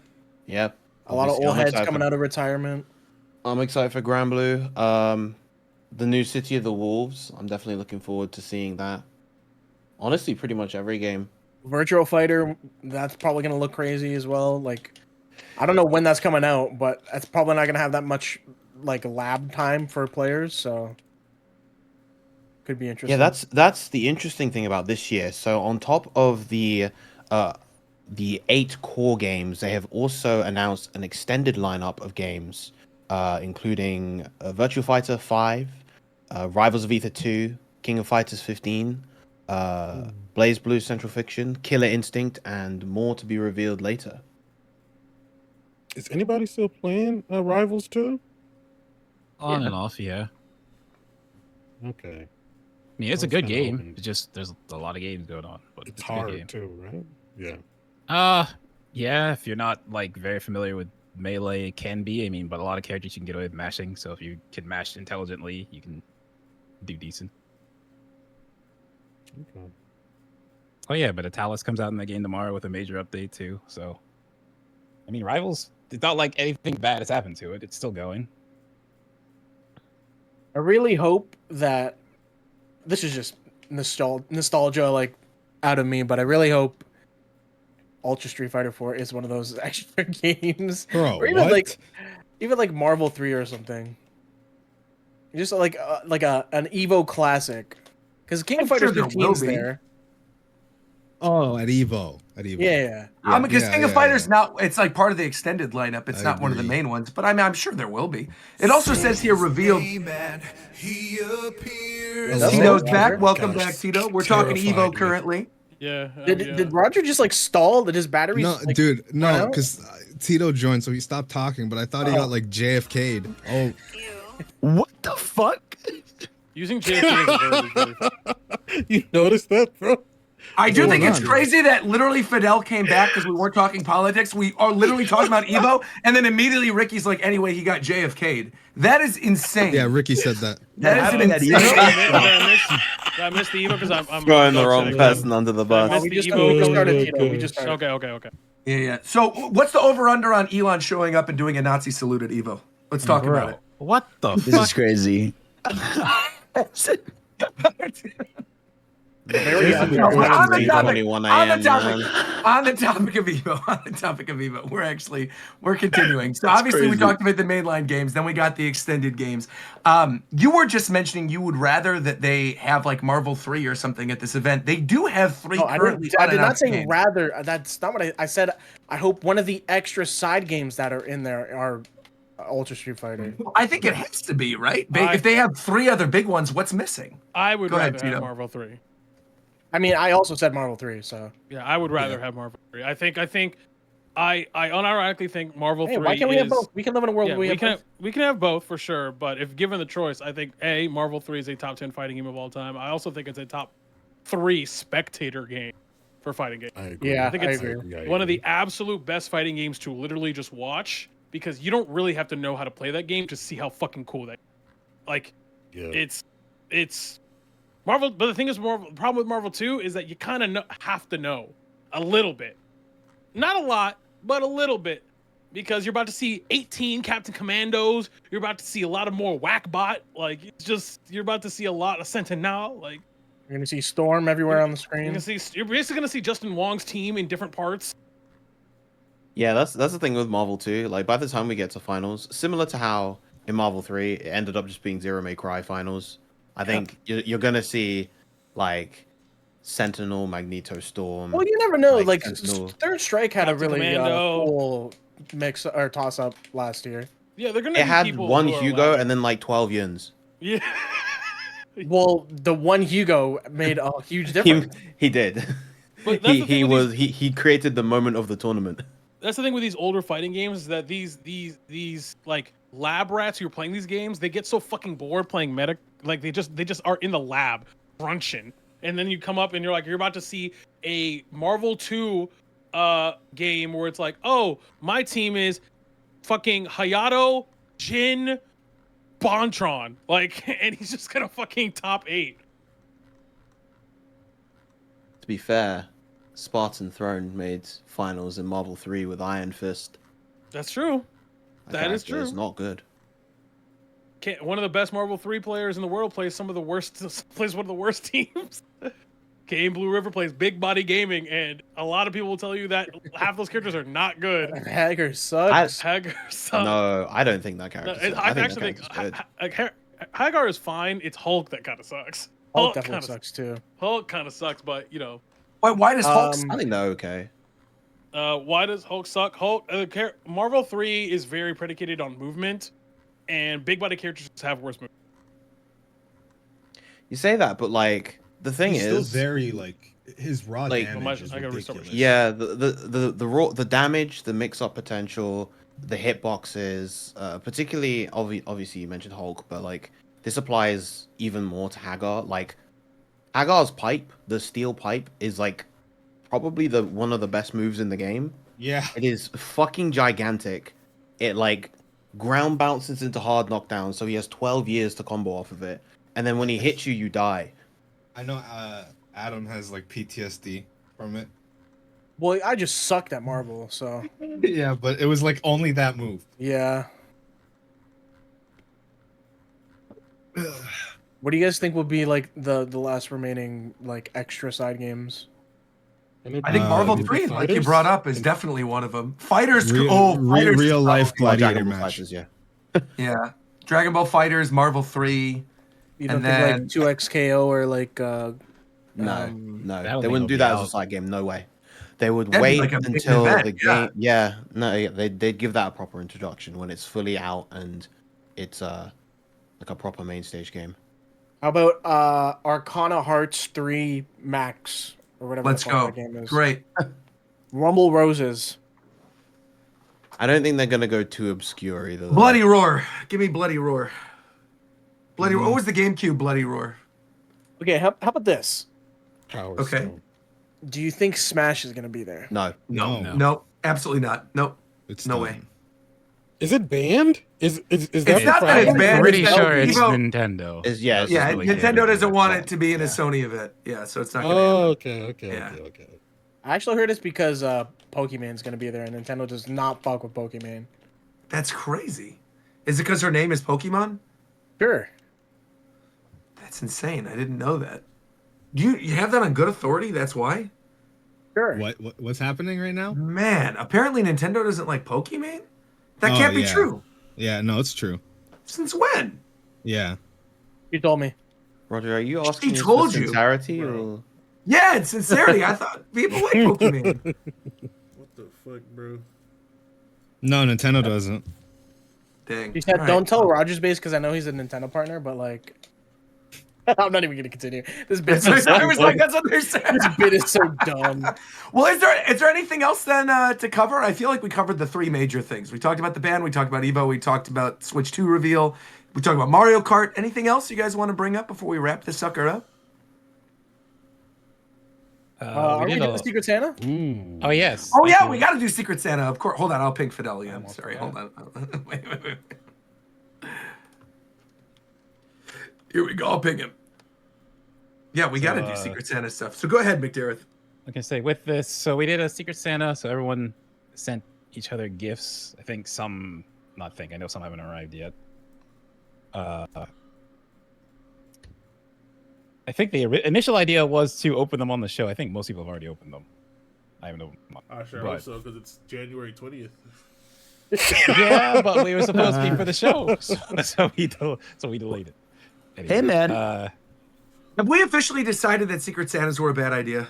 Yep. A lot of Obviously, old I'm heads excited coming for- out of retirement. I'm excited for Grand Blue. The new City of the Wolves. I'm definitely looking forward to seeing that. Honestly, pretty much every game. Virtual Fighter, that's probably going to look crazy as well. Like, I don't know when that's coming out, but it's probably not going to have that much like lab time for players, so could be interesting. Yeah, that's the interesting thing about this year. So on top of the 8 core games, they have also announced an extended lineup of games, including Virtua Fighter 5, Rivals of Ether 2, King of Fighters 15, Blaze Blue Central Fiction, Killer Instinct, and more to be revealed later. Is anybody still playing Rivals 2? On and off, yeah. Okay. I mean, it's a Sounds good kinda game. open. It's just there's a lot of games going on, but It's it's a good hard game. too, right? Yeah. Yeah. If you're not like very familiar with melee, it can be. I mean, but a lot of characters you can get away with mashing. So if you can mash intelligently, you can do decent. Okay. Oh yeah, but Italis comes out in the game tomorrow with a major update too. So, I mean, Rivals. It's not like anything bad has happened to it. It's still going. I really hope that this is just nostalgia like out of me, but I really hope Ultra Street Fighter 4 is one of those extra games. Bro, or even what? like Marvel 3 or something. Just like an Evo classic. Because King of I'm sure Fighters there 15 will is be. there. Oh, at Evo. At Evo. Yeah. I mean, because Yeah, King of yeah, Fighters yeah. not, it's like part of the extended lineup. It's I not one of the agree. main ones, but I mean, I'm sure there will be. It also says here revealed. Hello, Tito's Roger. back. Welcome Gosh, back, Tito. We're talking terrified Evo me. currently. Yeah. Did Roger just like stall? Did his battery? No, like, dude, run no, out? because Tito joined, so he stopped talking. But I thought he got like JFK'd. Oh, What the fuck? Using JFK is very You noticed that, bro? I do What's think going it's on? crazy that literally Fidel came back because we weren't talking politics. We are literally talking about Evo, and then immediately Ricky's like, anyway, he got JFK'd. That is insane. yeah, Ricky said that. That is happened an at insane. Did I miss the Evo? Because I'm Throwing the dog wrong sitting. person under the Did I bus. miss we the just Evo? started, Tito. We just started. Okay. Yeah, yeah. So what's the over-under on Elon showing up and doing a Nazi salute at Evo? Let's talk about it. What the This fuck? is crazy. Very On the underrated. topic, 21 a.m., on the topic of Evo, we're continuing. So obviously we talked about the mainline games, then we got the extended games. You were just mentioning you would rather that they have like Marvel 3 or something at this event. They do have 3 No, I currently. did not unannounced say games. rather. That's not what I said. I hope one of the extra side games that are in there are Ultra Street Fighter. I think it has to be, right? I- If they have 3 other big ones, what's missing? I would Go ahead, rather have Tito. Marvel 3. I mean, I also said Marvel 3, so. Yeah, I would rather have Marvel 3. I unironically think Marvel Hey, 3 why can't we is... have both? We can live in a world Yeah, where we have both. we can have both for sure, but if given the choice, I think Marvel 3 is a top 10 fighting game of all time. I also think it's a top 3 spectator game for fighting games. I agree. Yeah, I think it's agree. one of the absolute best fighting games to literally just watch because you don't really have to know how to play that game to see how fucking cool that. Like, it's Marvel. But the thing is, the problem with Marvel 2 is that you kind of have to know a little bit, not a lot, but a little bit, because you're about to see 18 Captain Commandos. You're about to see a lot of more Whackbot. Like, it's just you're about to see a lot of Sentinel. Like. You're gonna see Storm everywhere on the screen. You're basically gonna see Justin Wong's team in different parts. Yeah, that's the thing with Marvel 2. Like, by the time we get to finals, similar to how in Marvel 3 it ended up just being Zero May Cry finals. I think you're gonna see like Sentinel, Magneto, Storm. Well, you never know. Like Sentinel. Third Strike had Captain a really Commando. cool mix or toss up last year. Yeah, they're gonna. It had people one who are Hugo like- and then like 12 Yuns. Yeah. Well, the one Hugo made a huge difference. He did. But that's the thing with he created the moment of the tournament. That's the thing with these older fighting games is that these like lab rats who are playing these games, they get so fucking bored playing meta. Like they just are in the lab crunching, and then you come up and you're about to see a Marvel 2 game where it's like, oh, my team is fucking Hayato, Jin, Bontron, like, and he's just gonna fucking top 8. To be fair, Spartan Throne made finals in Marvel 3 with Iron Fist. That's true. That is true. It's not good. One of the best Marvel 3 players in the world plays one of the worst teams. Game Blue River plays Big Body Gaming, and a lot of people will tell you that half those characters are not good. Hager sucks. Hagar sucks. No, I don't think that character. No, I actually think Hagar is fine. It's Hulk that kind of sucks. Hulk definitely sucks too. Hulk kind of sucks, but you know. Why does Hulk? I think they're okay. Why does Hulk suck? Marvel 3 is very predicated on movement, and big body characters have worse movement. You say that, but like the thing He's is, still very like his raw damage is ridiculous. Yeah, the damage, the mix-up potential, the hitboxes, particularly obviously you mentioned Hulk, but like this applies even more to Hagar. Like Hagar's pipe, the steel pipe, is like probably one of the best moves in the game. Yeah, it is fucking gigantic. It like ground bounces into hard knockdown, so he has 12 years to combo off of it, and then when he hits you, you die. I know Adam has like PTSD from it. Well, I just sucked at Marvel, so. Yeah, but it was like only that move. Yeah. What do you guys think will be like the last remaining like extra side games? I think Marvel 3, like you brought up, is definitely one of them. Fighters, Fighters real life gladiator Dragon Ball match. Fighters, yeah. Yeah, Dragon Ball Fighters, Marvel 3. You don't and think then like 2XKO or like No, they wouldn't do that as a side game. No way. They would That'd be wait like a big until event, the game. Yeah, no, they'd give that a proper introduction when it's fully out and it's like a proper main stage game. How about Arcana Hearts 3 Max or whatever Let's the fuck go. that game is. Great. Rumble Roses. I don't think they're gonna go too obscure either. though. Bloody Roar. Give me Bloody Roar. Bloody Roar. What was the GameCube Bloody Roar? Okay, how about this? Power Okay. Stone. Do you think Smash is gonna be there? No. No, absolutely not. Nope. It's no done. way. Is it banned? Is that It's the not that problem? it's banned. Pretty it's that sure it's Evo- Nintendo. Yeah, Yeah, really Nintendo good. doesn't want it to be in a Sony event. Yeah, so it's not going to Oh, happen. okay. Yeah. I actually heard it's because Pokemon's gonna be there and Nintendo does not fuck with Pokemon. That's crazy. Is it because her name is Pokemon? Sure. That's insane. I didn't know that. Do you have that on good authority? That's why? Sure. What's happening right now? Man, apparently Nintendo doesn't like Pokemon? That Oh, can't be yeah. true. Yeah, no, it's true. Since when? Yeah. You told me. Roger, are you asking She us told for you. sincerity or? Yeah, it's sincerity. I thought people like Pokemon. What the fuck, bro? No, Nintendo doesn't. Dang. You said All don't right. tell Rogers Base because I know he's a Nintendo partner, but like, I'm not even gonna continue. This bit is That's so what I was like, dumb. that's what they're saying. This bit is so dumb. Well, is there anything else then to cover? I feel like we covered the three major things. We talked about the band, we talked about EVO, we talked about Switch 2 reveal, we talked about Mario Kart. Anything else you guys want to bring up before we wrap this sucker up? Are we doing Secret Santa? Oh yes. Oh yeah, we got to do Secret Santa, of course. Hold on, I'll ping Fidelity. I'm sorry. Hold on. Wait. Here we go. I'll ping him. Yeah, we got to do Secret Santa stuff. So go ahead, McDareth. Like I say, with this, so we did a Secret Santa, so everyone sent each other gifts. I think some, I know some haven't arrived yet. I think the initial idea was to open them on the show. I think most people have already opened them. I haven't opened them. I sure hope so, because it's January 20th. Yeah, but we were supposed to be for the show, so we delayed it. Anyway, Hey, man. Have we officially decided that Secret Santas were a bad idea?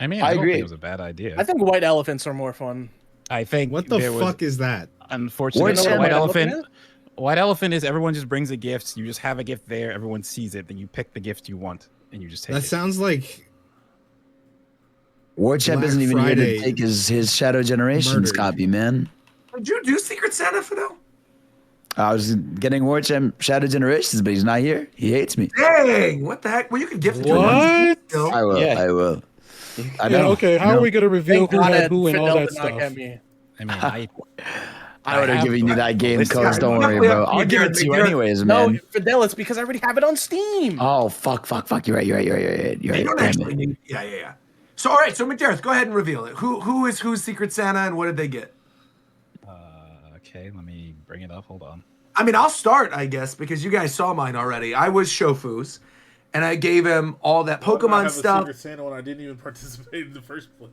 I mean, I don't agree. think it was a bad idea. I think white elephants are more fun. I think What the fuck is that? Unfortunately, What's white that? elephant. White elephant is everyone just brings a gift. You just have a gift there. Everyone sees it. Then you pick the gift you want, and you just take it. That sounds like War Champ Black isn't even here Friday to take his Shadow Generations murdered. copy, man. Did you do Secret Santa, Fidel? I was getting War Champ Shadow Generations, but he's not here. He hates me. Dang, what the heck? Well, you can gift it to him. What? Still. I will. Yeah. I will. I Yeah, know. okay. How are we gonna reveal who had who and all Fidel that did not get stuff? me. I mean, I would have have- given you that game This codes. guy- Don't worry, definitely bro. have to I'll be give there, it to you McDareth. anyways, No, man. Fidel, it's because I already have it on Steam. Oh, fuck. You're right. You're right. You don't Damn actually it. need. Yeah. So all right, so McDareth, go ahead and reveal it. Who is who's Secret Santa and what did they get? okay, let me bring it up. Hold on. I mean, I'll start, I guess, because you guys saw mine already. I was Shofu's, and I gave him all that Why not Pokemon have a stuff. Secret Santa when I didn't even participate in the first place?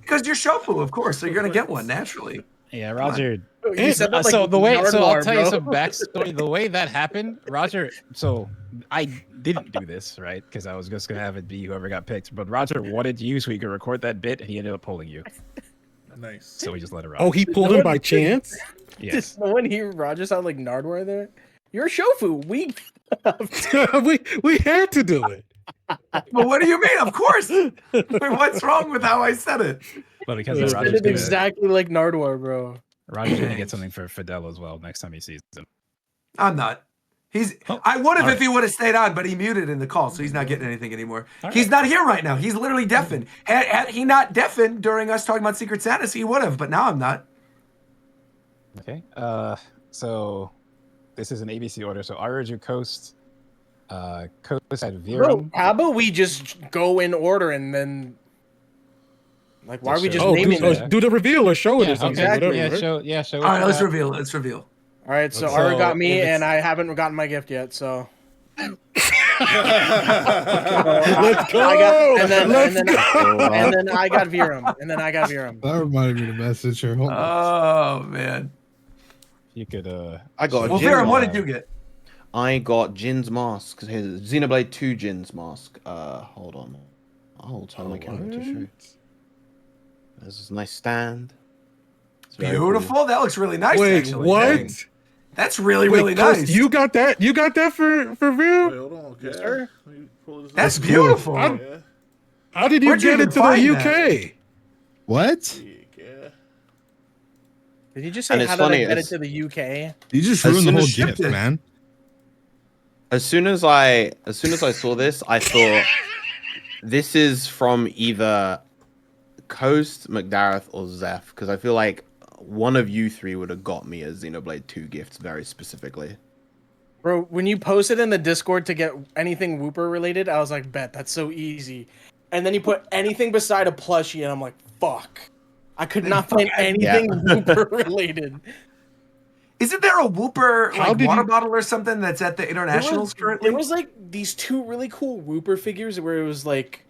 Because you're Shofu, of course, so you're gonna get one naturally. Yeah, Roger. You said that like so the way, so I'll Nardwuar, tell you bro. some backstory. The way that happened, Roger. So I didn't do this, right? Because I was just gonna have it be whoever got picked. But Roger wanted you so he could record that bit, and he ended up pulling you. Nice. So we just let it run. Oh, he pulled him by chance? Yes. Did no one hear Roger sound like Nardwuar there? You're a Shofu. We we had to do it. But what do you mean? Of course. What's wrong with how I said it? But because Yeah. of said Roger's it gonna, exactly like Nardwuar, bro. Roger's gonna get something for Fidel as well next time he sees him. I'm not. I would have if he would have stayed on, but he muted in the call, so he's not getting anything anymore. He's not here right now. He's literally deafened. Had he not deafened during us talking about Secret Santas, he would have, but now I'm not. Okay. So this is an ABC order. So Araju Coast. Coast had Bro, Virum. how about we just go in order and then, like, why are we just Oh, naming it? do the reveal or show it or something. exactly. Whatever, Yeah, right? show. All right, let's that. reveal. Let's reveal. All right, so So, Aru got me, if it's- and I haven't gotten my gift yet. So Let's I go. got, and then I got Virum, That reminded me of the message here. Hold on. Oh man. You could. I got Well, Jin Viram, what Mask. did you get? I got Jin's mask. His Xenoblade 2 Jin's mask. Hold on. I'll turn my camera to show. There's this nice stand. It's very Beautiful. cool. That looks really nice. Wait, actually. what? Dang. That's really Wait, really Coast, nice. You got that? You got that for Wait, real? hold on, okay. sir. Let me pull this That's up. beautiful. I'm- Yeah. How did you Where'd you get even it to the find UK? What? Yeah. Did you just And say it's how did I funny, get it it's- to the UK? You just As ruined the soon whole as gift, shipped it. man. As soon as I saw this, I thought this is from either Coast, McDareth, or Zeph, because I feel like one of you three would have got me a Xenoblade 2 gift very specifically. Bro, when you posted in the Discord to get anything Whooper related, I was like, bet, that's so easy. And then you put anything beside a plushie, and I'm like, fuck. I could not find anything Whooper related. Isn't there a Whooper How like did water you- bottle or something that's at the internationals currently? There was like these two really cool Whooper figures where it was like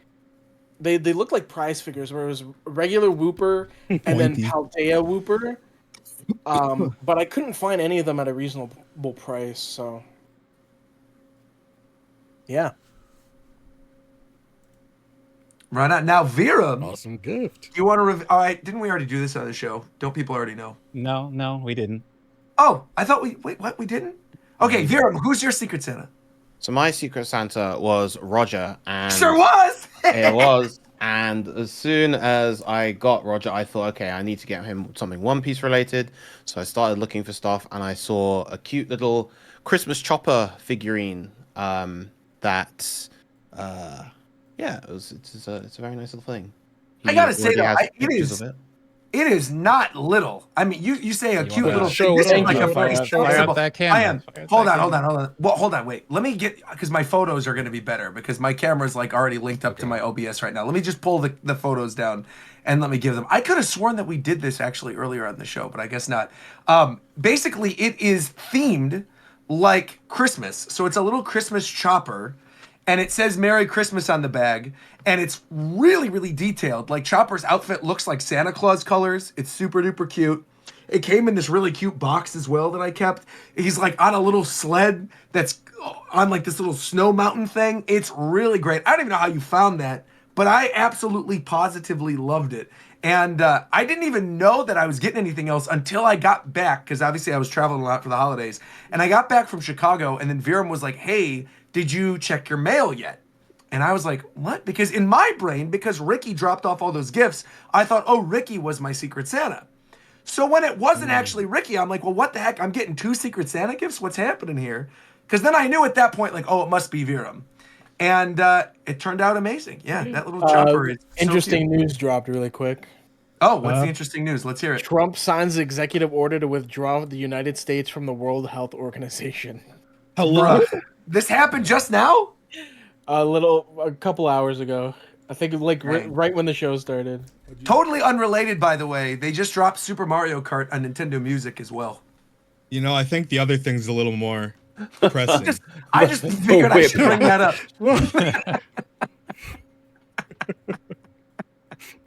they look like prize figures where it was regular Whooper and then Pointy. Paldea Whooper. But I couldn't find any of them at a reasonable price, so yeah. Right on. Now, Vera, Awesome gift. you want to? All right, didn't we already do this on the show? Don't people already know? No, we didn't. Oh, I thought we. Wait, what? We didn't? Okay, Vera, who's your Secret Santa? So my Secret Santa was Roger, and Sure was. it was. And as soon as I got Roger, I thought, okay, I need to get him something One Piece related. So I started looking for stuff, and I saw a cute little Christmas Chopper figurine that Yeah, it's a very nice little thing. I gotta say already though, has it pictures is. of it. It is not little. I mean, you say a You cute wanna little show thing. it This is off? like a Fire it's up- so fire up simple. that camera. I am. Fire up Hold that on. camera. Well, hold on. Wait. Let me get because my photos are going to be better because my camera's like already linked up to my OBS right now. Let me just pull the photos down and let me give them. I could have sworn that we did this actually earlier on the show, but I guess not. Basically, it is themed like Christmas, so it's a little Christmas chopper. And it says Merry Christmas on the bag, and it's really, really detailed. Like Chopper's outfit looks like Santa Claus colors. It's super duper cute. It came in this really cute box as well that I kept. He's like on a little sled that's on like this little snow mountain thing. It's really great. I don't even know how you found that, but I absolutely positively loved it. And I didn't even know that I was getting anything else until I got back, because obviously I was traveling a lot for the holidays. And I got back from Chicago, and then Viram was like, hey, did you check your mail yet? And I was like, what? Because in my brain, because Ricky dropped off all those gifts, I thought, oh, Ricky was my Secret Santa. So when it wasn't actually Ricky, I'm like, well, what the heck? I'm getting 2 Secret Santa gifts? What's happening here? Because then I knew at that point, like, oh, it must be Viram. And it turned out amazing. Yeah, that little chopper is so interesting cute. news dropped really quick. Oh, what's the interesting news? Let's hear it. Trump signs executive order to withdraw the United States from the World Health Organization. Hello? This happened just now? A couple hours ago. I think like right when the show started. Totally unrelated, by the way. They just dropped Super Mario Kart on Nintendo Music as well. You know, I think the other thing's a little more pressing. I just figured I should bring that up.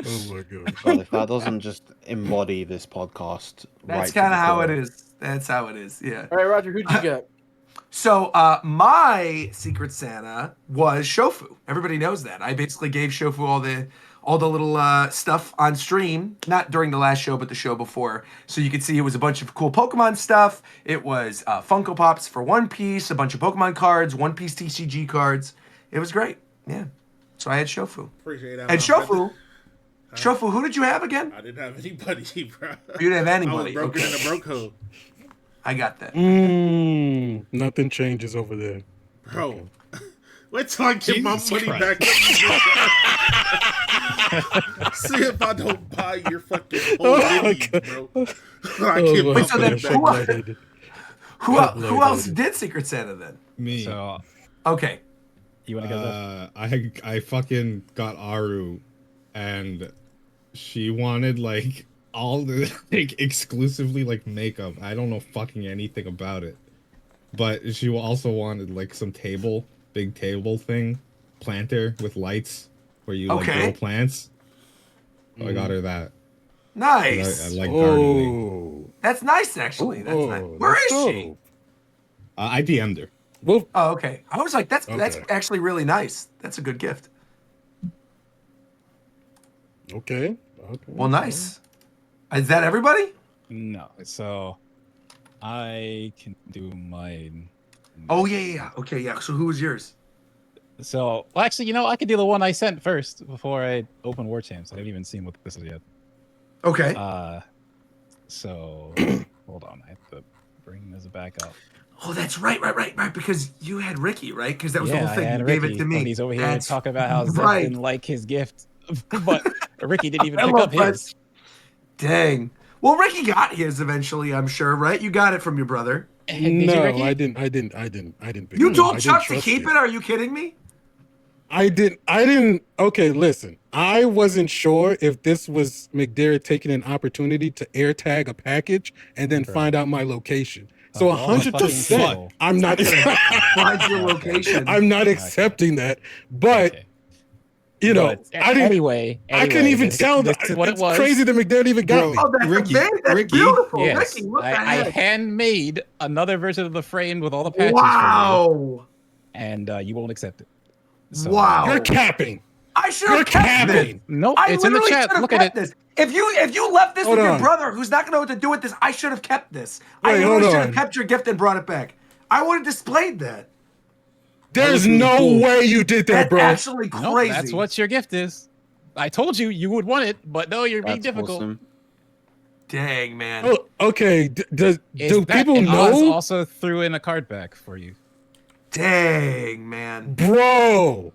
Oh my god! God, if that doesn't just embody this podcast, That's kind of how it is. That's how it is. Yeah. All right, Roger, who'd you get? So my Secret Santa was Shofu. Everybody knows that. I basically gave Shofu all the little stuff on stream, not during the last show, but the show before. So you could see it was a bunch of cool Pokemon stuff. It was Funko Pops for One Piece, a bunch of Pokemon cards, One Piece TCG cards. It was great. Yeah. So I had Shofu. Appreciate that. And Shofu, who did you have again? I didn't have anybody, bro. You didn't have anybody. I was broken in a broke hole. I got that. Nothing changes over there. Bro, wait till I get my money back. See if I don't buy your fucking whole league, bro. I can't Wait, so then back. who else did Secret Santa then? Me. So, okay. You want to go I fucking got Aru, and she wanted like all the like exclusively like makeup. I don't know fucking anything about it, but she also wanted like some big table thing, planter with lights where you like grow plants. So I got her that. Nice. I like gardening. That's nice, actually. That's nice. Where is she? I DM'd her. Oh, okay. I was like, that's actually really nice. That's a good gift. Okay. Well, nice. Is that everybody? No. So I can do mine. Oh yeah. Okay, yeah. So who was yours? So, well, actually, you know, I could do the one I sent first before I open War Champs. I haven't even seen what this is yet. Okay. So hold on, I have to bring this back up. Oh, that's right. Because you had Ricky, right? Because that was the whole thing. I had You Ricky, gave it to me. and he's over here talking about how Zed right. didn't like his gift, but Ricky didn't even I pick up love his. Dang. Well, Ricky got his eventually, I'm sure, right? You got it from your brother. No, I didn't. I didn't. Pick You it. told I Chuck didn't to trust keep it? Are you kidding me? I didn't. Okay, listen. I wasn't sure if this was McDerritt taking an opportunity to air tag a package and then find out my location. So 100%, I'm not. Find your location. I'm not accepting that. But you know, I didn't. Anyway, I couldn't even tell. This is what it was. Crazy that McDerritt even got me. Oh, that's Ricky, that's beautiful. Yes, Ricky, what the I heck? handmade another version of the frame with all the patches. Wow. For you, and you won't accept it. So, wow. You're capping. I should have kept this. Nope, I it's in the literally chat. should have Look at kept it. this. If you left this Hold with your on. brother who's not gonna know what to do with this, I should have kept this. I Wait, literally hold should have on. kept your gift and brought it back. I would have displayed that. There's no way you did that, That's bro. actually crazy. Nope, that's what your gift is. I told you you would want it, but no, you're being difficult. Awesome. Dang, man. Oh, okay. Do Is that- people and Oz know, also threw in a card back for you. Dang, man. bro?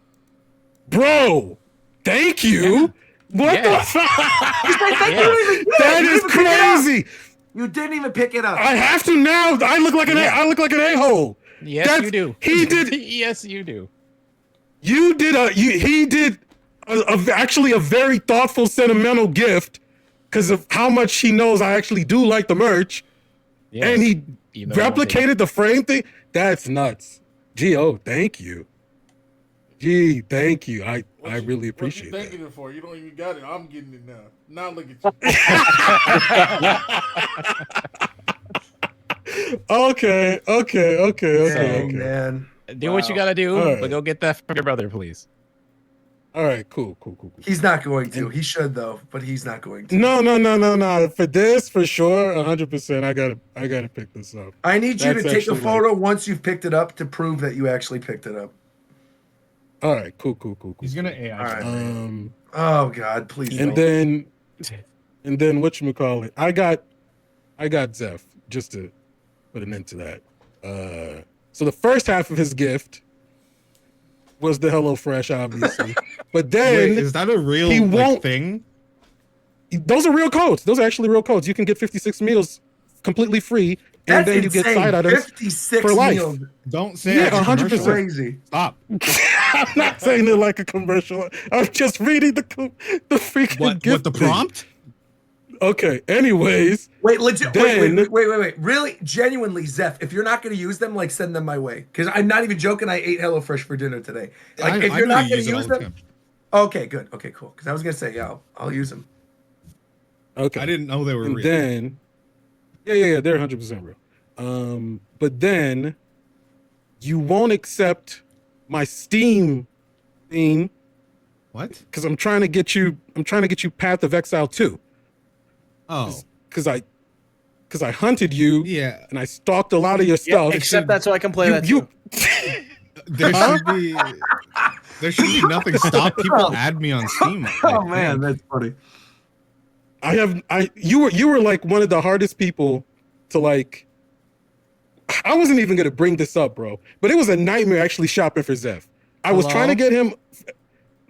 Bro, thank you. What the fuck? That is crazy. You didn't even pick it up. I have to now. I look like an a-hole. Yes, you do. He did. Yes, you do. You did he did actually a very thoughtful, sentimental gift because of how much he knows I actually do like the merch. Yes, and he replicated the frame thing. That's nuts. Gee, thank you. Gee, thank you. I really appreciate that. What you thanking it for? You don't even got it. I'm getting it now. Now look at you. Okay. Man. Do what you gotta do, but go get that from your brother, please. All right, cool. He's not going to. He should though, but he's not going to. No. For this, for sure, 100%. I gotta pick this up. I need you to take a photo once you've picked it up to prove that you actually picked it up. All right, cool. He's gonna AI. Right. Oh God, please. And then whatchamacallit? I got Zeph just to put an end to that. So the first half of his gift was the HelloFresh, obviously. But then is that a real thing? Those are real codes. Those are actually real codes. You can get 56 meals completely free, and then you get side items 56 for life. Meals. Don't say 100%. Crazy. Stop. I'm not saying it like a commercial. I'm just reading the freaking gift. What the prompt? Okay. Anyways, wait, really, genuinely, Zeph, if you're not going to use them, like, send them my way, because I'm not even joking. I ate HelloFresh for dinner today. Like, if you're not going to use them, okay, good, okay, cool. Because I was going to say, yeah, I'll use them. Okay, I didn't know they were real. Then, yeah, they're 100% real. But then you won't accept my Steam theme. What? Because I'm trying to get you Path of Exile 2. Oh, because I hunted you, and I stalked a lot of your stuff. Except that, so I can play that too. There should be nothing stop people add me on Steam. Oh man, that's funny. You were like one of the hardest people to like. I wasn't even gonna bring this up, bro, but it was a nightmare actually shopping for Zeph. I was trying to get him.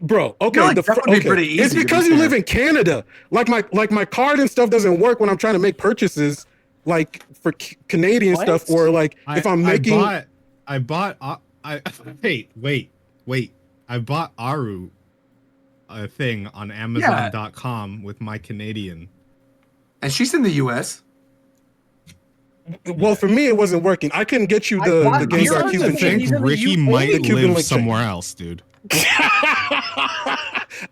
Bro, okay, like pretty easy, it's because you live in Canada. Like my card and stuff doesn't work when I'm trying to make purchases, like for Canadian stuff, or like if I'm making. I bought. Wait. I bought Aru a thing on Amazon.com with my Canadian. And she's in the U.S. Well, for me, it wasn't working. I couldn't get you the Gengar Cuban chain. Ricky might live somewhere else, dude.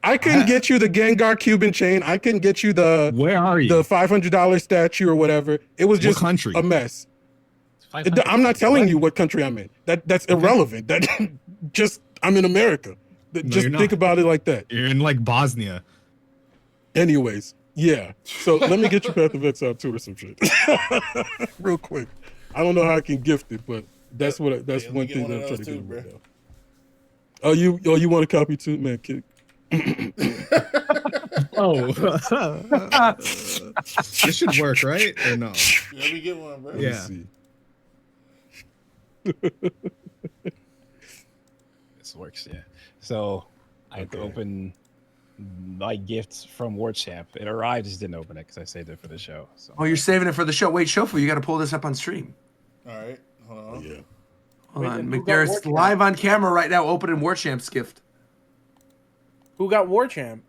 I couldn't get you the Gengar Cuban chain. I couldn't get you the where are you the $500 statue or whatever. It was just a mess. I'm not telling you what country I'm in. That's irrelevant. That just I'm in America. Just think about it like that. You're in like Bosnia. Anyways, yeah. So let me get you Path of Exile 2 or some shit. Real quick. I don't know how I can gift it, but that's one thing that I'm trying to do. Bro. Oh, you want a copy too, man? Kid. This should work, right? Or no? Let me get one, bro. Yeah. This works, yeah. So I have to open my gifts from War Champ. It arrived, just didn't open it because I saved it for the show. So. Oh, you're saving it for the show. Wait, Shofu, you got to pull this up on stream. All right, hold on. Yeah. Hold on. McDarrett's live on camera right now, opening War Champ's gift. Who got War Champ?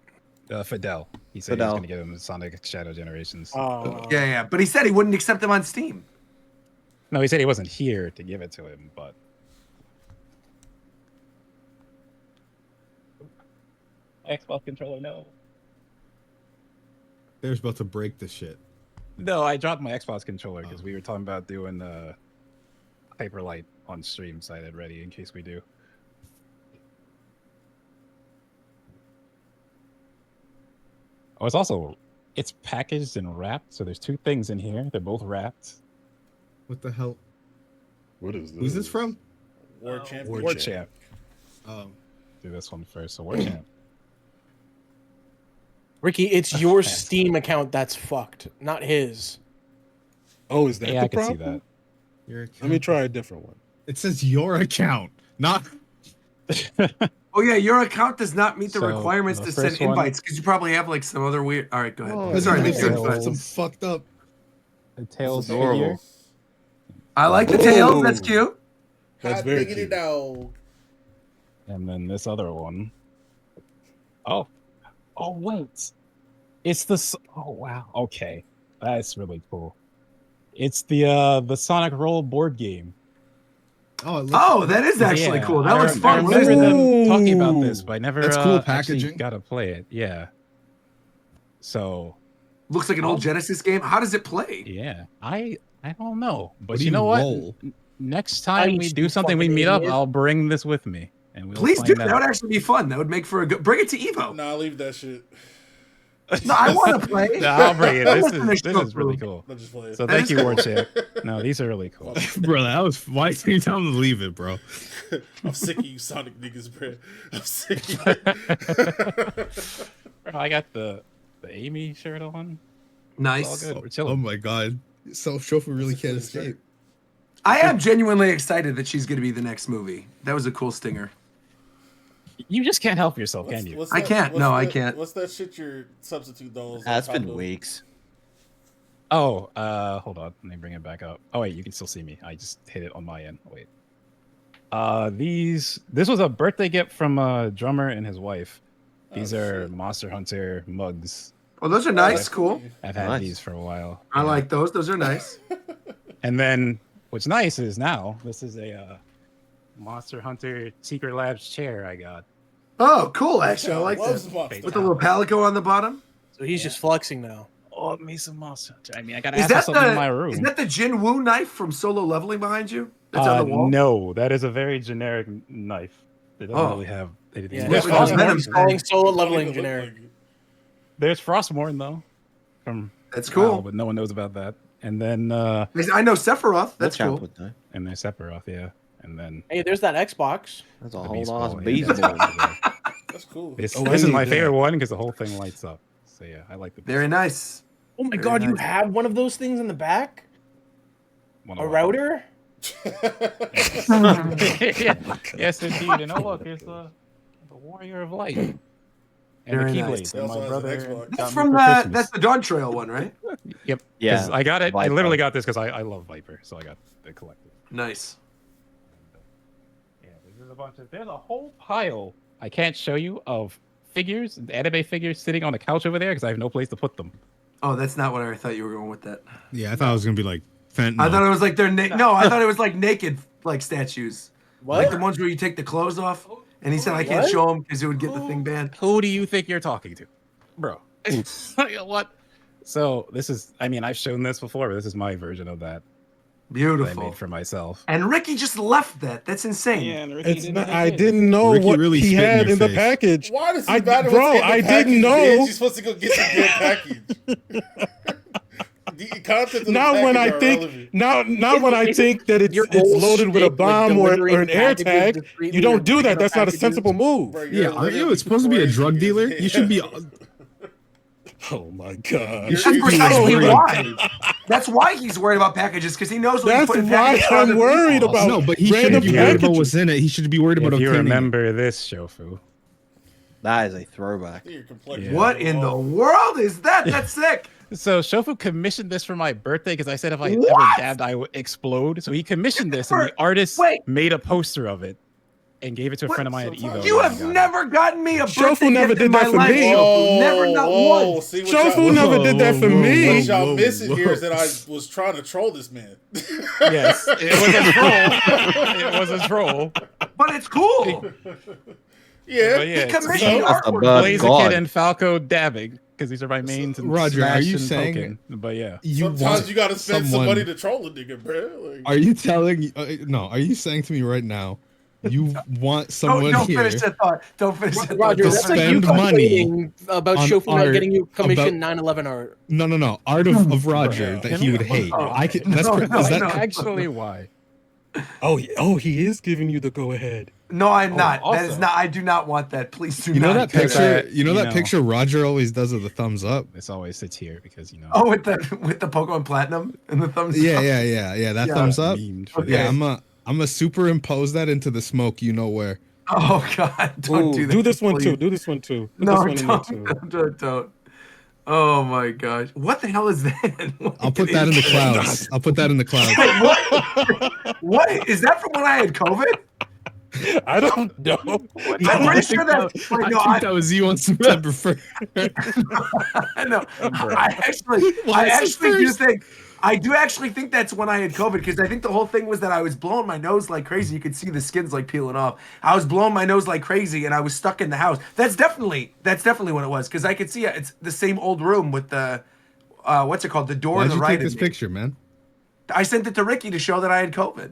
Fidel. He said he was going to give him Sonic Shadow Generations. Yeah. But he said he wouldn't accept them on Steam. No, he said he wasn't here to give it to him, but. Xbox controller, no. They're about to break this shit. No, I dropped my Xbox controller because we were talking about doing Hyperlight on stream, so I had it ready in case we do. Oh, it's packaged and wrapped, so there's two things in here. They're both wrapped. What the hell? What is this? Who's this from? War Champ. War Champ. Oh. Do this one first. So War Champ. Ricky, it's your Steam account that's fucked, not his. Oh, is that the I can problem? see that. Let me try a different one. It says your account, not. Oh yeah, your account does not meet the So, requirements the to send first one- invites because you probably have like some other weird. All right, go ahead. Oh, Sorry, Nick, Nick, go ahead. some fucked up. The Tails adorable. figure. I like the tails. That's cute. That's Hot very diggity cute. dog. And then this other one. Oh. Oh, wait. It's the... Oh, wow. Okay. That's really cool. It's the Sonic Roll board game. Oh, that is actually cool. That looks I fun. What is remember that? them talking about this, but I never That's cool actually packaging. got to play it. Yeah. So... Looks like an old Genesis game. How does it play? Yeah. I don't know. But What do you know you what? roll? Next time you we do something, we fucking meet up, idiot. I'll bring this with me. And we'll Please find do. That out. would actually be fun. That would make for a good. Bring it to Evo. Nah, leave that shit. No, I want to play. No, I'll bring it. I This listen to is Shofu. really cool. No, just play it. So That thank is you, cool. War Champ. No, these are really cool. Bro, that was why didn't you tell him to leave it, bro? I'm sick of you Sonic niggas, bro. I'm sick of you. Bro, I got the Amy shirt on. It's all Nice. good. We're Oh chilling. my god. So Shofu really can't escape. I am genuinely excited that she's going to be the next movie. That was a cool stinger. You just can't help yourself, can you? I can't. what's No, I that- can't. What's that shit your substitute dolls? It's on been top of? weeks. Oh, hold on. Let me bring it back up. Oh wait, you can still see me. I just hit it on my end. Wait. This was a birthday gift from a drummer and his wife. These are Monster Hunter mugs. Oh, those are nice. Cool. I've had Nice. these for a while. I like those. Those are nice. And then what's nice is now this is a Monster Hunter Secret Labs chair I got. Oh, cool. Actually, I like Loves that. Monster With the little palico on the bottom. So he's just flexing now. Oh, me some Monster Hunter. I mean, I gotta Is ask for that something in my the room. is that the Jin Woo knife from Solo Leveling behind you? That's on the wall. No, that is a very generic knife. It doesn't Oh. really have anything. Yeah, There's there's Frostmourne. Frostmourne's calling solo Don't leveling even look generic. like it. There's Frostmourne though. From That's cool. WoW, but no one knows about that. And then I know Sephiroth. That's Watch out cool. with that. and there's Sephiroth, yeah. And then Hey, there's that Xbox. That's a the whole Beast ass Ball, yeah, beast that's ball. also there. That's cool. This, Oh, this I is my need favorite that. one because the whole thing lights up. So yeah, I like the Very nice. Oh my Very god, you nice. have one of those things in the back? one A of router? them. Yes, indeed. And oh look, here's the Warrior of Light. And Very the nice. Keyblade He that also my has an brother Xbox. got That's me from for the Christmas. that's the Dawn Trail one, right? Yep. Yeah, 'Cause I got it. I Viper. literally got this because I love Viper, so I got the collective. Nice. Yeah, there's a bunch of. There's a whole pile I can't show you of figures, anime figures, sitting on the couch over there because I have no place to put them. Oh, that's not what I thought you were going with that. Yeah, I thought it was gonna be like fentanyl. I thought it was like they're no, I thought it was like naked like statues. What? Like the ones where you take the clothes off. And he said I can't What? show him because it would get the thing banned. Who do you think you're talking to, bro? What? So this is. I mean, I've shown this before, but this is my version of that I Beautiful. made for myself. And Ricky just left that. That's insane. It's not, I didn't know Ricky what really he spit in had your in the face. package. Why does I- it matter bro, what's in the I package, didn't know. bitch? You're supposed to go get the damn package. The content of the Now when I package are think irrelevant. now when I think that it's loaded with a bomb or an air tag, you don't do that. That's not a sensible move. Bro, you're Yeah, aren't you literally supposed to be a crazy. drug dealer? You should be. Oh my god. You're- That's precisely worried. why. That's why he's worried about packages because he knows when That's he's putting why packages on I'm other worried people. about No, but he random shouldn't be worried about packages. what's in it. He should be worried about If you obtaining it. remember this, Shofu. That is a throwback. Your complexion. Yeah. What in the world is that? That's sick. So Shofu commissioned this for my birthday because I said if I ever What? dabbed, I would explode. So he commissioned this, and Never- the artist Wait. made a poster of it and gave it to a friend of mine at What? Evo. You and I have got it. never gotten me a Shofu birthday never gift did in that my for life. me. Shofu. Never, not once. See what Shofu y'all, never did that for what me. y'all missing here is that I was trying to troll this man. Yes, it was a troll. It was a troll. But it's cool. Yeah. But yeah, He it's commissioned That's a artwork. bug. Blazer God. Kid and Falco dabbing because these are my mains. And Roger, are Smash you and saying- Pokken. But yeah, You Sometimes want you gotta spend some someone- money to troll a nigga, bro. Like, Are you telling? No. Are you saying to me right now? You want someone Don't here? finish that thought. Don't finish that Roger, thought. that's like you spend money complaining about on Shofu not art getting you commissioned about- 9/11 art. No. Art of Roger that he would hate. Oh, I can. That's no, is no, that? no. actually, why? Oh, he is giving you the go ahead. No, I'm not. That is also- not. I do not want that. Please do You know not. that picture? that, You know you that know. picture Roger always does of the thumbs up. This always sits here because you know. Oh, with the Pokemon Platinum and the thumbs Yeah, up. yeah. That Yeah. thumbs up. memed for Okay. Yeah, I'm a superimpose that into the smoke. You know where? Oh God! Don't do that. Do this one please. too. Do this one too. Put No, this one in there too. don't. Oh my gosh! What the hell is that? I'll put that in the clouds. I'll put that in the clouds. Wait, what is that from when I had COVID? I don't know. I'm pretty sure that. Wait, no, I think that was you on September 1st. I know. I actually do actually think that's when I had COVID, because I think the whole thing was that I was blowing my nose like crazy. You could see the skins like peeling off. I was blowing my nose like crazy, and I was stuck in the house. That's definitely what it was, because I could see it's the same old room with the what's it called, the door Why'd on the you right. take this picture, man? I sent it to Ricky to show that I had COVID.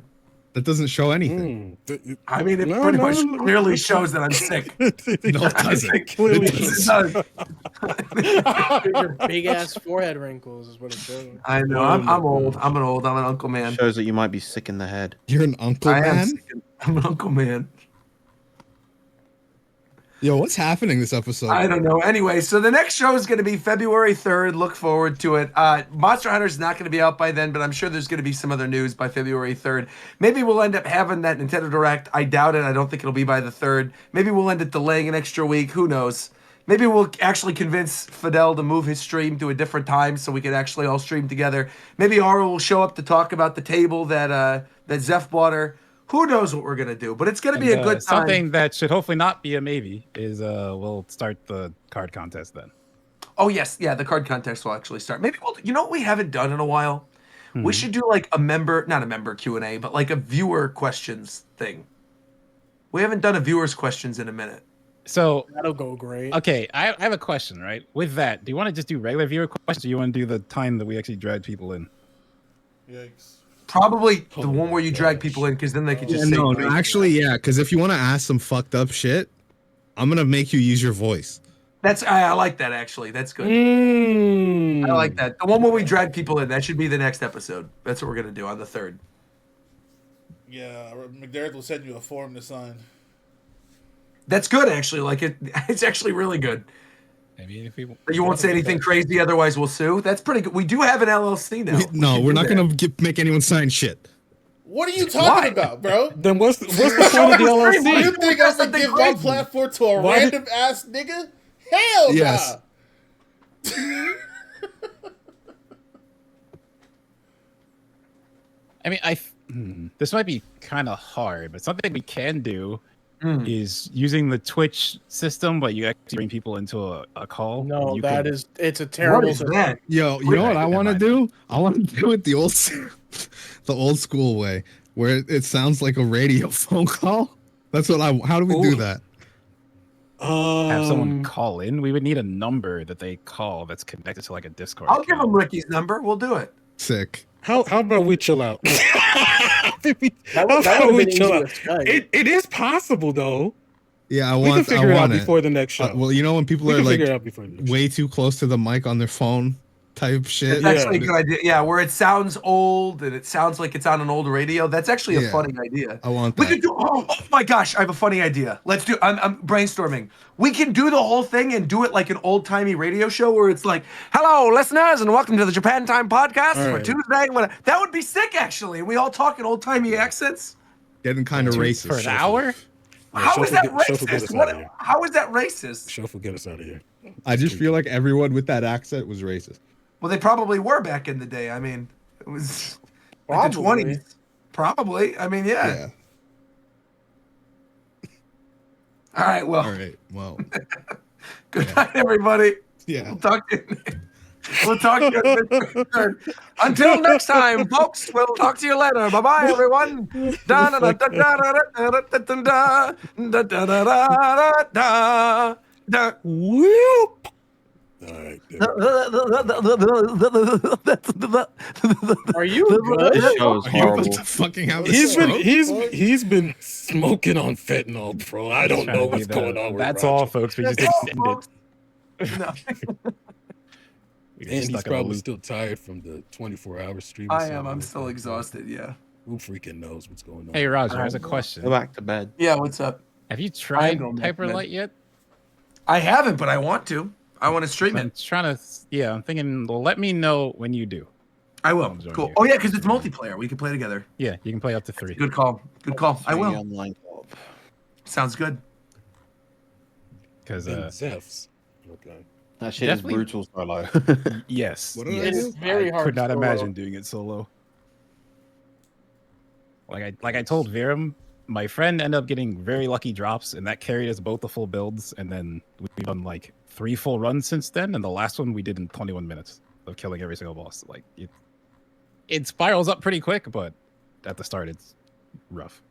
That doesn't show anything. I mean, it pretty much clearly shows that I'm sick. No, it doesn't. It clearly does. Your big ass forehead wrinkles is what it shows. I know. I'm old. I'm an uncle man. Shows that you might be sick in the head. You're an uncle man? I'm an uncle man. Yo, what's happening this episode? I don't know. Anyway, so the next show is going to be February 3rd. Look forward to it. Monster Hunter is not going to be out by then, but I'm sure there's going to be some other news by February 3rd. Maybe we'll end up having that Nintendo Direct. I doubt it. I don't think it'll be by the 3rd. Maybe we'll end up delaying an extra week. Who knows? Maybe we'll actually convince Fidel to move his stream to a different time so we can actually all stream together. Maybe Aura will show up to talk about the table that Zeph bought her. Who knows what we're gonna do, but it's gonna be a good time. Something that should hopefully not be a maybe is we'll start the card contest then. Oh yes, yeah, the card contest will actually start. Maybe we'll. You know what we haven't done in a while? We should do like not a member Q&A, but like a viewer questions thing. We haven't done a viewer's questions in a minute. So that'll go great. Okay, I have a question, right? With that, do you want to just do regular viewer questions, or do you want to do the time that we actually drag people in? Yikes. Probably the one where you drag people in, because then they could just say. No, actually, yeah, because if you want to ask some fucked up shit, I'm gonna make you use your voice. I like that, actually. That's good. I like that. The one where we drag people in, that should be the next episode. That's what we're gonna do on the 3rd. Yeah, McDermott will send you a form to sign. That's good, actually. Like it's actually really good. Maybe if we, you won't say anything crazy, otherwise we'll sue. That's pretty good. We do have an LLC now. We're not gonna make anyone sign shit. What are you talking about, bro? Then what's the point of the LLC? You think I'm gonna give my platform to a random ass nigga? Hell yes. Nah. I mean, this might be kind of hard, but something we can do is using the Twitch system, but you actually bring people into a call. No, it's a terrible. What is that? Yo, you know what I want to do? I want to do it the old school way, where it sounds like a radio phone call. That's what how do we do that? Have someone call in. We would need a number that they call that's connected to like a Discord. I'll give them Ricky's number. We'll do it. Sick. How about we chill out? It is possible though. Yeah, we can figure it out before the next show. Well, you know when people are like way too close to the mic on their phone type shit. That's actually a good idea. Yeah, where it sounds old and it sounds like it's on an old radio. That's actually a funny idea. I want We that. could do. Oh my gosh, I have a funny idea. Let's do. I'm brainstorming. We can do the whole thing and do it like an old timey radio show where it's like, "Hello, listeners, and welcome to the Japan Time Podcast for Tuesday." That would be sick, actually. And we all talk in old timey accents. Getting kind of racist for an hour. How is that racist? How is that racist? Shofu, get us out of here. I just feel like everyone with that accent was racist. Well, they probably were back in the day. I mean, it was like the 20s. Probably. I mean, yeah. All right. Well. All right. Well. Good night, everybody. Yeah. We'll talk to you. Until next time, folks. We'll talk to you later. Bye bye, everyone. Da da da da da da da da da da da. Whoop. Are you good? This show is horrible. Fucking have he's been smoking on fentanyl, bro. I don't know what's going on. That's all, folks. We just extended. No. And he's probably still tired from the 24-hour stream. I am. I'm still exhausted. Yeah. Who freaking knows what's going on? Hey, Roger, here's a question. Go back to bed. Yeah. What's up? Have you tried go back to bed. Hyperlight yet? I haven't, but I want to. I want to stream I'm it. trying to. Yeah, I'm thinking. Well, let me know when you do. I will. Cool. Oh yeah, because it's multiplayer. We can play together. Yeah, you can play up to 3. Good call. Good call. I will. Online co-op. Sounds good. Because And Zeph's. Okay. That shit Definitely- is brutal solo. yes, What did I It yes. is very I hard could not solo. imagine doing it solo. Like I told Virum, my friend ended up getting very lucky drops, and that carried us both the full builds. And then we've done like 3 full runs since then, and the last one we did in 21 minutes of killing every single boss. Like it spirals up pretty quick, but at the start it's rough.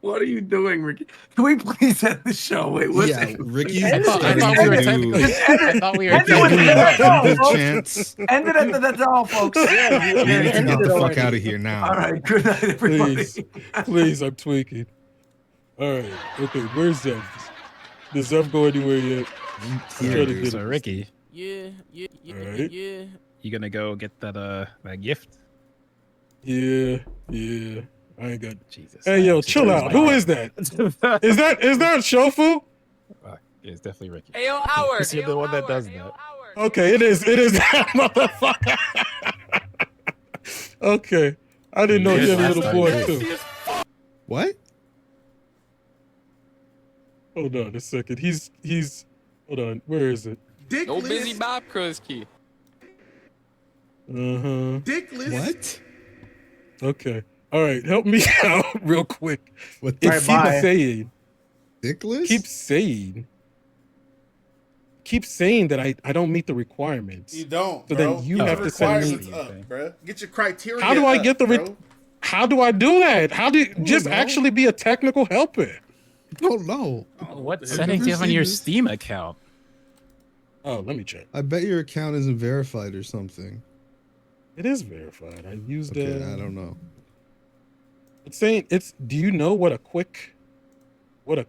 What are you doing, Ricky? Can we please end the show? Wait, what's Yeah, Ricky. I thought we were technically. I thought we were. End it with that's all, Good folks. chance. End it at the that's all, folks. Yeah, You need to ended get it the fuck already. out of here now. All right, good night, everybody. Please, please, I'm tweaking. All right, okay, where's Zeph? Does Zeph go anywhere yet? I'm trying to get So him. Ricky, Yeah. Alright. you gonna go get that gift? Yeah, I ain't got. Jesus. Hey, yo, chill out. Who is that? Is that shofu? It's definitely Ricky. Hey, yo, Howard. You're the one that does that. Okay, it is that motherfucker. Okay, I didn't know he had a little boy too. What? Hold on a second. He's. Hold on. Where is it? Dickless. No busy Bob Krusky. Dickless. What? Okay. All right. Help me out real quick. What It the Alright, keeps bye. saying. Dickless? Keeps saying that I don't meet the requirements. You don't, So bro. then you Get have your to send me. requirements up, bro. Get your criteria. How do I up, get the? bro. How do I do that? How do you just know. actually be a technical helper? Oh no. What settings do you have on your Steam account? Oh, let me check. I bet your account isn't verified or something. It is verified. I used. Okay, I don't know. It's saying it's. Do you know what a quick invite?